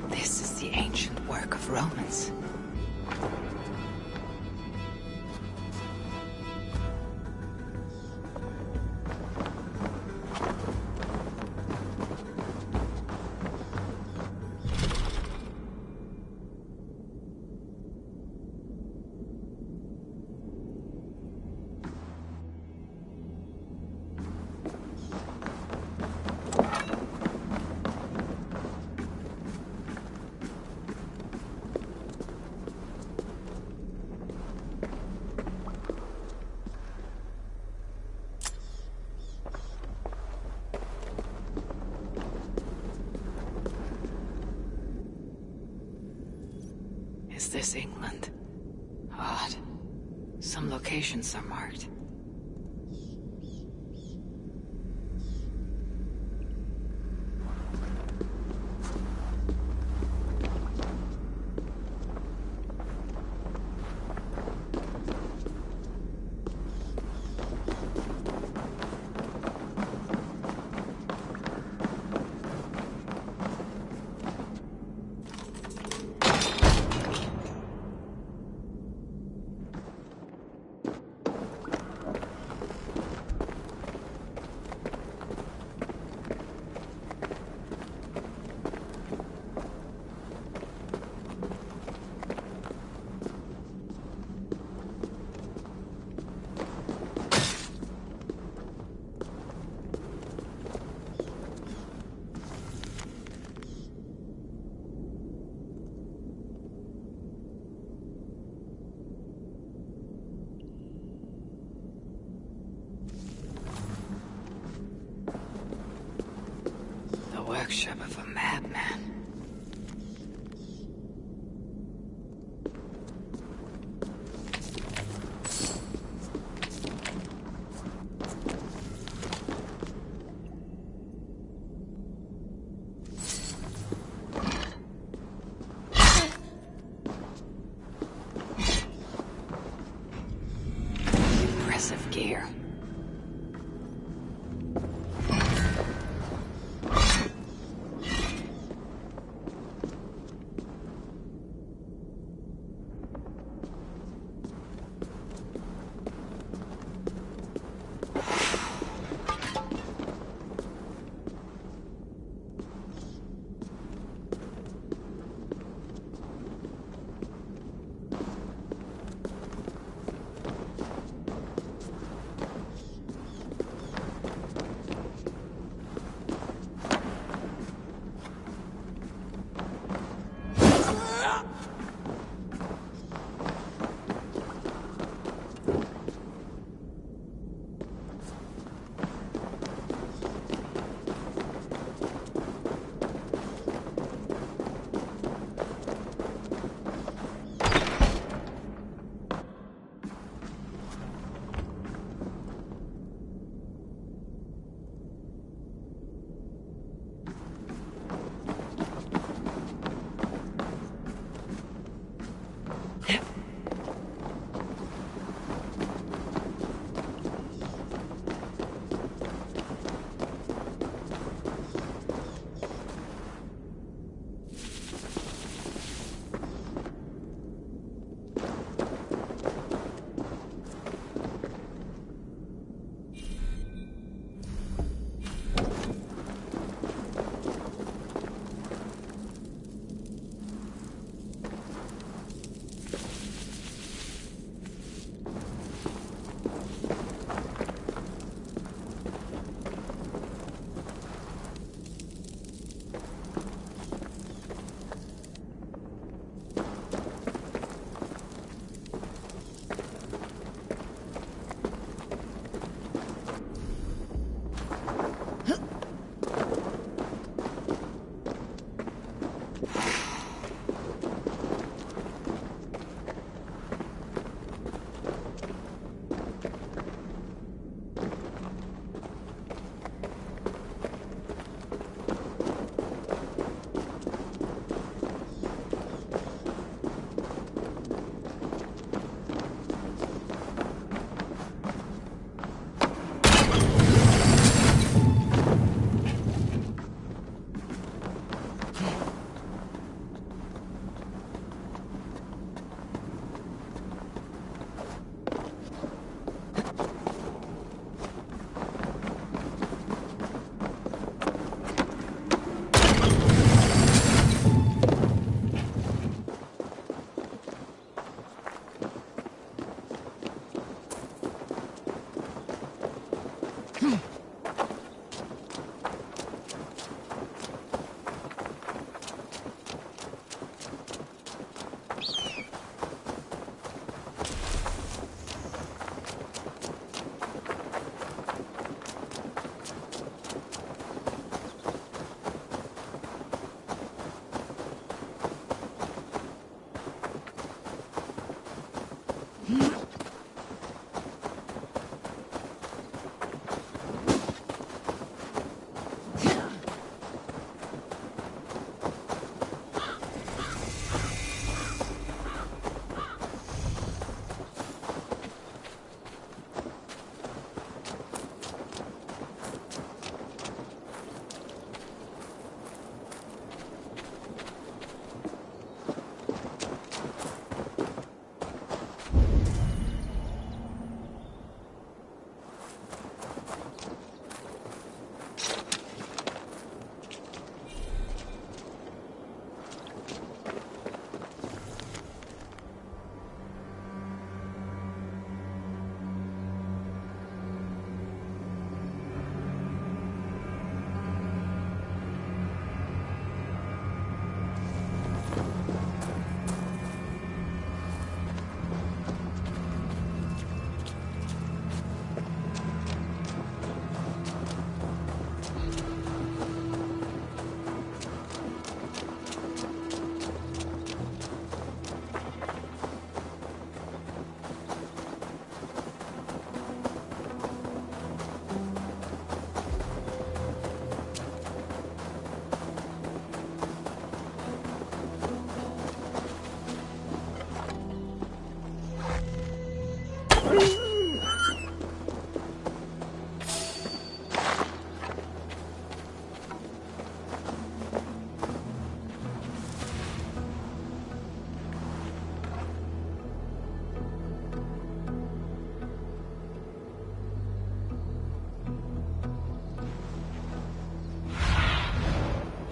This is the ancient work of Romans. Is this England? Odd. Some locations are marked. The workshop of a madman. Impressive gear.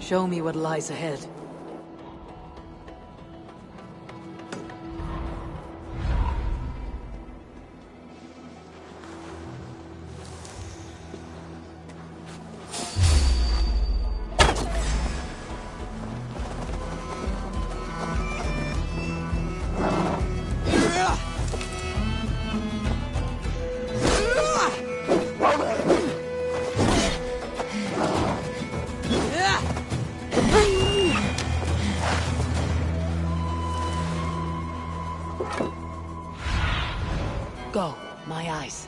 Show me what lies ahead. Go, my eyes.